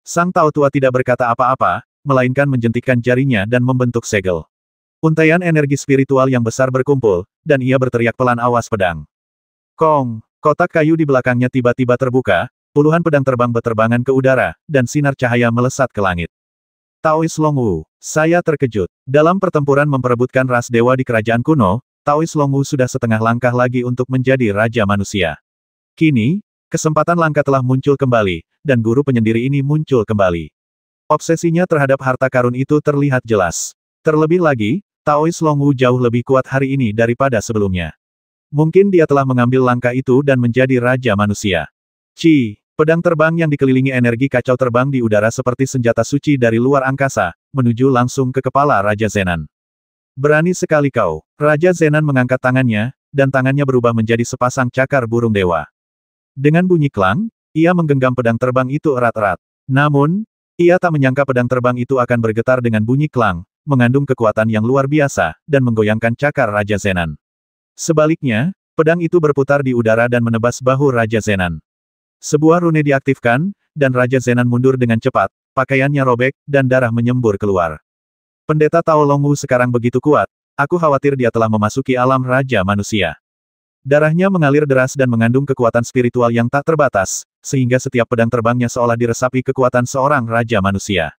Sang Tao tua tidak berkata apa-apa, melainkan menjentikkan jarinya dan membentuk segel. Untaian energi spiritual yang besar berkumpul, dan ia berteriak pelan awas pedang. Kong, kotak kayu di belakangnya tiba-tiba terbuka, puluhan pedang terbang beterbangan ke udara, dan sinar cahaya melesat ke langit. Taois Longwu, saya terkejut. Dalam pertempuran memperebutkan ras dewa di kerajaan kuno, Taois Longwu sudah setengah langkah lagi untuk menjadi Raja Manusia. Kini, kesempatan langka telah muncul kembali, dan guru penyendiri ini muncul kembali. Obsesinya terhadap harta karun itu terlihat jelas. Terlebih lagi, Taois Longwu jauh lebih kuat hari ini daripada sebelumnya. Mungkin dia telah mengambil langkah itu dan menjadi Raja Manusia. Pedang terbang yang dikelilingi energi kacau terbang di udara seperti senjata suci dari luar angkasa, menuju langsung ke kepala Raja Zenan. Berani sekali kau. Raja Zenan mengangkat tangannya, dan tangannya berubah menjadi sepasang cakar burung dewa. Dengan bunyi klang, ia menggenggam pedang terbang itu erat-erat. Namun, ia tak menyangka pedang terbang itu akan bergetar dengan bunyi klang, mengandung kekuatan yang luar biasa, dan menggoyangkan cakar Raja Zenan. Sebaliknya, pedang itu berputar di udara dan menebas bahu Raja Zenan. Sebuah rune diaktifkan, dan Raja Zenan mundur dengan cepat, pakaiannya robek, dan darah menyembur keluar. Pendeta Tao Longwu sekarang begitu kuat, aku khawatir dia telah memasuki alam Raja Manusia. Darahnya mengalir deras dan mengandung kekuatan spiritual yang tak terbatas, sehingga setiap pedang terbangnya seolah diresapi kekuatan seorang Raja Manusia.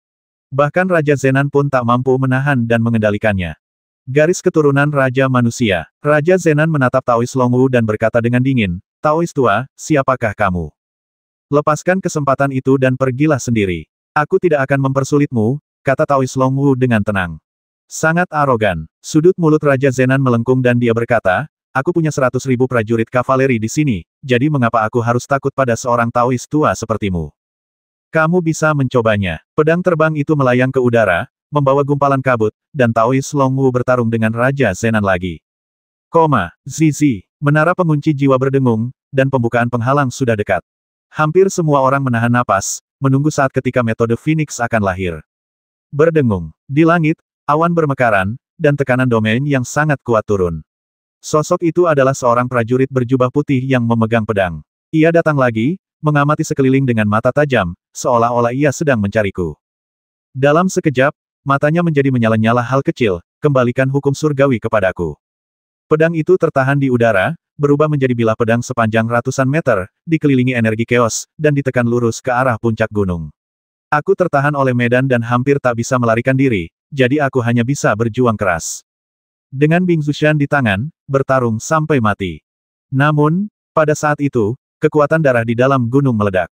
Bahkan Raja Zenan pun tak mampu menahan dan mengendalikannya. Garis keturunan Raja Manusia. Raja Zenan menatap Taois Longwu dan berkata dengan dingin, Taois tua, siapakah kamu? Lepaskan kesempatan itu dan pergilah sendiri. Aku tidak akan mempersulitmu, kata Taois Longwu dengan tenang. Sangat arogan. Sudut mulut Raja Zenan melengkung dan dia berkata, aku punya 100.000 prajurit kavaleri di sini, jadi mengapa aku harus takut pada seorang Taois tua sepertimu? Kamu bisa mencobanya. Pedang terbang itu melayang ke udara, membawa gumpalan kabut, dan Taois Longwu bertarung dengan Raja Zenan lagi. Zizi. Menara pengunci jiwa berdengung, dan pembukaan penghalang sudah dekat. Hampir semua orang menahan napas, menunggu saat ketika metode Phoenix akan lahir. Berdengung. Di langit, awan bermekaran, dan tekanan domain yang sangat kuat turun. Sosok itu adalah seorang prajurit berjubah putih yang memegang pedang. Ia datang lagi, mengamati sekeliling dengan mata tajam, seolah-olah ia sedang mencariku. Dalam sekejap, matanya menjadi menyala-nyala hal kecil, kembalikan hukum surgawi kepadaku. Pedang itu tertahan di udara, berubah menjadi bilah pedang sepanjang ratusan meter, dikelilingi energi keos, dan ditekan lurus ke arah puncak gunung. Aku tertahan oleh medan dan hampir tak bisa melarikan diri, jadi aku hanya bisa berjuang keras. Dengan Bing Zushan di tangan, bertarung sampai mati. Namun, pada saat itu, kekuatan darah di dalam gunung meledak.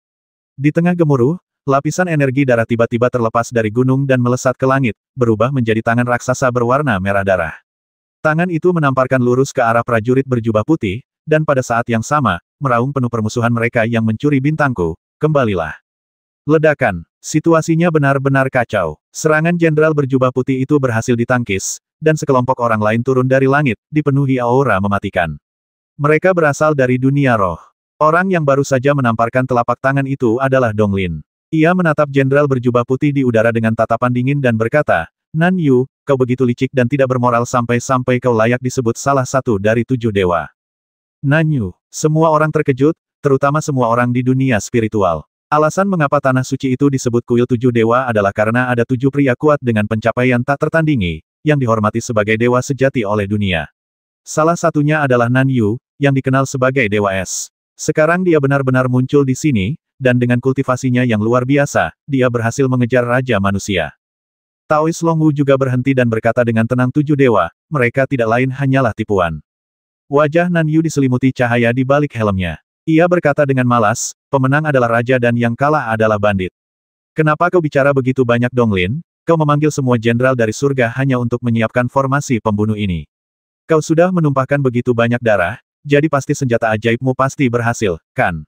Di tengah gemuruh, lapisan energi darah tiba-tiba terlepas dari gunung dan melesat ke langit, berubah menjadi tangan raksasa berwarna merah darah. Tangan itu menamparkan lurus ke arah prajurit berjubah putih, dan pada saat yang sama, meraung penuh permusuhan mereka yang mencuri bintangku, kembalilah. Ledakan. Situasinya benar-benar kacau. Serangan jenderal berjubah putih itu berhasil ditangkis, dan sekelompok orang lain turun dari langit, dipenuhi aura mematikan. Mereka berasal dari dunia roh. Orang yang baru saja menamparkan telapak tangan itu adalah Dong Lin. Ia menatap jenderal berjubah putih di udara dengan tatapan dingin dan berkata, Nan Yu, kau begitu licik dan tidak bermoral sampai-sampai kau layak disebut salah satu dari 7 dewa. Nan Yu. Semua orang terkejut, terutama semua orang di dunia spiritual. Alasan mengapa tanah suci itu disebut kuil 7 dewa adalah karena ada 7 pria kuat dengan pencapaian tak tertandingi, yang dihormati sebagai dewa sejati oleh dunia. Salah satunya adalah Nan Yu, yang dikenal sebagai Dewa Es. Sekarang dia benar-benar muncul di sini, dan dengan kultivasinya yang luar biasa, dia berhasil mengejar Raja Manusia. Taois Longwu juga berhenti dan berkata dengan tenang 7 dewa, mereka tidak lain hanyalah tipuan. Wajah Nan Yu diselimuti cahaya di balik helmnya. Ia berkata dengan malas, pemenang adalah raja dan yang kalah adalah bandit. Kenapa kau bicara begitu banyak Dong Lin? Kau memanggil semua jenderal dari surga hanya untuk menyiapkan formasi pembunuh ini. Kau sudah menumpahkan begitu banyak darah, jadi pasti senjata ajaibmu pasti berhasil, kan?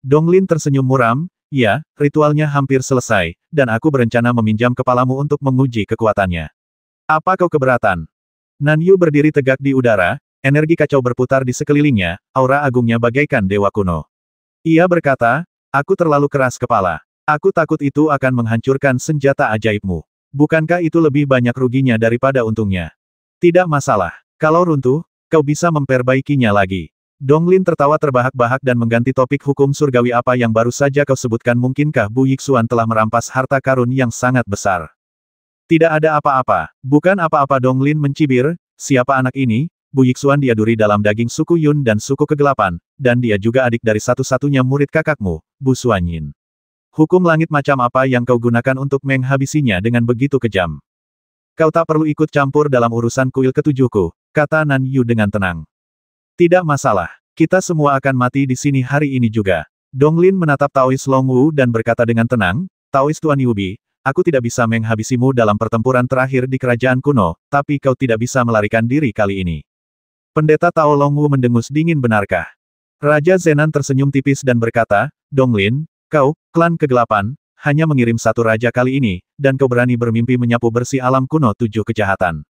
Dong Lin tersenyum muram, ya, ritualnya hampir selesai, dan aku berencana meminjam kepalamu untuk menguji kekuatannya. Apa kau keberatan? Nan Yu berdiri tegak di udara, energi kacau berputar di sekelilingnya, aura agungnya bagaikan dewa kuno. Ia berkata, aku terlalu keras kepala. Aku takut itu akan menghancurkan senjata ajaibmu. Bukankah itu lebih banyak ruginya daripada untungnya? Tidak masalah. Kalau runtuh, kau bisa memperbaikinya lagi. Dong Lin tertawa terbahak-bahak dan mengganti topik hukum surgawi apa yang baru saja kau sebutkan. Mungkinkah Bu Yixuan telah merampas harta karun yang sangat besar? Tidak ada apa-apa. Bukan apa-apa, Donglin mencibir, siapa anak ini? Bu Yixuan, dia duri dalam daging suku Yun dan suku kegelapan, dan dia juga adik dari satu-satunya murid kakakmu, Bu Suanyin. Hukum langit macam apa yang kau gunakan untuk menghabisinya dengan begitu kejam? Kau tak perlu ikut campur dalam urusan kuil ketujuhku, kata Nan Yu dengan tenang. Tidak masalah. Kita semua akan mati di sini hari ini juga. Donglin menatap Taois Long Wu dan berkata dengan tenang, Taois Tuan Yubi, aku tidak bisa menghabisimu dalam pertempuran terakhir di kerajaan kuno, tapi kau tidak bisa melarikan diri kali ini. Pendeta Tao Long Wu mendengus dingin. Benarkah? Raja Zenan tersenyum tipis dan berkata, Donglin, kau, klan kegelapan, hanya mengirim satu raja kali ini, dan kau berani bermimpi menyapu bersih alam kuno 7 kejahatan.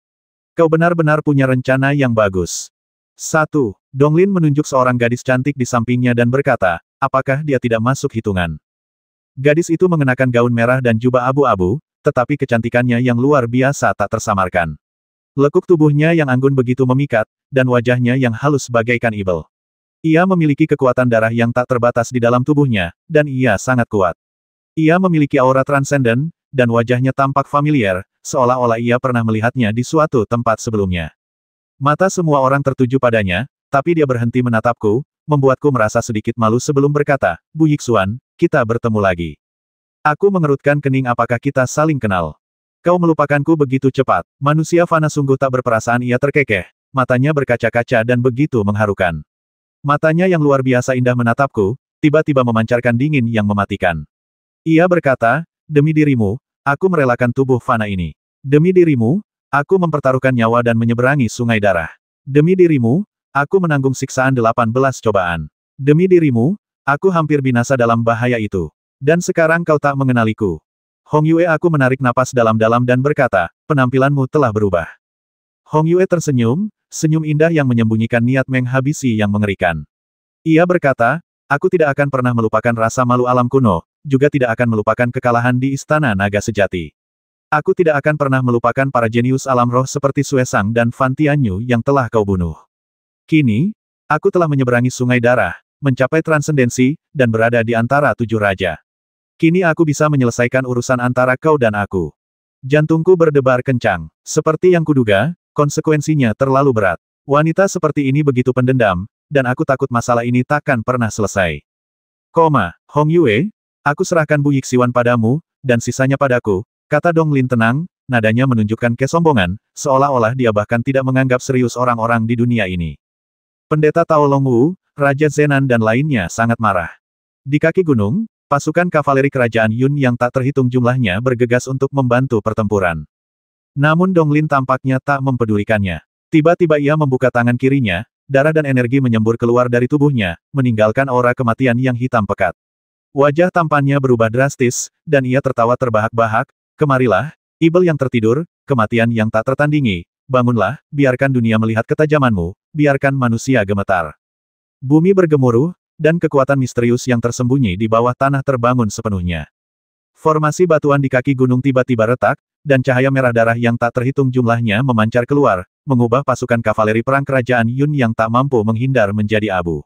Kau benar-benar punya rencana yang bagus. 1. Donglin menunjuk seorang gadis cantik di sampingnya dan berkata, apakah dia tidak masuk hitungan? Gadis itu mengenakan gaun merah dan jubah abu-abu, tetapi kecantikannya yang luar biasa tak tersamarkan. Lekuk tubuhnya yang anggun begitu memikat, dan wajahnya yang halus bagaikan ibel. Ia memiliki kekuatan darah yang tak terbatas di dalam tubuhnya, dan ia sangat kuat. Ia memiliki aura transenden, dan wajahnya tampak familiar, seolah-olah ia pernah melihatnya di suatu tempat sebelumnya. Mata semua orang tertuju padanya, tapi dia berhenti menatapku, membuatku merasa sedikit malu sebelum berkata, Bu Yixuan, kita bertemu lagi. Aku mengerutkan kening. Apakah kita saling kenal? Kau melupakanku begitu cepat. Manusia fana sungguh tak berperasaan. Ia terkekeh. Matanya berkaca-kaca dan begitu mengharukan. Matanya yang luar biasa indah menatapku, tiba-tiba memancarkan dingin yang mematikan. Ia berkata, demi dirimu, aku merelakan tubuh fana ini. Demi dirimu, aku mempertaruhkan nyawa dan menyeberangi sungai darah. Demi dirimu, aku menanggung siksaan 18 cobaan. Demi dirimu, aku hampir binasa dalam bahaya itu. Dan sekarang kau tak mengenaliku. Hong Yue. Aku menarik napas dalam-dalam dan berkata, penampilanmu telah berubah. Hong Yue tersenyum, senyum indah yang menyembunyikan niat menghabisi yang mengerikan. Ia berkata, aku tidak akan pernah melupakan rasa malu alam kuno, juga tidak akan melupakan kekalahan di Istana Naga Sejati. Aku tidak akan pernah melupakan para jenius alam roh seperti Suesang dan Fan Tianyu yang telah kau bunuh. Kini, aku telah menyeberangi sungai darah, mencapai transendensi, dan berada di antara 7 raja. Kini aku bisa menyelesaikan urusan antara kau dan aku. Jantungku berdebar kencang. Seperti yang kuduga, konsekuensinya terlalu berat. Wanita seperti ini begitu pendendam, dan aku takut masalah ini takkan pernah selesai. Hong Yue, aku serahkan Bu Yixuan padamu, dan sisanya padaku, kata Donglin tenang, nadanya menunjukkan kesombongan, seolah-olah dia bahkan tidak menganggap serius orang-orang di dunia ini. Pendeta Tao Long Wu, Raja Zenan dan lainnya sangat marah. Di kaki gunung, pasukan kavaleri kerajaan Yun yang tak terhitung jumlahnya bergegas untuk membantu pertempuran. Namun Donglin tampaknya tak mempedulikannya. Tiba-tiba ia membuka tangan kirinya, darah dan energi menyembur keluar dari tubuhnya, meninggalkan aura kematian yang hitam pekat. Wajah tampannya berubah drastis, dan ia tertawa terbahak-bahak, kemarilah, ibel yang tertidur, kematian yang tak tertandingi, bangunlah, biarkan dunia melihat ketajamanmu, biarkan manusia gemetar. Bumi bergemuruh, dan kekuatan misterius yang tersembunyi di bawah tanah terbangun sepenuhnya. Formasi batuan di kaki gunung tiba-tiba retak, dan cahaya merah darah yang tak terhitung jumlahnya memancar keluar, mengubah pasukan kavaleri perang kerajaan Yun yang tak mampu menghindar menjadi abu.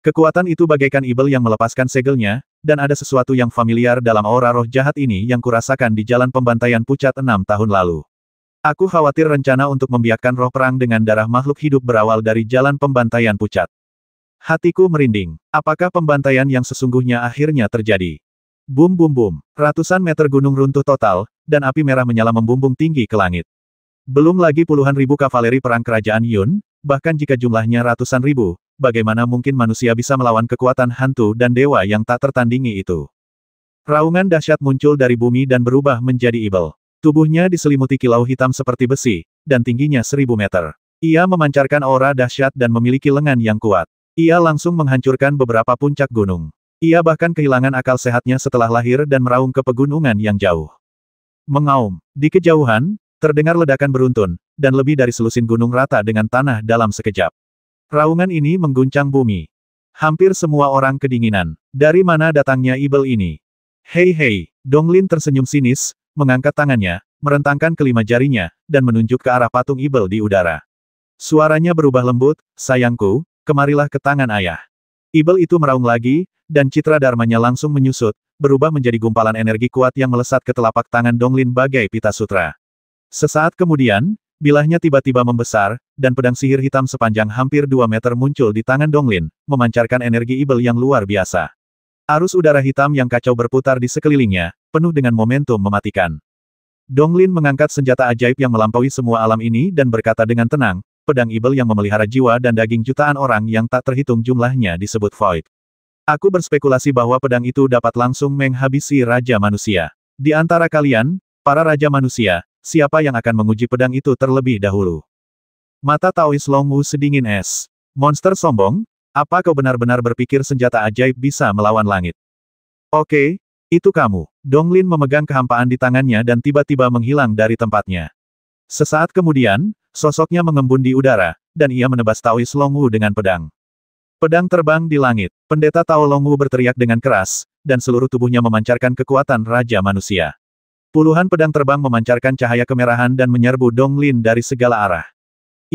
Kekuatan itu bagaikan ibel yang melepaskan segelnya, dan ada sesuatu yang familiar dalam aura roh jahat ini yang kurasakan di jalan pembantaian pucat 6 tahun lalu. Aku khawatir rencana untuk membiarkan roh perang dengan darah makhluk hidup berawal dari jalan pembantaian pucat. Hatiku merinding. Apakah pembantaian yang sesungguhnya akhirnya terjadi? Bum bum bum. Ratusan meter gunung runtuh total, dan api merah menyala membumbung tinggi ke langit. Belum lagi puluhan ribu kavaleri perang kerajaan Yun, bahkan jika jumlahnya ratusan ribu, bagaimana mungkin manusia bisa melawan kekuatan hantu dan dewa yang tak tertandingi itu? Raungan dahsyat muncul dari bumi dan berubah menjadi ibel. Tubuhnya diselimuti kilau hitam seperti besi, dan tingginya 1000 meter. Ia memancarkan aura dahsyat dan memiliki lengan yang kuat. Ia langsung menghancurkan beberapa puncak gunung. Ia bahkan kehilangan akal sehatnya setelah lahir dan meraung ke pegunungan yang jauh. Mengaum. Di kejauhan, terdengar ledakan beruntun, dan lebih dari selusin gunung rata dengan tanah dalam sekejap. Raungan ini mengguncang bumi. Hampir semua orang kedinginan. Dari mana datangnya ibel ini? Hei hei, Donglin tersenyum sinis, mengangkat tangannya, merentangkan kelima jarinya, dan menunjuk ke arah patung ibel di udara. Suaranya berubah lembut, sayangku, kemarilah ke tangan ayah. Ibel itu meraung lagi, dan citra dharmanya langsung menyusut, berubah menjadi gumpalan energi kuat yang melesat ke telapak tangan Donglin bagai pita sutra. Sesaat kemudian, bilahnya tiba-tiba membesar, dan pedang sihir hitam sepanjang hampir 2 meter muncul di tangan Donglin, memancarkan energi ibel yang luar biasa. Arus udara hitam yang kacau berputar di sekelilingnya, penuh dengan momentum mematikan. Donglin mengangkat senjata ajaib yang melampaui semua alam ini dan berkata dengan tenang, pedang ibel yang memelihara jiwa dan daging jutaan orang yang tak terhitung jumlahnya disebut Void. Aku berspekulasi bahwa pedang itu dapat langsung menghabisi Raja Manusia. Di antara kalian, para Raja Manusia, siapa yang akan menguji pedang itu terlebih dahulu? Mata Taois Long Wu sedingin es. Monster sombong, apa kau benar-benar berpikir senjata ajaib bisa melawan langit? Oke, itu kamu. Donglin memegang kehampaan di tangannya dan tiba-tiba menghilang dari tempatnya. Sesaat kemudian, sosoknya mengembun di udara, dan ia menebas Taois Long Wu dengan pedang. Pedang terbang di langit. Pendeta Tao Long Wu berteriak dengan keras, dan seluruh tubuhnya memancarkan kekuatan Raja Manusia. Puluhan pedang terbang memancarkan cahaya kemerahan dan menyerbu Donglin dari segala arah.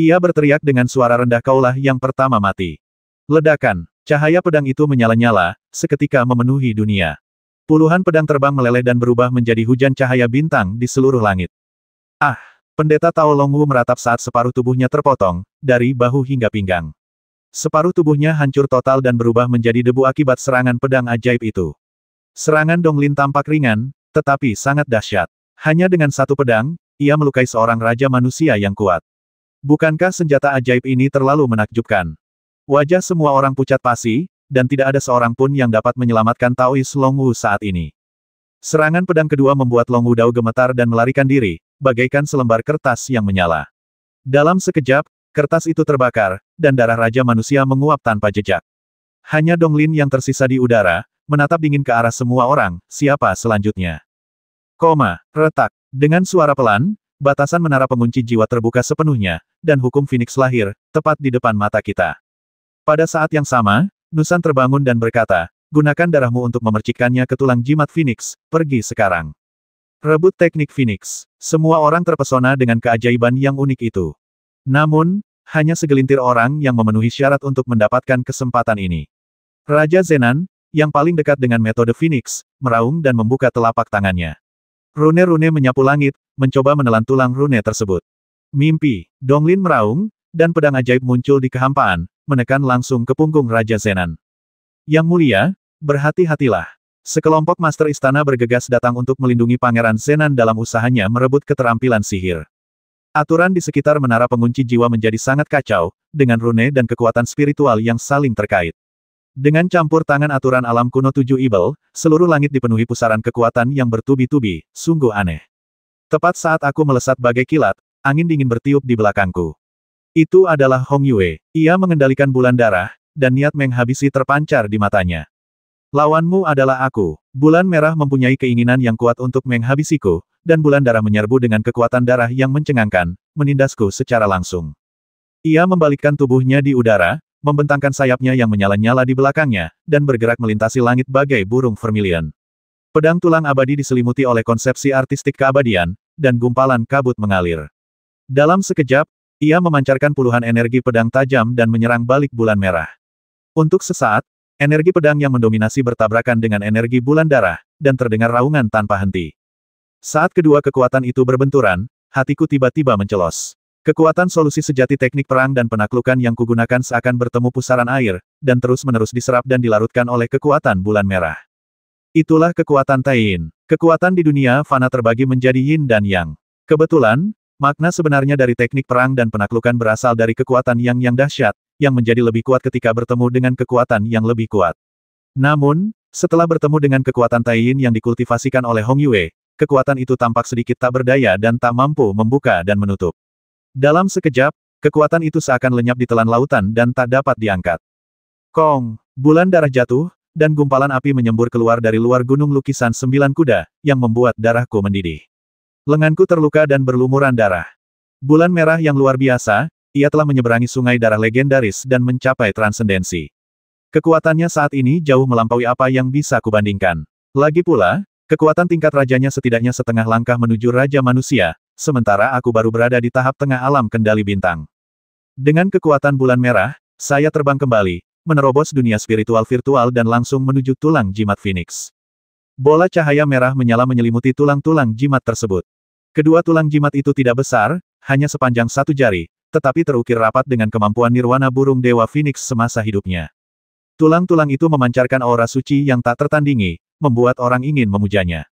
Ia berteriak dengan suara rendah, kaulah yang pertama mati. Ledakan. Cahaya pedang itu menyala-nyala, seketika memenuhi dunia. Puluhan pedang terbang meleleh dan berubah menjadi hujan cahaya bintang di seluruh langit. Ah! Pendeta Tao Long Wu meratap saat separuh tubuhnya terpotong, dari bahu hingga pinggang. Separuh tubuhnya hancur total dan berubah menjadi debu akibat serangan pedang ajaib itu. Serangan Donglin tampak ringan, tetapi sangat dahsyat. Hanya dengan satu pedang, ia melukai seorang Raja Manusia yang kuat. Bukankah senjata ajaib ini terlalu menakjubkan? Wajah semua orang pucat pasi, dan tidak ada seorang pun yang dapat menyelamatkan Taois Long Wu saat ini. Serangan pedang kedua membuat Long Wu Dao gemetar dan melarikan diri, bagaikan selembar kertas yang menyala. Dalam sekejap, kertas itu terbakar, dan darah Raja Manusia menguap tanpa jejak. Hanya Donglin yang tersisa di udara, menatap dingin ke arah semua orang, siapa selanjutnya? Retak. Dengan suara pelan, batasan menara pengunci jiwa terbuka sepenuhnya, dan hukum Phoenix lahir, tepat di depan mata kita. Pada saat yang sama, Nusan terbangun dan berkata, gunakan darahmu untuk memercikkannya ke tulang jimat Phoenix, pergi sekarang. Rebut teknik Phoenix. Semua orang terpesona dengan keajaiban yang unik itu. Namun, hanya segelintir orang yang memenuhi syarat untuk mendapatkan kesempatan ini. Raja Zenan, yang paling dekat dengan metode Phoenix, meraung dan membuka telapak tangannya. Rune-rune menyapu langit, mencoba menelan tulang rune tersebut. Mimpi. Donglin meraung, dan pedang ajaib muncul di kehampaan, menekan langsung ke punggung Raja Zenan. Yang mulia, berhati-hatilah. Sekelompok master istana bergegas datang untuk melindungi Pangeran Zenan dalam usahanya merebut keterampilan sihir. Aturan di sekitar menara pengunci jiwa menjadi sangat kacau, dengan rune dan kekuatan spiritual yang saling terkait. Dengan campur tangan aturan alam kuno 7 Ibel, seluruh langit dipenuhi pusaran kekuatan yang bertubi-tubi, sungguh aneh. Tepat saat aku melesat bagai kilat, angin dingin bertiup di belakangku. Itu adalah Hong Yue. Ia mengendalikan bulan darah, dan niat menghabisi terpancar di matanya. Lawanmu adalah aku. Bulan merah mempunyai keinginan yang kuat untuk menghabisiku, dan bulan darah menyerbu dengan kekuatan darah yang mencengangkan, menindasku secara langsung. Ia membalikkan tubuhnya di udara, membentangkan sayapnya yang menyala-nyala di belakangnya, dan bergerak melintasi langit bagai burung vermilion. Pedang tulang abadi diselimuti oleh konsepsi artistik keabadian, dan gumpalan kabut mengalir. Dalam sekejap, ia memancarkan puluhan energi pedang tajam dan menyerang balik bulan merah. Untuk sesaat, energi pedang yang mendominasi bertabrakan dengan energi bulan darah, dan terdengar raungan tanpa henti. Saat kedua kekuatan itu berbenturan, hatiku tiba-tiba mencelos. Kekuatan solusi sejati teknik perang dan penaklukan yang kugunakan seakan bertemu pusaran air, dan terus-menerus diserap dan dilarutkan oleh kekuatan bulan merah. Itulah kekuatan Taiyin. Kekuatan di dunia fana terbagi menjadi yin dan yang. Kebetulan, makna sebenarnya dari teknik perang dan penaklukan berasal dari kekuatan yang dahsyat, yang menjadi lebih kuat ketika bertemu dengan kekuatan yang lebih kuat. Namun, setelah bertemu dengan kekuatan Taiyin yang dikultivasikan oleh Hong Yue, kekuatan itu tampak sedikit tak berdaya dan tak mampu membuka dan menutup. Dalam sekejap, kekuatan itu seakan lenyap di telan lautan dan tak dapat diangkat. Kong! Bulan darah jatuh, dan gumpalan api menyembur keluar dari luar gunung lukisan 9 kuda, yang membuat darahku mendidih. Lenganku terluka dan berlumuran darah. Bulan merah yang luar biasa, ia telah menyeberangi sungai darah legendaris dan mencapai transendensi. Kekuatannya saat ini jauh melampaui apa yang bisa kubandingkan. Lagi pula, kekuatan tingkat rajanya setidaknya setengah langkah menuju Raja Manusia, sementara aku baru berada di tahap tengah alam kendali bintang. Dengan kekuatan bulan merah, saya terbang kembali, menerobos dunia spiritual virtual dan langsung menuju tulang jimat Phoenix. Bola cahaya merah menyala menyelimuti tulang-tulang jimat tersebut. Kedua tulang jimat itu tidak besar, hanya sepanjang satu jari, tetapi terukir rapat dengan kemampuan nirwana burung Dewa Phoenix semasa hidupnya. Tulang-tulang itu memancarkan aura suci yang tak tertandingi, membuat orang ingin memujanya.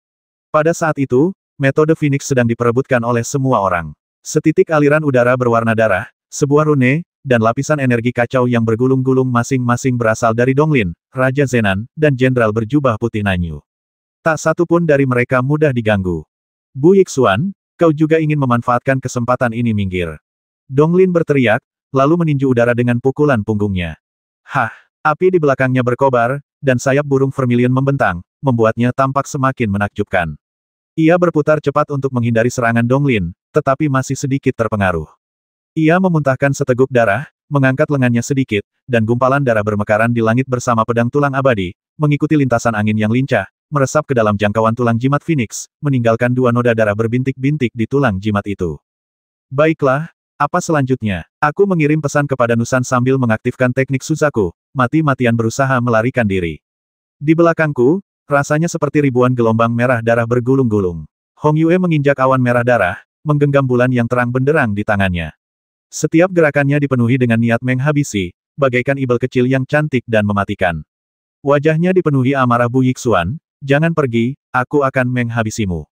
Pada saat itu, metode Phoenix sedang diperebutkan oleh semua orang. Setitik aliran udara berwarna darah, sebuah rune, dan lapisan energi kacau yang bergulung-gulung masing-masing berasal dari Donglin, Raja Zenan, dan Jenderal berjubah putih Nanyu. Tak satu pun dari mereka mudah diganggu. Bu Yixuan, kau juga ingin memanfaatkan kesempatan ini minggir. Donglin berteriak, lalu meninju udara dengan pukulan punggungnya. Hah, api di belakangnya berkobar, dan sayap burung vermilion membentang, membuatnya tampak semakin menakjubkan. Ia berputar cepat untuk menghindari serangan Donglin, tetapi masih sedikit terpengaruh. Ia memuntahkan seteguk darah, mengangkat lengannya sedikit, dan gumpalan darah bermekaran di langit bersama pedang tulang abadi, mengikuti lintasan angin yang lincah, meresap ke dalam jangkauan tulang jimat Phoenix, meninggalkan dua noda darah berbintik-bintik di tulang jimat itu. Baiklah, apa selanjutnya? Aku mengirim pesan kepada Nusan sambil mengaktifkan teknik Suzaku, mati-matian berusaha melarikan diri. Di belakangku, rasanya seperti ribuan gelombang merah darah bergulung-gulung. Hong Yue menginjak awan merah darah, menggenggam bulan yang terang benderang di tangannya. Setiap gerakannya dipenuhi dengan niat menghabisi, bagaikan ibel kecil yang cantik dan mematikan. Wajahnya dipenuhi amarah Bu Yixuan. Jangan pergi, aku akan menghabisimu.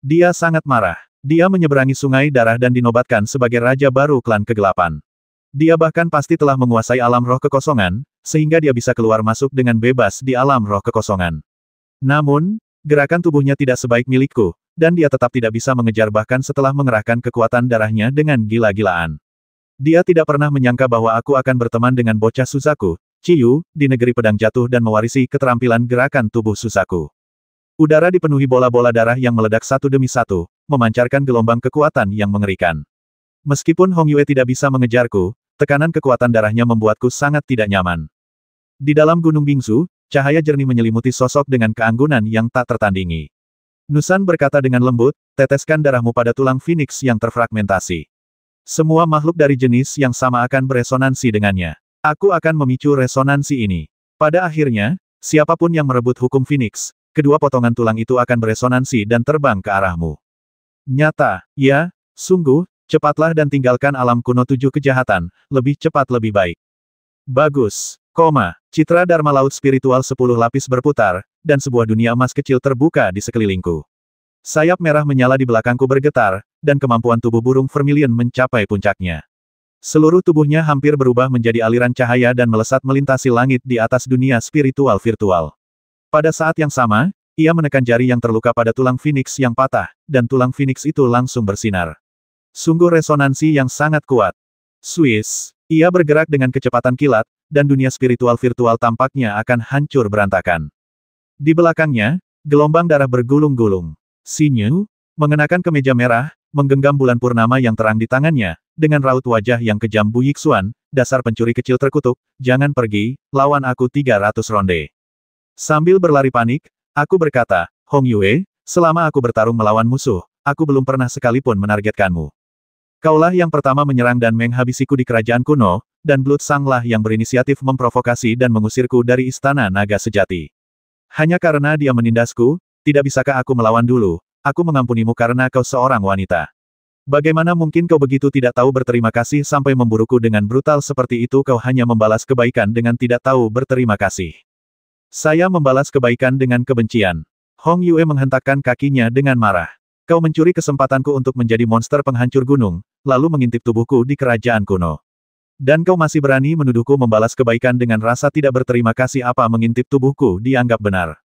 Dia sangat marah. Dia menyeberangi sungai darah dan dinobatkan sebagai raja baru klan kegelapan. Dia bahkan pasti telah menguasai alam roh kekosongan, sehingga dia bisa keluar masuk dengan bebas di alam roh kekosongan. Namun, gerakan tubuhnya tidak sebaik milikku, dan dia tetap tidak bisa mengejar bahkan setelah mengerahkan kekuatan darahnya dengan gila-gilaan. Dia tidak pernah menyangka bahwa aku akan berteman dengan bocah Suzaku, Ciyu, di negeri pedang jatuh dan mewarisi keterampilan gerakan tubuh Suzaku. Udara dipenuhi bola-bola darah yang meledak satu demi satu, memancarkan gelombang kekuatan yang mengerikan. Meskipun Hong Yue tidak bisa mengejarku, tekanan kekuatan darahnya membuatku sangat tidak nyaman. Di dalam Gunung Bingsu, cahaya jernih menyelimuti sosok dengan keanggunan yang tak tertandingi. Nusan berkata dengan lembut, teteskan darahmu pada tulang Phoenix yang terfragmentasi. Semua makhluk dari jenis yang sama akan beresonansi dengannya. Aku akan memicu resonansi ini. Pada akhirnya, siapapun yang merebut hukum Phoenix, kedua potongan tulang itu akan beresonansi dan terbang ke arahmu. Nyata, ya, sungguh, cepatlah dan tinggalkan alam kuno tujuh kejahatan, lebih cepat lebih baik. Bagus, citra Dharma Laut Spiritual 10 lapis berputar, dan sebuah dunia emas kecil terbuka di sekelilingku. Sayap merah menyala di belakangku bergetar, dan kemampuan tubuh burung vermilion mencapai puncaknya. Seluruh tubuhnya hampir berubah menjadi aliran cahaya dan melesat melintasi langit di atas dunia spiritual virtual. Pada saat yang sama, ia menekan jari yang terluka pada tulang Phoenix yang patah, dan tulang Phoenix itu langsung bersinar. Sungguh resonansi yang sangat kuat. Swiss, ia bergerak dengan kecepatan kilat, dan dunia spiritual virtual tampaknya akan hancur berantakan. Di belakangnya, gelombang darah bergulung-gulung. Xinyu, mengenakan kemeja merah, menggenggam bulan purnama yang terang di tangannya, dengan raut wajah yang kejam Bu Yixuan, dasar pencuri kecil terkutuk, jangan pergi, lawan aku 300 ronde. Sambil berlari panik, aku berkata, Hong Yue, selama aku bertarung melawan musuh, aku belum pernah sekalipun menargetkanmu. Kaulah yang pertama menyerang dan menghabisiku di kerajaan kuno, dan Blood Sanglah yang berinisiatif memprovokasi dan mengusirku dari istana naga sejati. Hanya karena dia menindasku, tidak bisakah aku melawan dulu, aku mengampunimu karena kau seorang wanita. Bagaimana mungkin kau begitu tidak tahu berterima kasih sampai memburuku dengan brutal seperti itu? Kau hanya membalas kebaikan dengan tidak tahu berterima kasih. Saya membalas kebaikan dengan kebencian. Hong Yue menghentakkan kakinya dengan marah. Kau mencuri kesempatanku untuk menjadi monster penghancur gunung, lalu mengintip tubuhku di kerajaan kuno. Dan kau masih berani menuduhku membalas kebaikan dengan rasa tidak berterima kasih. Apa mengintip tubuhku dianggap benar?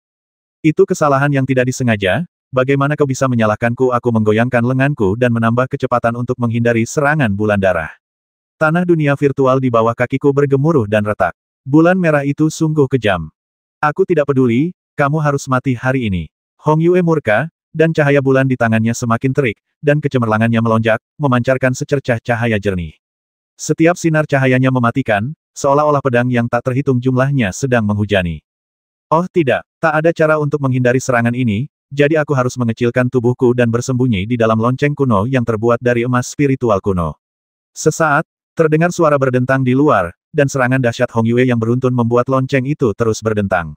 Itu kesalahan yang tidak disengaja. Bagaimana kau bisa menyalahkanku? Aku menggoyangkan lenganku dan menambah kecepatan untuk menghindari serangan bulan darah. Tanah dunia virtual di bawah kakiku bergemuruh dan retak. Bulan merah itu sungguh kejam. Aku tidak peduli, kamu harus mati hari ini. Hong Yue murka, dan cahaya bulan di tangannya semakin terik, dan kecemerlangannya melonjak, memancarkan secercah cahaya jernih. Setiap sinar cahayanya mematikan, seolah-olah pedang yang tak terhitung jumlahnya sedang menghujani. Oh tidak, tak ada cara untuk menghindari serangan ini. Jadi aku harus mengecilkan tubuhku dan bersembunyi di dalam lonceng kuno yang terbuat dari emas spiritual kuno. Sesaat, terdengar suara berdentang di luar, dan serangan dahsyat Hong Yue yang beruntun membuat lonceng itu terus berdentang.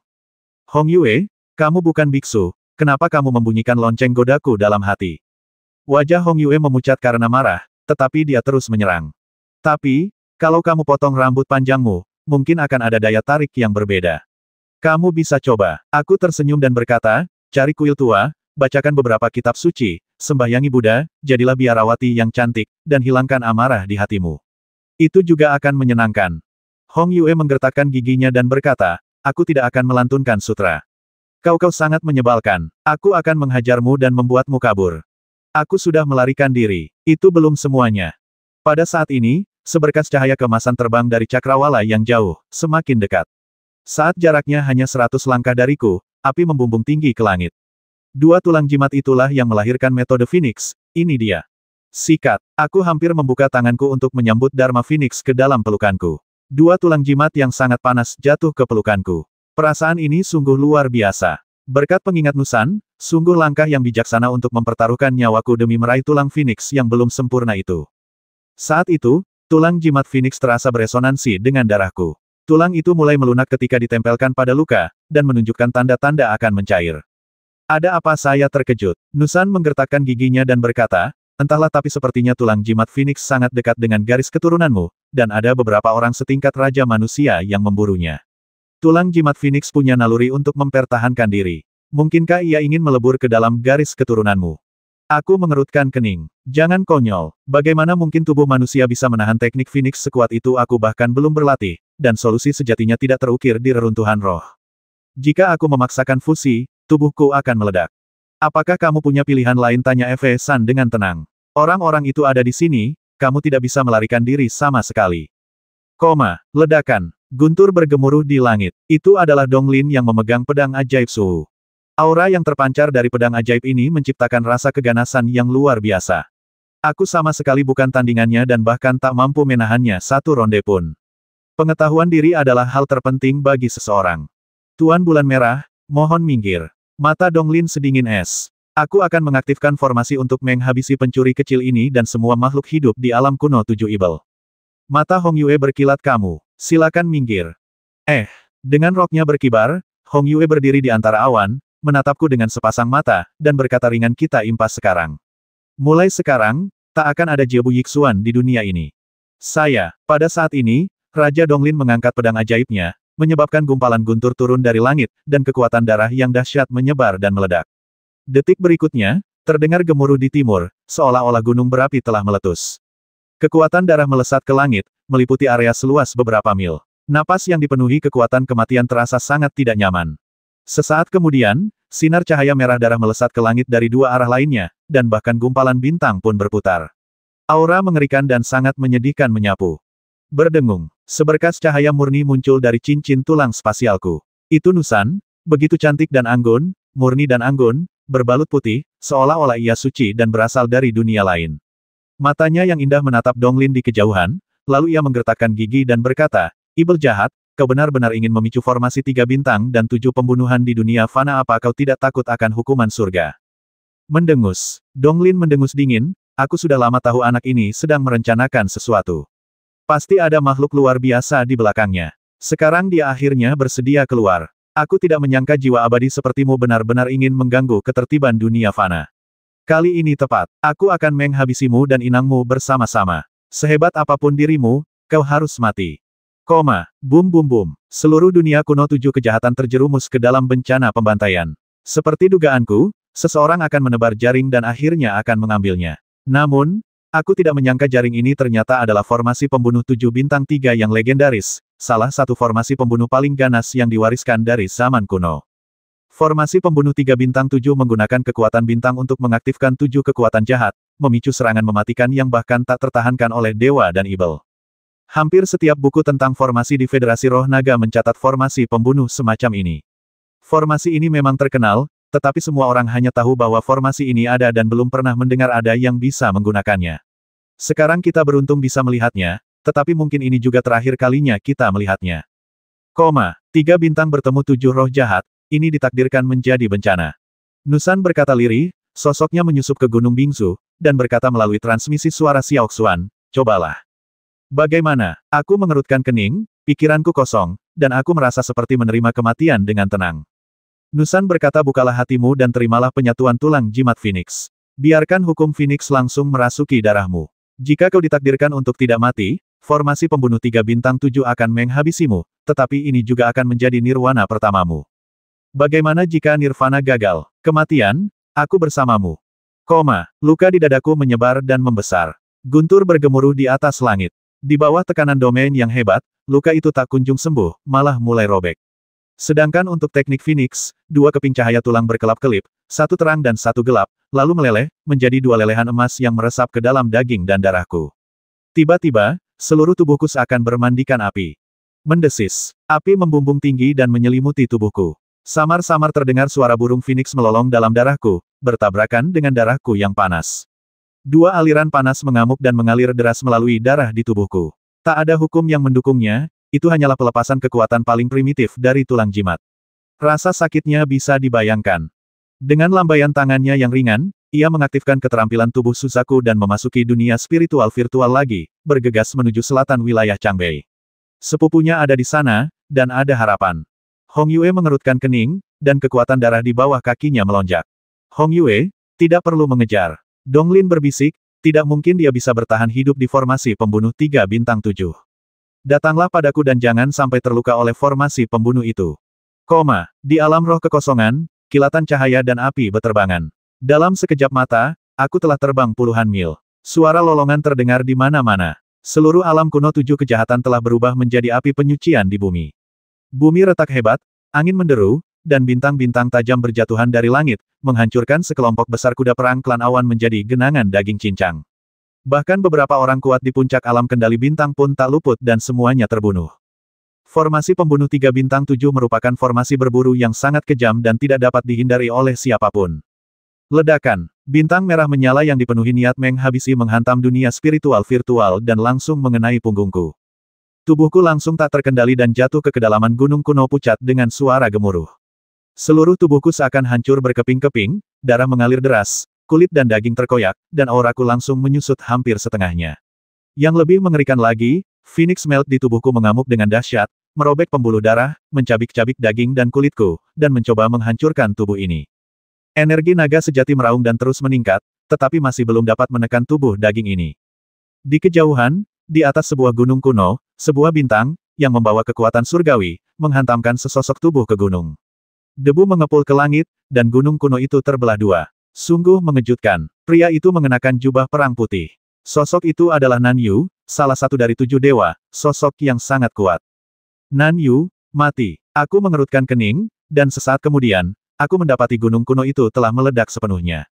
Hong Yue, kamu bukan biksu, kenapa kamu membunyikan lonceng godaku dalam hati? Wajah Hong Yue memucat karena marah, tetapi dia terus menyerang. Tapi, kalau kamu potong rambut panjangmu, mungkin akan ada daya tarik yang berbeda. Kamu bisa coba. Aku tersenyum dan berkata, cari kuil tua, bacakan beberapa kitab suci, sembahyangi Buddha, jadilah biarawati yang cantik, dan hilangkan amarah di hatimu. Itu juga akan menyenangkan. Hong Yue menggertakkan giginya dan berkata, aku tidak akan melantunkan sutra. Kau sangat menyebalkan. Aku akan menghajarmu dan membuatmu kabur. Aku sudah melarikan diri. Itu belum semuanya. Pada saat ini, seberkas cahaya keemasan terbang dari cakrawala yang jauh, semakin dekat. Saat jaraknya hanya 100 langkah dariku, api membumbung tinggi ke langit. Dua tulang jimat itulah yang melahirkan metode Phoenix, ini dia. Sikat. Aku hampir membuka tanganku untuk menyambut Dharma Phoenix ke dalam pelukanku. Dua tulang jimat yang sangat panas jatuh ke pelukanku. Perasaan ini sungguh luar biasa. Berkat pengingat Nusan, sungguh langkah yang bijaksana untuk mempertaruhkan nyawaku demi meraih tulang Phoenix yang belum sempurna itu. Saat itu, tulang jimat Phoenix terasa beresonansi dengan darahku. Tulang itu mulai melunak ketika ditempelkan pada luka, dan menunjukkan tanda-tanda akan mencair. Ada apa? Saya terkejut. Nusan menggertakkan giginya dan berkata, entahlah tapi sepertinya tulang jimat Phoenix sangat dekat dengan garis keturunanmu, dan ada beberapa orang setingkat Raja Manusia yang memburunya. Tulang jimat Phoenix punya naluri untuk mempertahankan diri. Mungkinkah ia ingin melebur ke dalam garis keturunanmu? Aku mengerutkan kening. Jangan konyol. Bagaimana mungkin tubuh manusia bisa menahan teknik Phoenix sekuat itu? Aku bahkan belum berlatih, dan solusi sejatinya tidak terukir di reruntuhan roh. Jika aku memaksakan fusi, tubuhku akan meledak. Apakah kamu punya pilihan lain? Tanya Eve San dengan tenang. Orang-orang itu ada di sini, kamu tidak bisa melarikan diri sama sekali. Ledakan. Guntur bergemuruh di langit. Itu adalah Donglin yang memegang pedang ajaib Suhu. Aura yang terpancar dari pedang ajaib ini menciptakan rasa keganasan yang luar biasa. Aku sama sekali bukan tandingannya dan bahkan tak mampu menahannya satu ronde pun. Pengetahuan diri adalah hal terpenting bagi seseorang. Tuan Bulan Merah, mohon minggir. Mata Donglin sedingin es. Aku akan mengaktifkan formasi untuk menghabisi pencuri kecil ini dan semua makhluk hidup di alam kuno 7 Ibel. Mata Hong Yue berkilat. Kamu. Silakan minggir. Dengan roknya berkibar, Hong Yue berdiri di antara awan, menatapku dengan sepasang mata, dan berkata ringan, kita impas sekarang. Mulai sekarang, tak akan ada Jiebu Yixuan di dunia ini. Pada saat ini, Raja Donglin mengangkat pedang ajaibnya, menyebabkan gumpalan guntur turun dari langit, dan kekuatan darah yang dahsyat menyebar dan meledak. Detik berikutnya, terdengar gemuruh di timur, seolah-olah gunung berapi telah meletus. Kekuatan darah melesat ke langit, meliputi area seluas beberapa mil. Napas yang dipenuhi kekuatan kematian terasa sangat tidak nyaman. Sesaat kemudian, sinar cahaya merah darah melesat ke langit dari dua arah lainnya, dan bahkan gumpalan bintang pun berputar. Aura mengerikan dan sangat menyedihkan menyapu. Berdengung, seberkas cahaya murni muncul dari cincin tulang spasialku. Itu Nusan, begitu cantik dan anggun, murni dan anggun, berbalut putih, seolah-olah ia suci dan berasal dari dunia lain. Matanya yang indah menatap Donglin di kejauhan, lalu ia menggertakkan gigi dan berkata, Ibel jahat, kau benar-benar ingin memicu formasi 3 bintang dan 7 pembunuhan di dunia fana. Apa kau tidak takut akan hukuman surga? Mendengus. Donglin mendengus dingin, aku sudah lama tahu anak ini sedang merencanakan sesuatu. Pasti ada makhluk luar biasa di belakangnya. Sekarang dia akhirnya bersedia keluar. Aku tidak menyangka jiwa abadi sepertimu benar-benar ingin mengganggu ketertiban dunia fana. Kali ini tepat. Aku akan menghabisimu dan inangmu bersama-sama. Sehebat apapun dirimu, kau harus mati. Bum bum bum. Seluruh dunia kuno 7 kejahatan terjerumus ke dalam bencana pembantaian. Seperti dugaanku, seseorang akan menebar jaring dan akhirnya akan mengambilnya. Namun, aku tidak menyangka jaring ini ternyata adalah formasi pembunuh 7 bintang 3 yang legendaris, salah satu formasi pembunuh paling ganas yang diwariskan dari zaman kuno. Formasi pembunuh 3 bintang 7 menggunakan kekuatan bintang untuk mengaktifkan 7 kekuatan jahat, memicu serangan mematikan yang bahkan tak tertahankan oleh dewa dan ibel. Hampir setiap buku tentang formasi di Federasi Roh Naga mencatat formasi pembunuh semacam ini. Formasi ini memang terkenal, tetapi semua orang hanya tahu bahwa formasi ini ada dan belum pernah mendengar ada yang bisa menggunakannya. Sekarang kita beruntung bisa melihatnya, tetapi mungkin ini juga terakhir kalinya kita melihatnya. 3 bintang bertemu 7 roh jahat, ini ditakdirkan menjadi bencana. Nusan berkata lirih, sosoknya menyusup ke Gunung Bingsu, dan berkata melalui transmisi suara Xiaoxuan, cobalah. Bagaimana? Aku mengerutkan kening, pikiranku kosong, dan aku merasa seperti menerima kematian dengan tenang. Nusan berkata bukalah hatimu dan terimalah penyatuan tulang jimat Phoenix. Biarkan hukum Phoenix langsung merasuki darahmu. Jika kau ditakdirkan untuk tidak mati, formasi pembunuh 3 bintang 7 akan menghabisimu, tetapi ini juga akan menjadi nirwana pertamamu. Bagaimana jika nirvana gagal? Kematian? Aku bersamamu. Luka di dadaku menyebar dan membesar. Guntur bergemuruh di atas langit. Di bawah tekanan domain yang hebat, luka itu tak kunjung sembuh, malah mulai robek. Sedangkan untuk teknik Phoenix, 2 keping cahaya tulang berkelap-kelip, satu terang dan satu gelap, lalu meleleh, menjadi 2 lelehan emas yang meresap ke dalam daging dan darahku. Tiba-tiba, seluruh tubuhku seakan bermandikan api. Mendesis. Api membumbung tinggi dan menyelimuti tubuhku. Samar-samar terdengar suara burung Phoenix melolong dalam darahku, bertabrakan dengan darahku yang panas. 2 aliran panas mengamuk dan mengalir deras melalui darah di tubuhku. Tak ada hukum yang mendukungnya, itu hanyalah pelepasan kekuatan paling primitif dari tulang jimat. Rasa sakitnya bisa dibayangkan. Dengan lambaian tangannya yang ringan, ia mengaktifkan keterampilan tubuh Suzaku dan memasuki dunia spiritual virtual lagi, bergegas menuju selatan wilayah Changbei. Sepupunya ada di sana, dan ada harapan. Hong Yue mengerutkan kening, dan kekuatan darah di bawah kakinya melonjak. Hong Yue, tidak perlu mengejar. Donglin berbisik, tidak mungkin dia bisa bertahan hidup di formasi pembunuh 3 bintang 7. Datanglah padaku dan jangan sampai terluka oleh formasi pembunuh itu. Di alam roh kekosongan, kilatan cahaya dan api beterbangan. Dalam sekejap mata, aku telah terbang puluhan mil. Suara lolongan terdengar di mana-mana. Seluruh alam kuno 7 kejahatan telah berubah menjadi api penyucian di bumi. Bumi retak hebat, angin menderu, dan bintang-bintang tajam berjatuhan dari langit, menghancurkan sekelompok besar kuda perang klan awan menjadi genangan daging cincang. Bahkan beberapa orang kuat di puncak alam kendali bintang pun tak luput dan semuanya terbunuh. Formasi pembunuh 3 bintang 7 merupakan formasi berburu yang sangat kejam dan tidak dapat dihindari oleh siapapun. Ledakan. Bintang merah menyala yang dipenuhi niat menghabisi menghantam dunia spiritual virtual dan langsung mengenai punggungku. Tubuhku langsung tak terkendali dan jatuh ke kedalaman gunung kuno pucat dengan suara gemuruh. Seluruh tubuhku seakan hancur berkeping-keping, darah mengalir deras, kulit dan daging terkoyak, dan auraku langsung menyusut hampir setengahnya. Yang lebih mengerikan lagi, Phoenix Melt di tubuhku mengamuk dengan dahsyat, merobek pembuluh darah, mencabik-cabik daging dan kulitku, dan mencoba menghancurkan tubuh ini. Energi naga sejati meraung dan terus meningkat, tetapi masih belum dapat menekan tubuh daging ini. Di kejauhan, di atas sebuah gunung kuno, sebuah bintang, yang membawa kekuatan surgawi, menghantamkan sesosok tubuh ke gunung. Debu mengepul ke langit, dan gunung kuno itu terbelah 2. Sungguh mengejutkan. Pria itu mengenakan jubah perang putih. Sosok itu adalah Nan Yu, salah satu dari 7 dewa, sosok yang sangat kuat. Nan Yu, mati. Aku mengerutkan kening, dan sesaat kemudian, aku mendapati gunung kuno itu telah meledak sepenuhnya.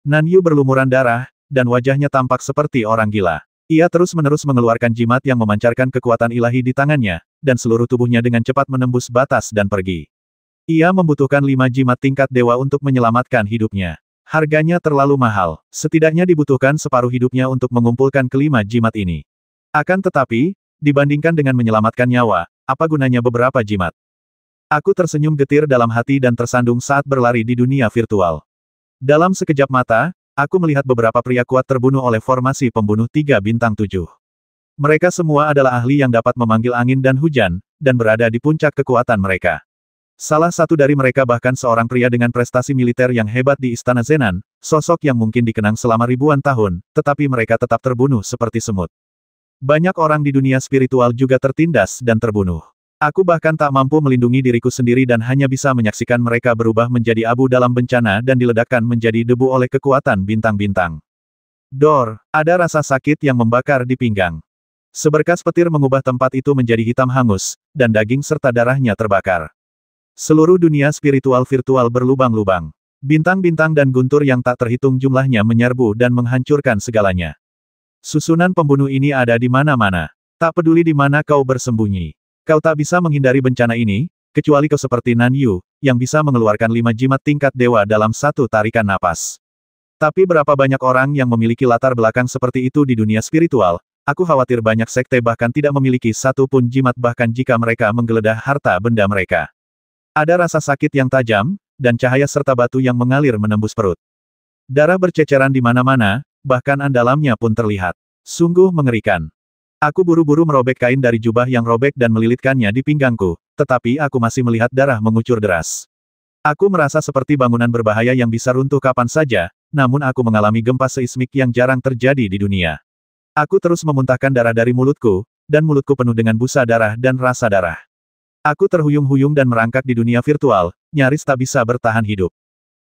Nan Yu berlumuran darah, dan wajahnya tampak seperti orang gila. Ia terus-menerus mengeluarkan jimat yang memancarkan kekuatan ilahi di tangannya, dan seluruh tubuhnya dengan cepat menembus batas dan pergi. Ia membutuhkan 5 jimat tingkat dewa untuk menyelamatkan hidupnya. Harganya terlalu mahal, setidaknya dibutuhkan separuh hidupnya untuk mengumpulkan kelima jimat ini. Akan tetapi, dibandingkan dengan menyelamatkan nyawa, apa gunanya beberapa jimat? Aku tersenyum getir dalam hati dan tersandung saat berlari di dunia virtual. Dalam sekejap mata, aku melihat beberapa pria kuat terbunuh oleh formasi pembunuh 3 bintang 7. Mereka semua adalah ahli yang dapat memanggil angin dan hujan, dan berada di puncak kekuatan mereka. Salah satu dari mereka bahkan seorang pria dengan prestasi militer yang hebat di Istana Zenan, sosok yang mungkin dikenang selama ribuan tahun, tetapi mereka tetap terbunuh seperti semut. Banyak orang di dunia spiritual juga tertindas dan terbunuh. Aku bahkan tak mampu melindungi diriku sendiri dan hanya bisa menyaksikan mereka berubah menjadi abu dalam bencana dan diledakkan menjadi debu oleh kekuatan bintang-bintang. Ada rasa sakit yang membakar di pinggang. Seberkas petir mengubah tempat itu menjadi hitam hangus, dan daging serta darahnya terbakar. Seluruh dunia spiritual virtual berlubang-lubang. Bintang-bintang dan guntur yang tak terhitung jumlahnya menyerbu dan menghancurkan segalanya. Susunan pembunuh ini ada di mana-mana. Tak peduli di mana kau bersembunyi. Kau tak bisa menghindari bencana ini, kecuali kau seperti Nan Yu, yang bisa mengeluarkan 5 jimat tingkat dewa dalam satu tarikan napas. Tapi berapa banyak orang yang memiliki latar belakang seperti itu di dunia spiritual, aku khawatir banyak sekte bahkan tidak memiliki satu pun jimat bahkan jika mereka menggeledah harta benda mereka. Ada rasa sakit yang tajam, dan cahaya serta batu yang mengalir menembus perut. Darah berceceran di mana-mana, bahkan andalamnya pun terlihat. Sungguh mengerikan. Aku buru-buru merobek kain dari jubah yang robek dan melilitkannya di pinggangku, tetapi aku masih melihat darah mengucur deras. Aku merasa seperti bangunan berbahaya yang bisa runtuh kapan saja, namun aku mengalami gempa seismik yang jarang terjadi di dunia. Aku terus memuntahkan darah dari mulutku, dan mulutku penuh dengan busa darah dan rasa darah. Aku terhuyung-huyung dan merangkak di dunia virtual, nyaris tak bisa bertahan hidup.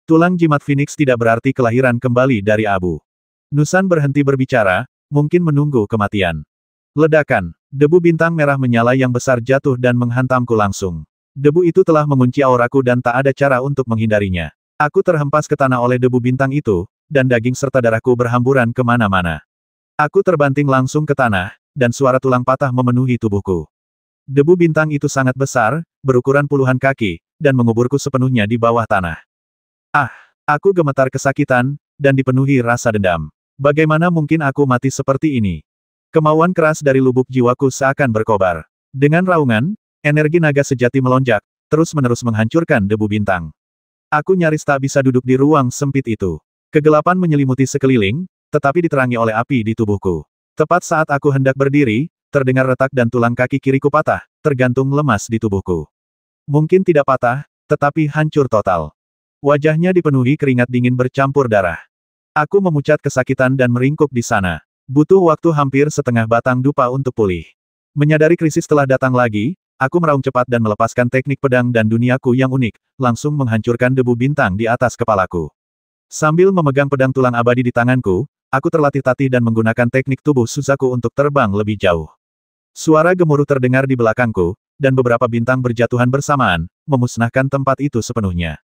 Tulang jimat Phoenix tidak berarti kelahiran kembali dari abu. Nusan berhenti berbicara, mungkin menunggu kematian. Ledakan. Debu bintang merah menyala yang besar jatuh dan menghantamku langsung. Debu itu telah mengunci auraku dan tak ada cara untuk menghindarinya. Aku terhempas ke tanah oleh debu bintang itu, dan daging serta darahku berhamburan kemana-mana. Aku terbanting langsung ke tanah, dan suara tulang patah memenuhi tubuhku. Debu bintang itu sangat besar, berukuran puluhan kaki, dan menguburku sepenuhnya di bawah tanah. Ah! Aku gemetar kesakitan, dan dipenuhi rasa dendam. Bagaimana mungkin aku mati seperti ini? Kemauan keras dari lubuk jiwaku seakan berkobar. Dengan raungan, energi naga sejati melonjak, terus-menerus menghancurkan debu bintang. Aku nyaris tak bisa duduk di ruang sempit itu. Kegelapan menyelimuti sekeliling, tetapi diterangi oleh api di tubuhku. Tepat saat aku hendak berdiri, terdengar retak dan tulang kaki kiriku patah, tergantung lemas di tubuhku. Mungkin tidak patah, tetapi hancur total. Wajahnya dipenuhi keringat dingin bercampur darah. Aku memucat kesakitan dan meringkuk di sana. Butuh waktu hampir setengah batang dupa untuk pulih. Menyadari krisis telah datang lagi, aku meraung cepat dan melepaskan teknik pedang dan duniaku yang unik, langsung menghancurkan debu bintang di atas kepalaku. Sambil memegang pedang tulang abadi di tanganku, aku terlatih-tatih dan menggunakan teknik tubuh Suzaku untuk terbang lebih jauh. Suara gemuruh terdengar di belakangku, dan beberapa bintang berjatuhan bersamaan, memusnahkan tempat itu sepenuhnya.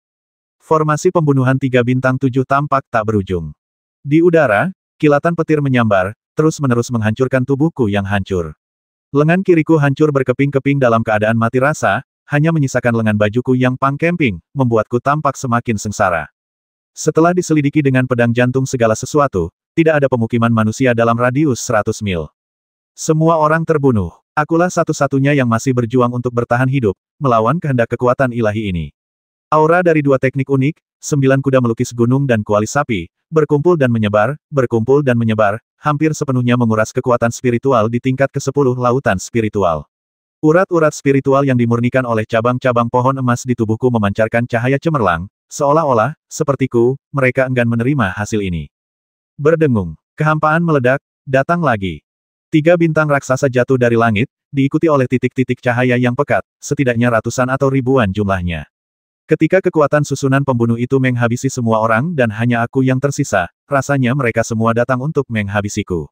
Formasi pembunuhan 3 bintang 7 tampak tak berujung. Di udara, kilatan petir menyambar, terus-menerus menghancurkan tubuhku yang hancur. Lengan kiriku hancur berkeping-keping dalam keadaan mati rasa, hanya menyisakan lengan bajuku yang pangkemping, membuatku tampak semakin sengsara. Setelah diselidiki dengan pedang jantung segala sesuatu, tidak ada pemukiman manusia dalam radius 100 mil. Semua orang terbunuh. Akulah satu-satunya yang masih berjuang untuk bertahan hidup, melawan kehendak kekuatan ilahi ini. Aura dari 2 teknik unik, 9 kuda melukis gunung dan kualis sapi, berkumpul dan menyebar, hampir sepenuhnya menguras kekuatan spiritual di tingkat ke-10 lautan spiritual. Urat-urat spiritual yang dimurnikan oleh cabang-cabang pohon emas di tubuhku memancarkan cahaya cemerlang, seolah-olah, sepertiku, mereka enggan menerima hasil ini. Berdengung. Kehampaan meledak, datang lagi. 3 bintang raksasa jatuh dari langit, diikuti oleh titik-titik cahaya yang pekat, setidaknya ratusan atau ribuan jumlahnya. Ketika kekuatan susunan pembunuh itu menghabisi semua orang dan hanya aku yang tersisa, rasanya mereka semua datang untuk menghabisiku.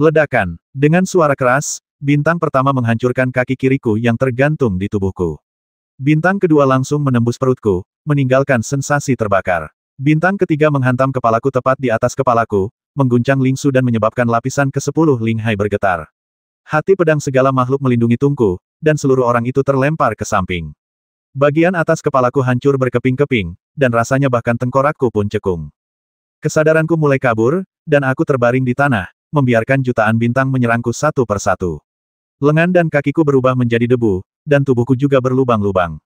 Ledakan. Dengan suara keras, bintang pertama menghancurkan kaki kiriku yang tergantung di tubuhku. Bintang kedua langsung menembus perutku, meninggalkan sensasi terbakar. Bintang ketiga menghantam kepalaku tepat di atas kepalaku, mengguncang lingsu dan menyebabkan lapisan ke-10 linghai bergetar. Hati pedang segala makhluk melindungi tungku, dan seluruh orang itu terlempar ke samping. Bagian atas kepalaku hancur berkeping-keping, dan rasanya bahkan tengkorakku pun cekung. Kesadaranku mulai kabur, dan aku terbaring di tanah, membiarkan jutaan bintang menyerangku satu persatu. Lengan dan kakiku berubah menjadi debu, dan tubuhku juga berlubang-lubang.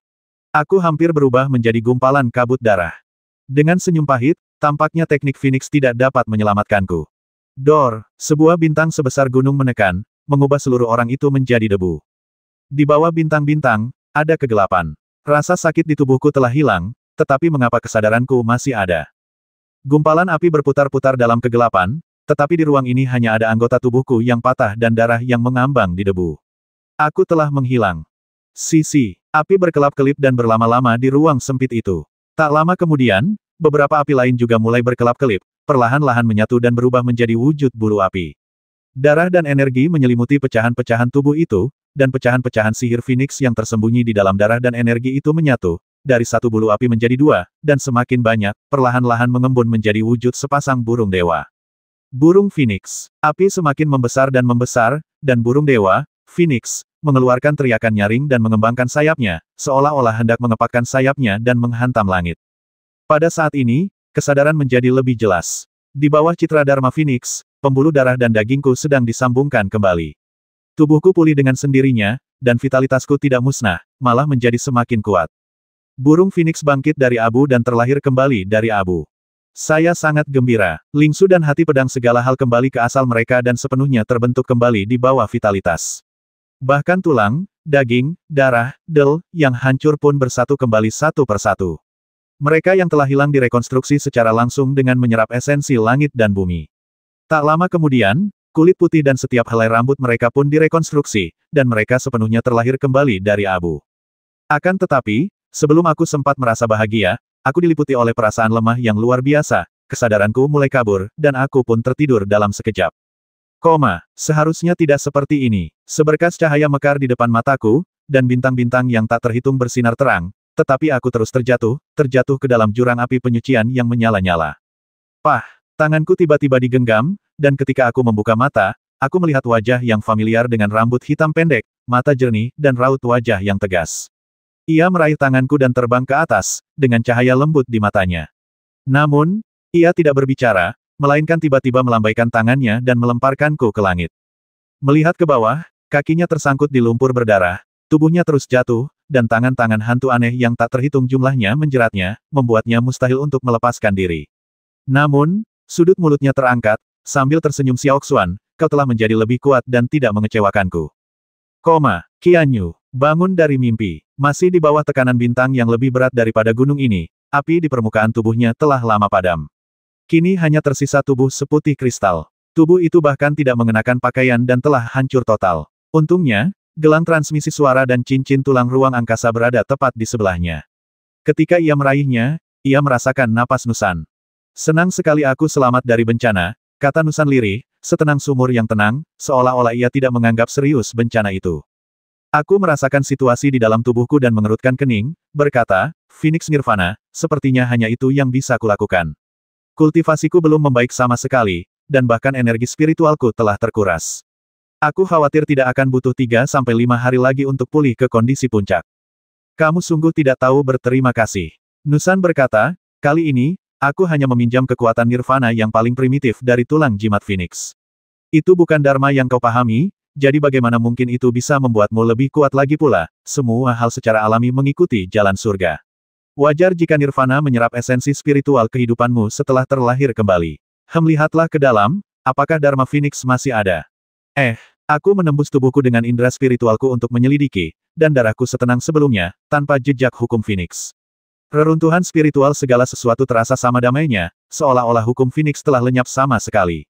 Aku hampir berubah menjadi gumpalan kabut darah. Dengan senyum pahit, tampaknya teknik Phoenix tidak dapat menyelamatkanku. Dor, sebuah bintang sebesar gunung menekan, mengubah seluruh orang itu menjadi debu. Di bawah bintang-bintang, ada kegelapan. Rasa sakit di tubuhku telah hilang, tetapi mengapa kesadaranku masih ada? Gumpalan api berputar-putar dalam kegelapan, tetapi di ruang ini hanya ada anggota tubuhku yang patah dan darah yang mengambang di debu. Aku telah menghilang. Sisi, api berkelap-kelip dan berlama-lama di ruang sempit itu. Tak lama kemudian, beberapa api lain juga mulai berkelap-kelip, perlahan-lahan menyatu dan berubah menjadi wujud bulu api. Darah dan energi menyelimuti pecahan-pecahan tubuh itu, dan pecahan-pecahan sihir Phoenix yang tersembunyi di dalam darah dan energi itu menyatu, dari satu bulu api menjadi 2, dan semakin banyak, perlahan-lahan mengembun menjadi wujud sepasang burung dewa. Burung Phoenix. Api semakin membesar, dan burung dewa, Phoenix, mengeluarkan teriakan nyaring dan mengembangkan sayapnya, seolah-olah hendak mengepakkan sayapnya dan menghantam langit. Pada saat ini, kesadaran menjadi lebih jelas. Di bawah citra Dharma Phoenix, pembuluh darah dan dagingku sedang disambungkan kembali. Tubuhku pulih dengan sendirinya, dan vitalitasku tidak musnah, malah menjadi semakin kuat. Burung Phoenix bangkit dari abu dan terlahir kembali dari abu. Saya sangat gembira. Lingsu dan hati pedang segala hal kembali ke asal mereka dan sepenuhnya terbentuk kembali di bawah vitalitas. Bahkan tulang, daging, darah, del, yang hancur pun bersatu kembali satu persatu. Mereka yang telah hilang direkonstruksi secara langsung dengan menyerap esensi langit dan bumi. Tak lama kemudian, kulit putih dan setiap helai rambut mereka pun direkonstruksi, dan mereka sepenuhnya terlahir kembali dari abu. Akan tetapi, sebelum aku sempat merasa bahagia, aku diliputi oleh perasaan lemah yang luar biasa, kesadaranku mulai kabur, dan aku pun tertidur dalam sekejap. Seharusnya tidak seperti ini. Seberkas cahaya mekar di depan mataku, dan bintang-bintang yang tak terhitung bersinar terang, tetapi aku terus terjatuh ke dalam jurang api penyucian yang menyala-nyala. Pah! Tanganku tiba-tiba digenggam, dan ketika aku membuka mata, aku melihat wajah yang familiar dengan rambut hitam pendek, mata jernih, dan raut wajah yang tegas. Ia meraih tanganku dan terbang ke atas, dengan cahaya lembut di matanya. Namun, ia tidak berbicara, melainkan tiba-tiba melambaikan tangannya dan melemparkanku ke langit. Melihat ke bawah, kakinya tersangkut di lumpur berdarah, tubuhnya terus jatuh, dan tangan-tangan hantu aneh yang tak terhitung jumlahnya menjeratnya, membuatnya mustahil untuk melepaskan diri. Namun, sudut mulutnya terangkat, sambil tersenyum Xiaoxuan, kau telah menjadi lebih kuat dan tidak mengecewakanku. Qianyu, bangun dari mimpi. Masih di bawah tekanan bintang yang lebih berat daripada gunung ini, api di permukaan tubuhnya telah lama padam. Kini hanya tersisa tubuh seputih kristal. Tubuh itu bahkan tidak mengenakan pakaian dan telah hancur total. Untungnya, gelang transmisi suara dan cincin tulang ruang angkasa berada tepat di sebelahnya. Ketika ia meraihnya, ia merasakan napas Nusan. Senang sekali aku selamat dari bencana, kata Nusan lirih, setenang sumur yang tenang, seolah-olah ia tidak menganggap serius bencana itu. Aku merasakan situasi di dalam tubuhku dan mengerutkan kening, berkata, Phoenix Nirvana, sepertinya hanya itu yang bisa kulakukan. Kultivasiku belum membaik sama sekali, dan bahkan energi spiritualku telah terkuras. Aku khawatir tidak akan butuh 3-5 hari lagi untuk pulih ke kondisi puncak. Kamu sungguh tidak tahu berterima kasih. Nusan berkata, kali ini, aku hanya meminjam kekuatan Nirvana yang paling primitif dari tulang jimat Phoenix. Itu bukan Dharma yang kau pahami, jadi bagaimana mungkin itu bisa membuatmu lebih kuat lagi pula, semua hal secara alami mengikuti jalan surga. Wajar jika Nirvana menyerap esensi spiritual kehidupanmu setelah terlahir kembali. Lihatlah ke dalam, apakah Dharma Phoenix masih ada? Aku menembus tubuhku dengan indera spiritualku untuk menyelidiki, dan darahku setenang sebelumnya, tanpa jejak hukum Phoenix. Reruntuhan spiritual segala sesuatu terasa sama damainya, seolah-olah hukum Phoenix telah lenyap sama sekali.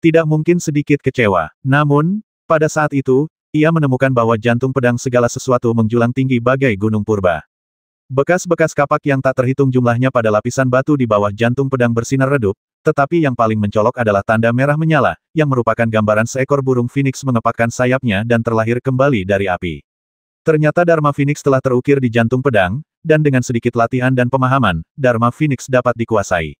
Tidak mungkin sedikit kecewa. Namun, pada saat itu, ia menemukan bahwa jantung pedang segala sesuatu menjulang tinggi bagai gunung purba. Bekas-bekas kapak yang tak terhitung jumlahnya pada lapisan batu di bawah jantung pedang bersinar redup, tetapi yang paling mencolok adalah tanda merah menyala, yang merupakan gambaran seekor burung Phoenix mengepakkan sayapnya dan terlahir kembali dari api. Ternyata Dharma Phoenix telah terukir di jantung pedang, dan dengan sedikit latihan dan pemahaman, Dharma Phoenix dapat dikuasai.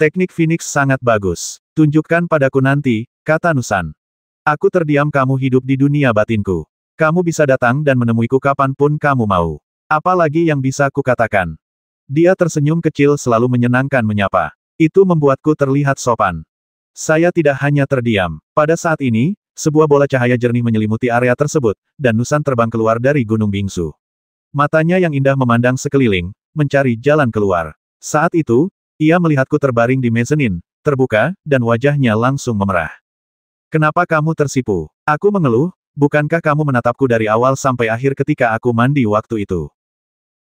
Teknik Phoenix sangat bagus. Tunjukkan padaku nanti, kata Nusan. Aku terdiam, kamu hidup di dunia batinku. Kamu bisa datang dan menemuiku kapanpun kamu mau. Apalagi yang bisa kukatakan? Dia tersenyum kecil selalu menyenangkan menyapa. Itu membuatku terlihat sopan. Saya tidak hanya terdiam. Pada saat ini, sebuah bola cahaya jernih menyelimuti area tersebut, dan Nusan terbang keluar dari Gunung Bingsu. Matanya yang indah memandang sekeliling, mencari jalan keluar. Saat itu, ia melihatku terbaring di mezanin, terbuka, dan wajahnya langsung memerah. Kenapa kamu tersipu? Aku mengeluh, bukankah kamu menatapku dari awal sampai akhir ketika aku mandi waktu itu?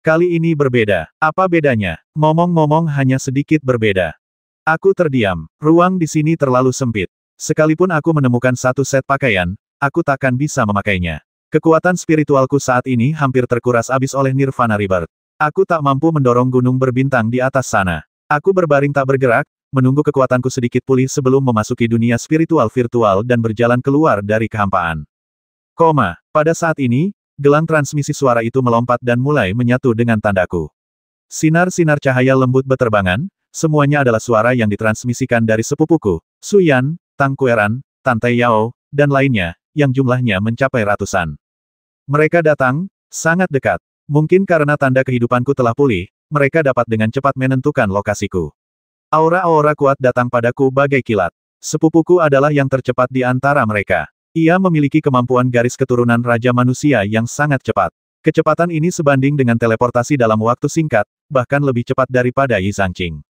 Kali ini berbeda. Apa bedanya? Ngomong-ngomong hanya sedikit berbeda. Aku terdiam. Ruang di sini terlalu sempit. Sekalipun aku menemukan satu set pakaian, aku takkan bisa memakainya. Kekuatan spiritualku saat ini hampir terkuras habis oleh Nirvana Rebirth. Aku tak mampu mendorong gunung berbintang di atas sana. Aku berbaring tak bergerak, menunggu kekuatanku sedikit pulih sebelum memasuki dunia spiritual virtual dan berjalan keluar dari kehampaan. Pada saat ini, gelang transmisi suara itu melompat dan mulai menyatu dengan tandaku. Sinar-sinar cahaya lembut beterbangan, semuanya adalah suara yang ditransmisikan dari sepupuku, Suyan, Tang Kueran, Tante Yao, dan lainnya, yang jumlahnya mencapai ratusan. Mereka datang, sangat dekat. Mungkin karena tanda kehidupanku telah pulih, mereka dapat dengan cepat menentukan lokasiku. Aura-aura kuat datang padaku bagai kilat. Sepupuku adalah yang tercepat di antara mereka. Ia memiliki kemampuan garis keturunan Raja Manusia yang sangat cepat. Kecepatan ini sebanding dengan teleportasi dalam waktu singkat, bahkan lebih cepat daripada Yi Zhangqing.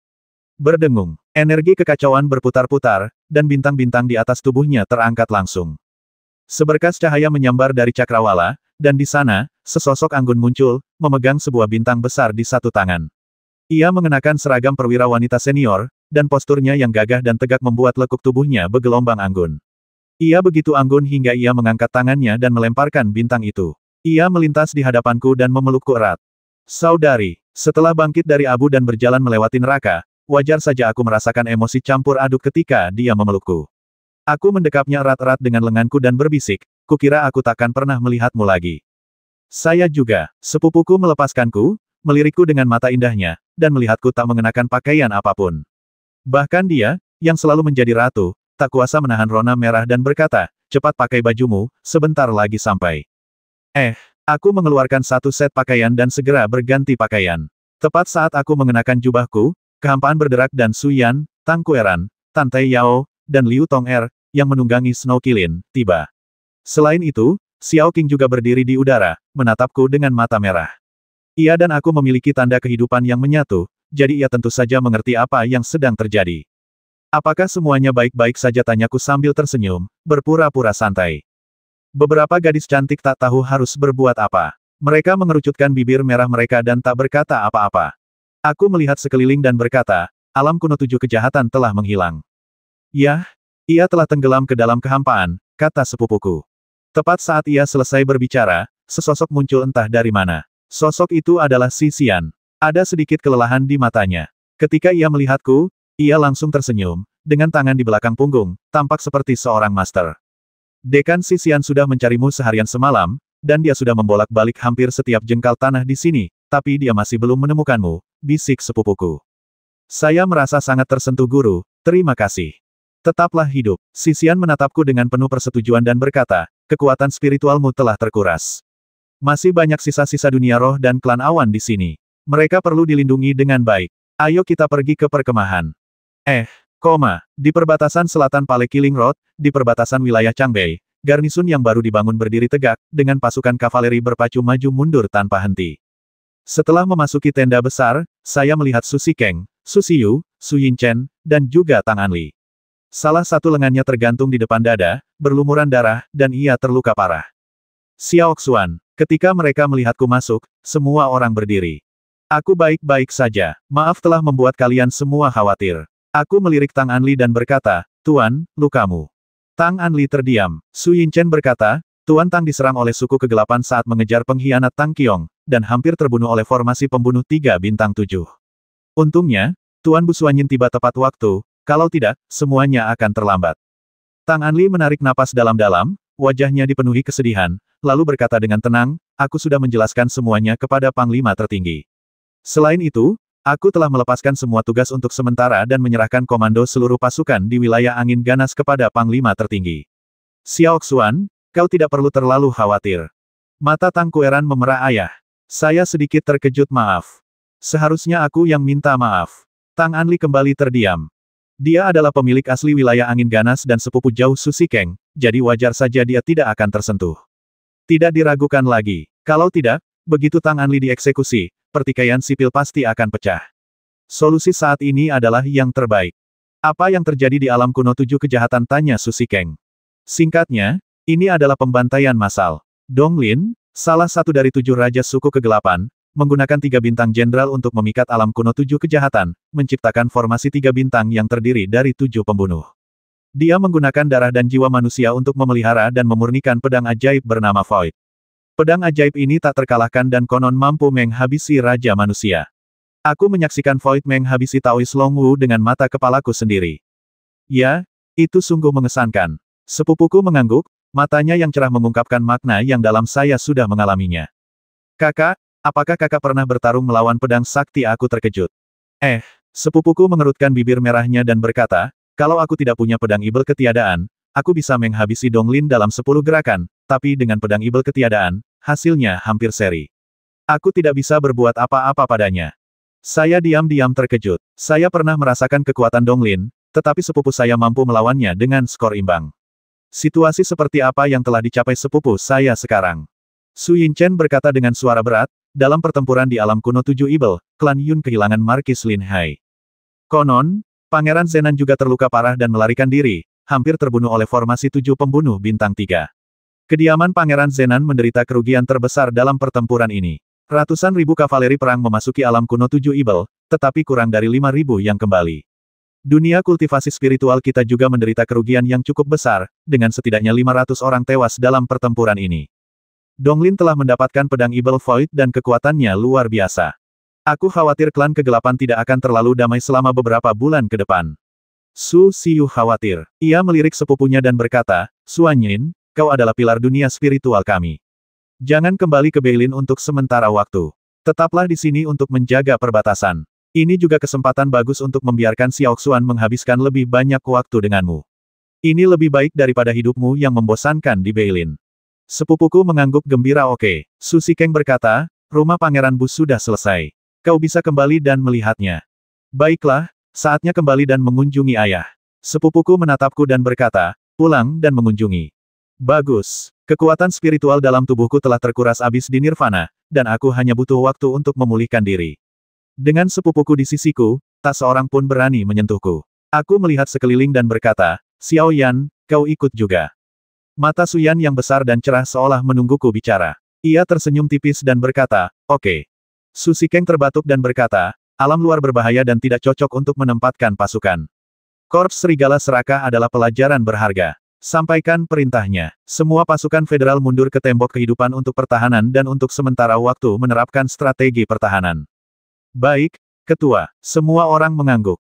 Berdengung, energi kekacauan berputar-putar, dan bintang-bintang di atas tubuhnya terangkat langsung. Seberkas cahaya menyambar dari cakrawala, dan di sana, sesosok anggun muncul, memegang sebuah bintang besar di satu tangan. Ia mengenakan seragam perwira wanita senior, dan posturnya yang gagah dan tegak membuat lekuk tubuhnya bergelombang anggun. Ia begitu anggun hingga ia mengangkat tangannya dan melemparkan bintang itu. Ia melintas di hadapanku dan memelukku erat. Saudari, setelah bangkit dari abu dan berjalan melewati neraka, wajar saja aku merasakan emosi campur aduk ketika dia memelukku. Aku mendekapnya erat-erat dengan lenganku dan berbisik, kukira aku takkan pernah melihatmu lagi. Saya juga, sepupuku melepaskanku, melirikku dengan mata indahnya, dan melihatku tak mengenakan pakaian apapun. Bahkan dia, yang selalu menjadi ratu, tak kuasa menahan rona merah dan berkata, cepat pakai bajumu, sebentar lagi sampai. Aku mengeluarkan satu set pakaian dan segera berganti pakaian. Tepat saat aku mengenakan jubahku, kehampaan berderak dan Su Yan, Tang Kueran, Tan Tai Yao, dan Liu Tong'er, yang menunggangi Snow Qilin, tiba. Selain itu, Xiao Qing juga berdiri di udara, menatapku dengan mata merah. Ia dan aku memiliki tanda kehidupan yang menyatu, jadi ia tentu saja mengerti apa yang sedang terjadi. Apakah semuanya baik-baik saja, tanyaku sambil tersenyum, berpura-pura santai. Beberapa gadis cantik tak tahu harus berbuat apa. Mereka mengerucutkan bibir merah mereka dan tak berkata apa-apa. Aku melihat sekeliling dan berkata, alam kuno 7 kejahatan telah menghilang. Yah, ia telah tenggelam ke dalam kehampaan, kata sepupuku. Tepat saat ia selesai berbicara, sesosok muncul entah dari mana. Sosok itu adalah Si Xian. Ada sedikit kelelahan di matanya. Ketika ia melihatku, ia langsung tersenyum, dengan tangan di belakang punggung, tampak seperti seorang master. Dekan Si Xian sudah mencarimu seharian semalam, dan dia sudah membolak-balik hampir setiap jengkal tanah di sini, tapi dia masih belum menemukanmu, bisik sepupuku. Saya merasa sangat tersentuh guru, terima kasih. Tetaplah hidup. Si Xian menatapku dengan penuh persetujuan dan berkata, kekuatan spiritualmu telah terkuras. Masih banyak sisa-sisa dunia roh dan klan awan di sini. Mereka perlu dilindungi dengan baik. Ayo kita pergi ke perkemahan. Di perbatasan selatan Pale Killing Road, di perbatasan wilayah Changbei, garnisun yang baru dibangun berdiri tegak, dengan pasukan kavaleri berpacu maju mundur tanpa henti. Setelah memasuki tenda besar, saya melihat Su Zikeng, Su Xiyu, Su Yinchen, dan juga Tang Anli. Salah satu lengannya tergantung di depan dada, berlumuran darah, dan ia terluka parah. Xiao Xuan, ketika mereka melihatku masuk, semua orang berdiri. Aku baik-baik saja, maaf telah membuat kalian semua khawatir. Aku melirik Tang Anli dan berkata, Tuan, lukamu. Tang Anli terdiam. Su Yinchen berkata, Tuan Tang diserang oleh suku kegelapan saat mengejar pengkhianat Tang Qiong, dan hampir terbunuh oleh formasi pembunuh 3 bintang 7. Untungnya, Tuan Bu Suanyin tiba tepat waktu, kalau tidak, semuanya akan terlambat. Tang Anli menarik napas dalam-dalam, wajahnya dipenuhi kesedihan, lalu berkata dengan tenang, aku sudah menjelaskan semuanya kepada Panglima tertinggi. Selain itu, aku telah melepaskan semua tugas untuk sementara dan menyerahkan komando seluruh pasukan di wilayah angin ganas kepada Panglima tertinggi. Xiao Xuan, kau tidak perlu terlalu khawatir. Mata Tang Kueran memerah ayah. Saya sedikit terkejut, maaf. Seharusnya aku yang minta maaf. Tang Anli kembali terdiam. Dia adalah pemilik asli wilayah angin ganas dan sepupu jauh Su Zikeng, jadi wajar saja dia tidak akan tersentuh. Tidak diragukan lagi. Kalau tidak, begitu Tang Anli dieksekusi, pertikaian sipil pasti akan pecah. Solusi saat ini adalah yang terbaik. Apa yang terjadi di alam kuno 7 kejahatan, tanya Su Zikeng. Singkatnya, ini adalah pembantaian massal. Dong Lin, salah satu dari 7 raja suku kegelapan, menggunakan 3 bintang jenderal untuk memikat alam kuno 7 kejahatan, menciptakan formasi 3 bintang yang terdiri dari 7 pembunuh. Dia menggunakan darah dan jiwa manusia untuk memelihara dan memurnikan pedang ajaib bernama Void. Pedang ajaib ini tak terkalahkan dan konon mampu menghabisi Raja Manusia. Aku menyaksikan Void menghabisi Taoist Long Wu dengan mata kepalaku sendiri. Ya, itu sungguh mengesankan. Sepupuku mengangguk, matanya yang cerah mengungkapkan makna yang dalam saya sudah mengalaminya. Kakak, apakah kakak pernah bertarung melawan pedang sakti? Aku terkejut. Sepupuku mengerutkan bibir merahnya dan berkata, kalau aku tidak punya pedang ibel ketiadaan, aku bisa menghabisi Dong Lin dalam 10 gerakan, tapi dengan pedang ibel ketiadaan, hasilnya hampir seri. Aku tidak bisa berbuat apa-apa padanya. Saya diam-diam terkejut. Saya pernah merasakan kekuatan Dong Lin, tetapi sepupu saya mampu melawannya dengan skor imbang. Situasi seperti apa yang telah dicapai sepupu saya sekarang? Su Yinchen berkata dengan suara berat, dalam pertempuran di alam kuno 7 ibel, klan Yun kehilangan Markis Lin Hai. Konon, Pangeran Zenan juga terluka parah dan melarikan diri, hampir terbunuh oleh formasi 7 pembunuh bintang 3. Kediaman Pangeran Zenan menderita kerugian terbesar dalam pertempuran ini. Ratusan ribu kavaleri perang memasuki alam kuno 7 Ibel, tetapi kurang dari 5.000 yang kembali. Dunia kultivasi spiritual kita juga menderita kerugian yang cukup besar, dengan setidaknya 500 orang tewas dalam pertempuran ini. Donglin telah mendapatkan pedang Ibel Void dan kekuatannya luar biasa. Aku khawatir klan kegelapan tidak akan terlalu damai selama beberapa bulan ke depan. Su Xiu khawatir. Ia melirik sepupunya dan berkata, Suan Yin, kau adalah pilar dunia spiritual kami. Jangan kembali ke Beilin untuk sementara waktu. Tetaplah di sini untuk menjaga perbatasan. Ini juga kesempatan bagus untuk membiarkan Xiaoxuan menghabiskan lebih banyak waktu denganmu. Ini lebih baik daripada hidupmu yang membosankan di Beilin. Sepupuku mengangguk gembira. Oke, Su Xikeng berkata, rumah Pangeran Bu sudah selesai. Kau bisa kembali dan melihatnya. Baiklah. Saatnya kembali dan mengunjungi ayah. Sepupuku menatapku dan berkata, pulang dan mengunjungi. Bagus. Kekuatan spiritual dalam tubuhku telah terkuras habis di Nirvana, dan aku hanya butuh waktu untuk memulihkan diri. Dengan sepupuku di sisiku, tak seorang pun berani menyentuhku. Aku melihat sekeliling dan berkata, Xiao Yan, kau ikut juga. Mata Su Yan yang besar dan cerah seolah menungguku bicara. Ia tersenyum tipis dan berkata, oke. Su Xikeng terbatuk dan berkata, alam luar berbahaya dan tidak cocok untuk menempatkan pasukan. Korps Serigala Serakah adalah pelajaran berharga. Sampaikan perintahnya. Semua pasukan federal mundur ke tembok kehidupan untuk pertahanan dan untuk sementara waktu menerapkan strategi pertahanan. Baik, Ketua. Semua orang mengangguk.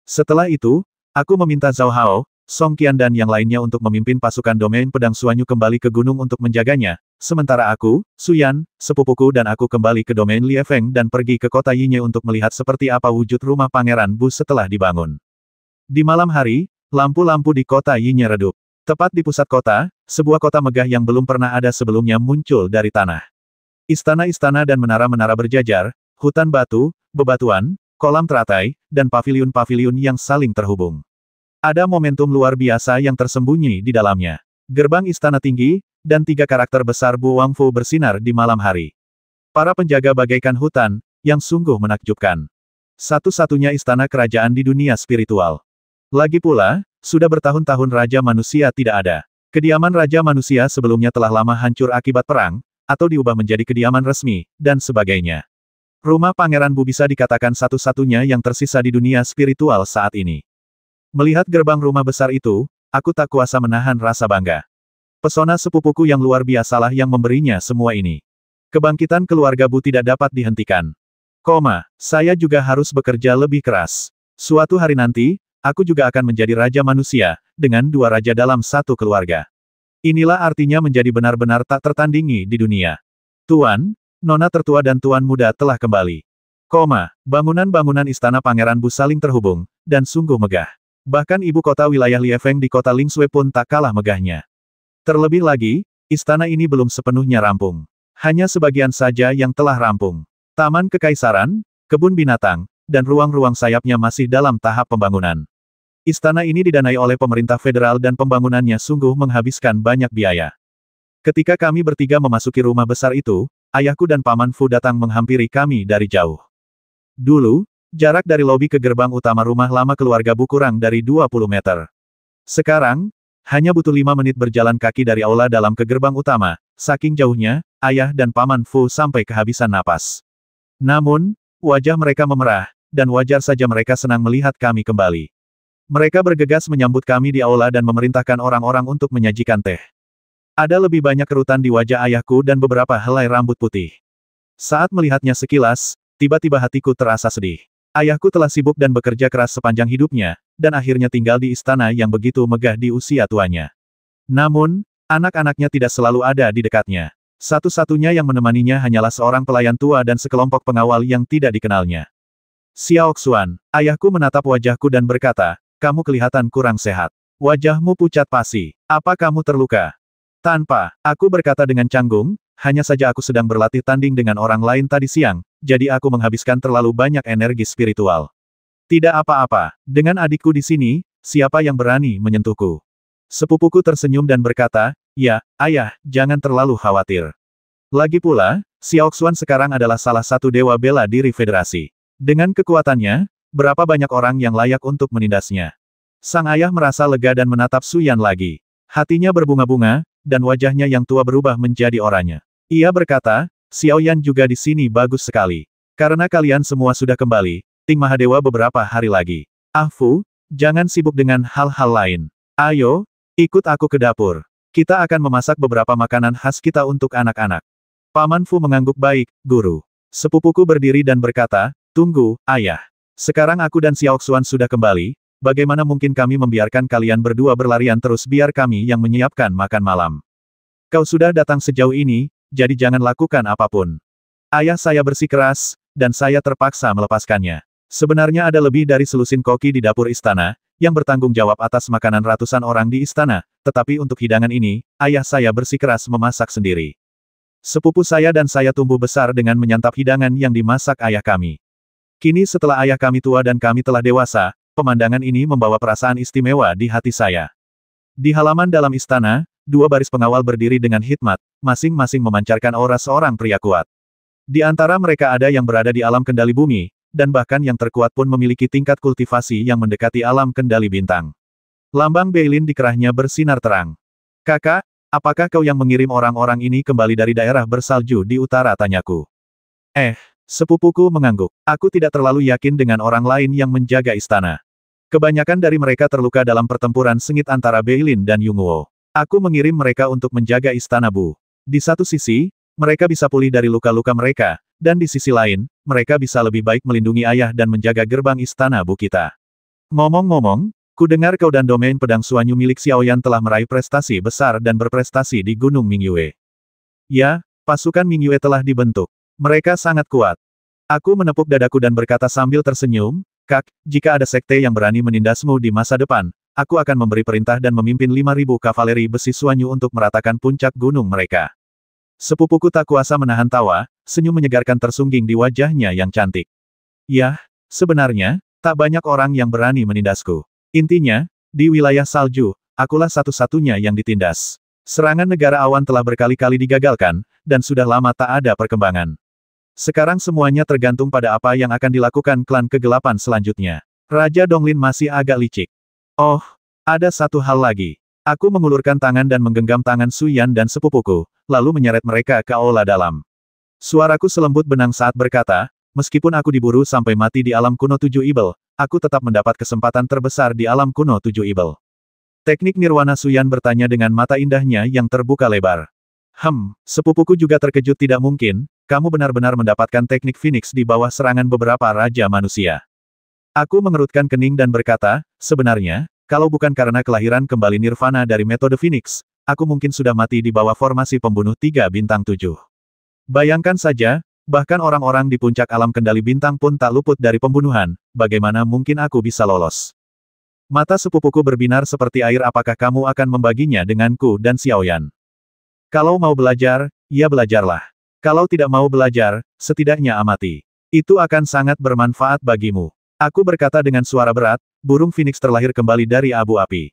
Setelah itu, aku meminta Zhao Hao, Song Qian dan yang lainnya untuk memimpin pasukan domain pedang Suanyu kembali ke gunung untuk menjaganya, sementara aku, Su Yan, sepupuku dan aku kembali ke domain Liefeng dan pergi ke kota Yinye untuk melihat seperti apa wujud rumah Pangeran Bu setelah dibangun. Di malam hari, lampu-lampu di kota Yinye redup. Tepat di pusat kota, sebuah kota megah yang belum pernah ada sebelumnya muncul dari tanah. Istana-istana dan menara-menara berjajar, hutan batu, bebatuan, kolam teratai, dan paviliun-paviliun yang saling terhubung. Ada momentum luar biasa yang tersembunyi di dalamnya. Gerbang istana tinggi, dan 3 karakter besar Bu Wangfu bersinar di malam hari. Para penjaga bagaikan hutan, yang sungguh menakjubkan. Satu-satunya istana kerajaan di dunia spiritual. Lagi pula, sudah bertahun-tahun Raja Manusia tidak ada. Kediaman Raja Manusia sebelumnya telah lama hancur akibat perang, atau diubah menjadi kediaman resmi, dan sebagainya. Rumah Pangeran Bu bisa dikatakan satu-satunya yang tersisa di dunia spiritual saat ini. Melihat gerbang rumah besar itu, aku tak kuasa menahan rasa bangga. Pesona sepupuku yang luar biasalah yang memberinya semua ini. Kebangkitan keluarga Bu tidak dapat dihentikan. Saya juga harus bekerja lebih keras. Suatu hari nanti, aku juga akan menjadi Raja Manusia, dengan 2 raja dalam satu keluarga. Inilah artinya menjadi benar-benar tak tertandingi di dunia. Tuan, Nona tertua dan Tuan muda telah kembali. Bangunan-bangunan istana Pangeran Bu saling terhubung, dan sungguh megah. Bahkan ibu kota wilayah Liefeng di kota Lingshui pun tak kalah megahnya. Terlebih lagi, istana ini belum sepenuhnya rampung. Hanya sebagian saja yang telah rampung. Taman Kekaisaran, kebun binatang, dan ruang-ruang sayapnya masih dalam tahap pembangunan. Istana ini didanai oleh pemerintah federal dan pembangunannya sungguh menghabiskan banyak biaya. Ketika kami bertiga memasuki rumah besar itu, ayahku dan Paman Fu datang menghampiri kami dari jauh. Dulu, jarak dari lobi ke gerbang utama rumah lama keluarga Bu kurang dari 20 meter. Sekarang, hanya butuh 5 menit berjalan kaki dari aula dalam ke gerbang utama, saking jauhnya, ayah dan Paman Fu sampai kehabisan napas. Namun, wajah mereka memerah, dan wajar saja mereka senang melihat kami kembali. Mereka bergegas menyambut kami di aula dan memerintahkan orang-orang untuk menyajikan teh. Ada lebih banyak kerutan di wajah ayahku dan beberapa helai rambut putih. Saat melihatnya sekilas, tiba-tiba hatiku terasa sedih. Ayahku telah sibuk dan bekerja keras sepanjang hidupnya, dan akhirnya tinggal di istana yang begitu megah di usia tuanya. Namun, anak-anaknya tidak selalu ada di dekatnya. Satu-satunya yang menemaninya hanyalah seorang pelayan tua dan sekelompok pengawal yang tidak dikenalnya. Xiaoxuan, ayahku menatap wajahku dan berkata, kamu kelihatan kurang sehat. Wajahmu pucat pasi. Apa kamu terluka? Tanpa, aku berkata dengan canggung, hanya saja aku sedang berlatih tanding dengan orang lain tadi siang, jadi aku menghabiskan terlalu banyak energi spiritual. Tidak apa-apa, dengan adikku di sini, siapa yang berani menyentuhku? Sepupuku tersenyum dan berkata, ya, ayah, jangan terlalu khawatir. Lagi pula, Xiaoxuan sekarang adalah salah satu dewa bela diri federasi. Dengan kekuatannya, berapa banyak orang yang layak untuk menindasnya? Sang ayah merasa lega dan menatap Su Yan lagi. Hatinya berbunga-bunga, dan wajahnya yang tua berubah menjadi oranye. Ia berkata, Xiao Yan juga di sini bagus sekali. Karena kalian semua sudah kembali, Ting Mahadewa beberapa hari lagi. Ah Fu, jangan sibuk dengan hal-hal lain. Ayo, ikut aku ke dapur. Kita akan memasak beberapa makanan khas kita untuk anak-anak. Paman Fu mengangguk baik, guru. Sepupuku berdiri dan berkata, tunggu, ayah. Sekarang aku dan Xiao Xuan sudah kembali, bagaimana mungkin kami membiarkan kalian berdua berlarian terus biar kami yang menyiapkan makan malam. Kau sudah datang sejauh ini, jadi jangan lakukan apapun. Ayah saya bersikeras, dan saya terpaksa melepaskannya. Sebenarnya ada lebih dari selusin koki di dapur istana, yang bertanggung jawab atas makanan ratusan orang di istana, tetapi untuk hidangan ini, ayah saya bersikeras memasak sendiri. Sepupu saya dan saya tumbuh besar dengan menyantap hidangan yang dimasak ayah kami. Kini setelah ayah kami tua dan kami telah dewasa, pemandangan ini membawa perasaan istimewa di hati saya. Di halaman dalam istana, dua baris pengawal berdiri dengan hikmat, masing-masing memancarkan aura seorang pria kuat. Di antara mereka ada yang berada di alam kendali bumi, dan bahkan yang terkuat pun memiliki tingkat kultivasi yang mendekati alam kendali bintang. Lambang Beilin di kerahnya bersinar terang. Kakak, apakah kau yang mengirim orang-orang ini kembali dari daerah bersalju di utara, tanyaku. Sepupuku mengangguk. Aku tidak terlalu yakin dengan orang lain yang menjaga istana. Kebanyakan dari mereka terluka dalam pertempuran sengit antara Beilin dan Yunguo. Aku mengirim mereka untuk menjaga istana Bu. Di satu sisi, mereka bisa pulih dari luka-luka mereka, dan di sisi lain, mereka bisa lebih baik melindungi ayah dan menjaga gerbang istana Bu kita. Ngomong-ngomong, ku dengar kau dan domain pedang Suanyu milik Xiaoyan telah meraih prestasi besar dan berprestasi di Gunung Mingyue. Ya, pasukan Mingyue telah dibentuk. Mereka sangat kuat. Aku menepuk dadaku dan berkata sambil tersenyum, Kak, jika ada sekte yang berani menindasmu di masa depan, aku akan memberi perintah dan memimpin 5.000 kavaleri besi Suanyu untuk meratakan puncak gunung mereka. Sepupuku tak kuasa menahan tawa, senyum menyegarkan tersungging di wajahnya yang cantik. Yah, sebenarnya, tak banyak orang yang berani menindasku. Intinya, di wilayah salju, akulah satu-satunya yang ditindas. Serangan negara awan telah berkali-kali digagalkan, dan sudah lama tak ada perkembangan. Sekarang semuanya tergantung pada apa yang akan dilakukan klan kegelapan selanjutnya. Raja Donglin masih agak licik. Oh, ada satu hal lagi. Aku mengulurkan tangan dan menggenggam tangan Su Yan dan sepupuku, lalu menyeret mereka ke aula dalam. Suaraku selembut benang saat berkata, meskipun aku diburu sampai mati di alam kuno 7 Ibel, aku tetap mendapat kesempatan terbesar di alam kuno 7 Ibel. Teknik Nirwana Su Yan bertanya dengan mata indahnya yang terbuka lebar. Sepupuku juga terkejut, tidak mungkin, kamu benar-benar mendapatkan teknik Phoenix di bawah serangan beberapa raja manusia. Aku mengerutkan kening dan berkata, sebenarnya, kalau bukan karena kelahiran kembali Nirvana dari metode Phoenix, aku mungkin sudah mati di bawah formasi pembunuh 3 bintang 7. Bayangkan saja, bahkan orang-orang di puncak alam kendali bintang pun tak luput dari pembunuhan, bagaimana mungkin aku bisa lolos? Mata sepupuku berbinar seperti air. Apakah kamu akan membaginya denganku dan Xiaoyan? Kalau mau belajar, ya belajarlah. Kalau tidak mau belajar, setidaknya amati. Itu akan sangat bermanfaat bagimu. Aku berkata dengan suara berat, burung Phoenix terlahir kembali dari abu api.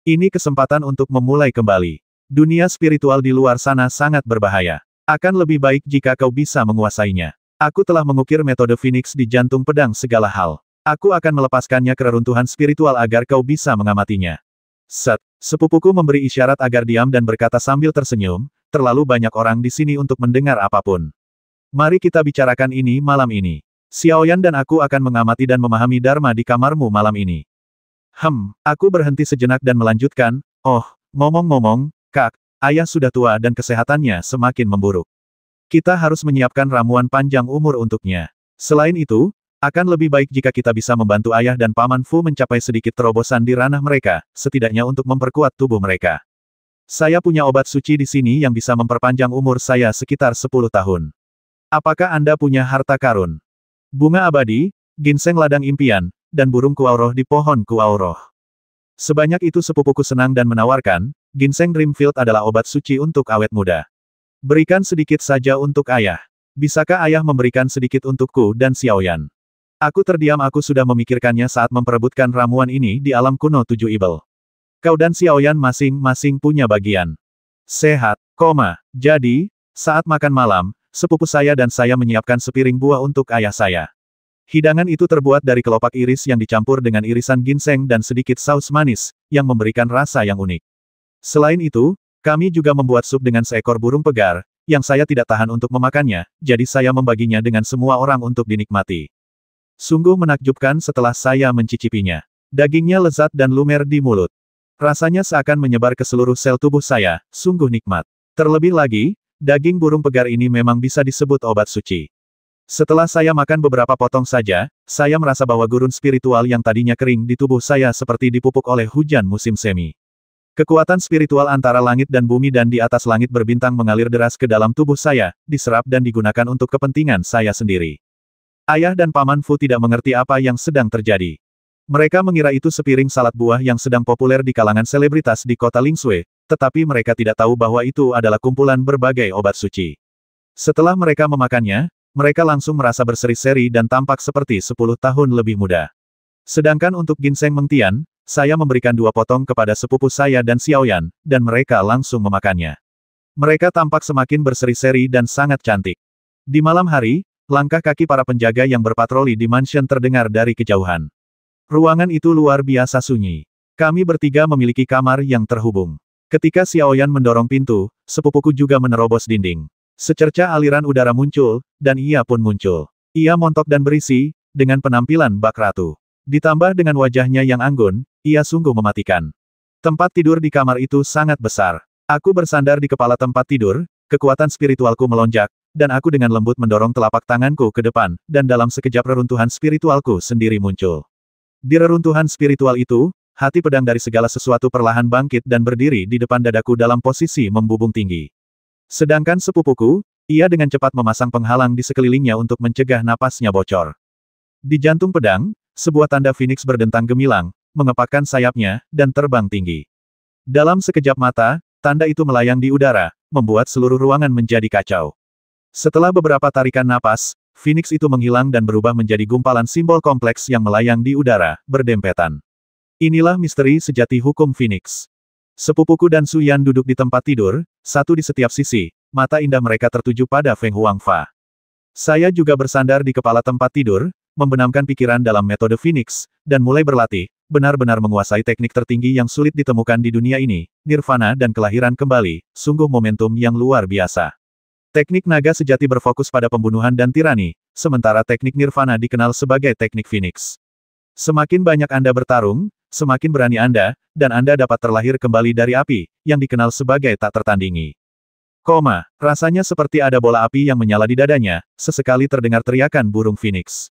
Ini kesempatan untuk memulai kembali. Dunia spiritual di luar sana sangat berbahaya. Akan lebih baik jika kau bisa menguasainya. Aku telah mengukir metode Phoenix di jantung pedang segala hal. Aku akan melepaskannya ke reruntuhan spiritual agar kau bisa mengamatinya. Sepupuku memberi isyarat agar diam dan berkata sambil tersenyum, terlalu banyak orang di sini untuk mendengar apapun. Mari kita bicarakan ini malam ini. Xiaoyan dan aku akan mengamati dan memahami Dharma di kamarmu malam ini. Aku berhenti sejenak dan melanjutkan, ngomong-ngomong, Kak, ayah sudah tua dan kesehatannya semakin memburuk. Kita harus menyiapkan ramuan panjang umur untuknya. Selain itu, akan lebih baik jika kita bisa membantu ayah dan Paman Fu mencapai sedikit terobosan di ranah mereka, setidaknya untuk memperkuat tubuh mereka. Saya punya obat suci di sini yang bisa memperpanjang umur saya sekitar 10 tahun. Apakah Anda punya harta karun? Bunga abadi, ginseng ladang impian, dan burung kuauroh di pohon kuauroh. Sebanyak itu sepupuku senang dan menawarkan, ginseng Dreamfield adalah obat suci untuk awet muda. Berikan sedikit saja untuk ayah. Bisakah ayah memberikan sedikit untukku dan Xiaoyan? Aku terdiam, aku sudah memikirkannya saat memperebutkan ramuan ini di alam kuno 7 Ibel. Kau dan Xiaoyan masing-masing punya bagian. Sehat, jadi, saat makan malam, sepupu saya dan saya menyiapkan sepiring buah untuk ayah saya. Hidangan itu terbuat dari kelopak iris yang dicampur dengan irisan ginseng dan sedikit saus manis, yang memberikan rasa yang unik. Selain itu, kami juga membuat sup dengan seekor burung pegar, yang saya tidak tahan untuk memakannya, jadi saya membaginya dengan semua orang untuk dinikmati. Sungguh menakjubkan setelah saya mencicipinya. Dagingnya lezat dan lumer di mulut. Rasanya seakan menyebar ke seluruh sel tubuh saya, sungguh nikmat. Terlebih lagi, daging burung pegar ini memang bisa disebut obat suci. Setelah saya makan beberapa potong saja, saya merasa bahwa gurun spiritual yang tadinya kering di tubuh saya seperti dipupuk oleh hujan musim semi. Kekuatan spiritual antara langit dan bumi dan di atas langit berbintang mengalir deras ke dalam tubuh saya, diserap dan digunakan untuk kepentingan saya sendiri. Ayah dan Paman Fu tidak mengerti apa yang sedang terjadi. Mereka mengira itu sepiring salad buah yang sedang populer di kalangan selebritas di kota Lingshui, tetapi mereka tidak tahu bahwa itu adalah kumpulan berbagai obat suci. Setelah mereka memakannya, mereka langsung merasa berseri-seri dan tampak seperti 10 tahun lebih muda. Sedangkan untuk ginseng mengtian, saya memberikan 2 potong kepada sepupu saya dan Xiaoyan, dan mereka langsung memakannya. Mereka tampak semakin berseri-seri dan sangat cantik. Di malam hari, langkah kaki para penjaga yang berpatroli di mansion terdengar dari kejauhan. Ruangan itu luar biasa sunyi. Kami bertiga memiliki kamar yang terhubung. Ketika Xiaoyan mendorong pintu, sepupuku juga menerobos dinding. Secercah aliran udara muncul, dan ia pun muncul. Ia montok dan berisi, dengan penampilan bak ratu. Ditambah dengan wajahnya yang anggun, ia sungguh mematikan. Tempat tidur di kamar itu sangat besar. Aku bersandar di kepala tempat tidur, kekuatan spiritualku melonjak, dan aku dengan lembut mendorong telapak tanganku ke depan, dan dalam sekejap reruntuhan spiritualku sendiri muncul. Di reruntuhan spiritual itu, hati pedang dari segala sesuatu perlahan bangkit dan berdiri di depan dadaku dalam posisi membubung tinggi. Sedangkan sepupuku, ia dengan cepat memasang penghalang di sekelilingnya untuk mencegah napasnya bocor. Di jantung pedang, sebuah tanda Phoenix berdentang gemilang, mengepakkan sayapnya, dan terbang tinggi. Dalam sekejap mata, tanda itu melayang di udara, membuat seluruh ruangan menjadi kacau. Setelah beberapa tarikan napas, Phoenix itu menghilang dan berubah menjadi gumpalan simbol kompleks yang melayang di udara, berdempetan. Inilah misteri sejati hukum Phoenix. Sepupuku dan Su Yan duduk di tempat tidur, satu di setiap sisi, mata indah mereka tertuju pada Feng Huangfa. Saya juga bersandar di kepala tempat tidur, membenamkan pikiran dalam metode Phoenix, dan mulai berlatih, benar-benar menguasai teknik tertinggi yang sulit ditemukan di dunia ini, nirvana dan kelahiran kembali, sungguh momentum yang luar biasa. Teknik naga sejati berfokus pada pembunuhan dan tirani, sementara teknik nirvana dikenal sebagai teknik Phoenix. Semakin banyak Anda bertarung, semakin berani Anda, dan Anda dapat terlahir kembali dari api, yang dikenal sebagai tak tertandingi. Rasanya seperti ada bola api yang menyala di dadanya, sesekali terdengar teriakan burung Phoenix.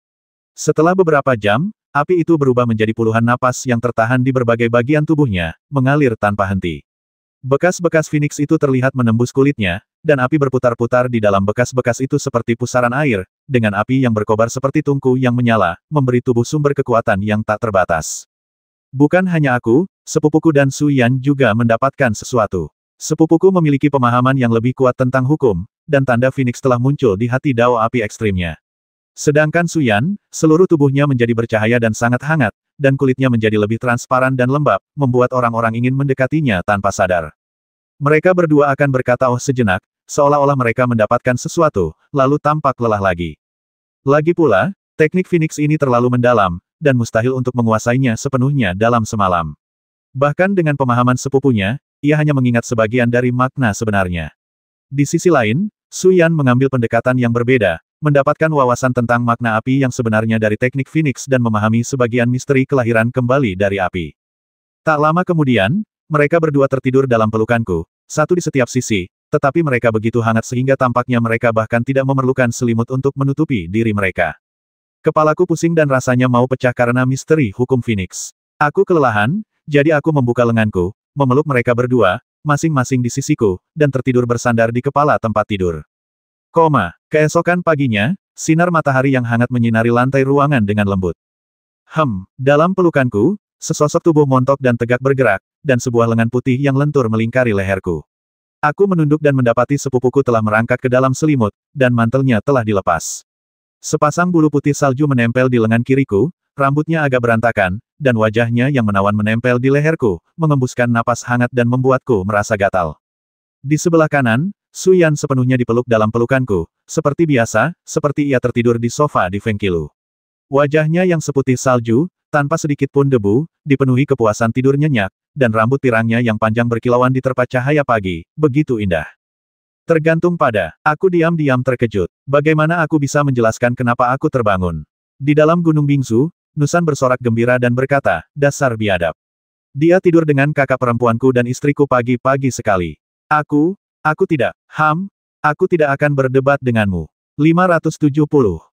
Setelah beberapa jam, api itu berubah menjadi puluhan napas yang tertahan di berbagai bagian tubuhnya, mengalir tanpa henti. Bekas-bekas Phoenix itu terlihat menembus kulitnya, dan api berputar-putar di dalam bekas-bekas itu seperti pusaran air, dengan api yang berkobar seperti tungku yang menyala, memberi tubuh sumber kekuatan yang tak terbatas. Bukan hanya aku, sepupuku dan Su Yan juga mendapatkan sesuatu. Sepupuku memiliki pemahaman yang lebih kuat tentang hukum, dan tanda Phoenix telah muncul di hati dao api ekstrimnya. Sedangkan Su Yan, seluruh tubuhnya menjadi bercahaya dan sangat hangat, dan kulitnya menjadi lebih transparan dan lembab, membuat orang-orang ingin mendekatinya tanpa sadar. Mereka berdua akan berkata oh sejenak, seolah-olah mereka mendapatkan sesuatu, lalu tampak lelah lagi. Lagi pula, teknik Phoenix ini terlalu mendalam, dan mustahil untuk menguasainya sepenuhnya dalam semalam. Bahkan dengan pemahaman sepupunya, ia hanya mengingat sebagian dari makna sebenarnya. Di sisi lain, Su Yan mengambil pendekatan yang berbeda, mendapatkan wawasan tentang makna api yang sebenarnya dari teknik Phoenix dan memahami sebagian misteri kelahiran kembali dari api. Tak lama kemudian, mereka berdua tertidur dalam pelukanku, satu di setiap sisi, tetapi mereka begitu hangat sehingga tampaknya mereka bahkan tidak memerlukan selimut untuk menutupi diri mereka. Kepalaku pusing dan rasanya mau pecah karena misteri hukum Phoenix. Aku kelelahan, jadi aku membuka lenganku, memeluk mereka berdua, masing-masing di sisiku, dan tertidur bersandar di kepala tempat tidur. Keesokan paginya, sinar matahari yang hangat menyinari lantai ruangan dengan lembut. Dalam pelukanku, sesosok tubuh montok dan tegak bergerak, dan sebuah lengan putih yang lentur melingkari leherku. Aku menunduk dan mendapati sepupuku telah merangkak ke dalam selimut, dan mantelnya telah dilepas. Sepasang bulu putih salju menempel di lengan kiriku, rambutnya agak berantakan, dan wajahnya yang menawan menempel di leherku, mengembuskan napas hangat dan membuatku merasa gatal. Di sebelah kanan, Su Yan sepenuhnya dipeluk dalam pelukanku, seperti biasa, seperti ia tertidur di sofa di Fengqilu. Wajahnya yang seputih salju, tanpa sedikit pun debu, dipenuhi kepuasan tidur nyenyak, dan rambut pirangnya yang panjang berkilauan diterpa cahaya pagi, begitu indah. Tergantung pada, aku diam-diam terkejut. Bagaimana aku bisa menjelaskan kenapa aku terbangun? Di dalam Gunung Bingsu, Nusan bersorak gembira dan berkata, dasar biadab. Dia tidur dengan kakak perempuanku dan istriku pagi-pagi sekali. Aku tidak akan berdebat denganmu. 570.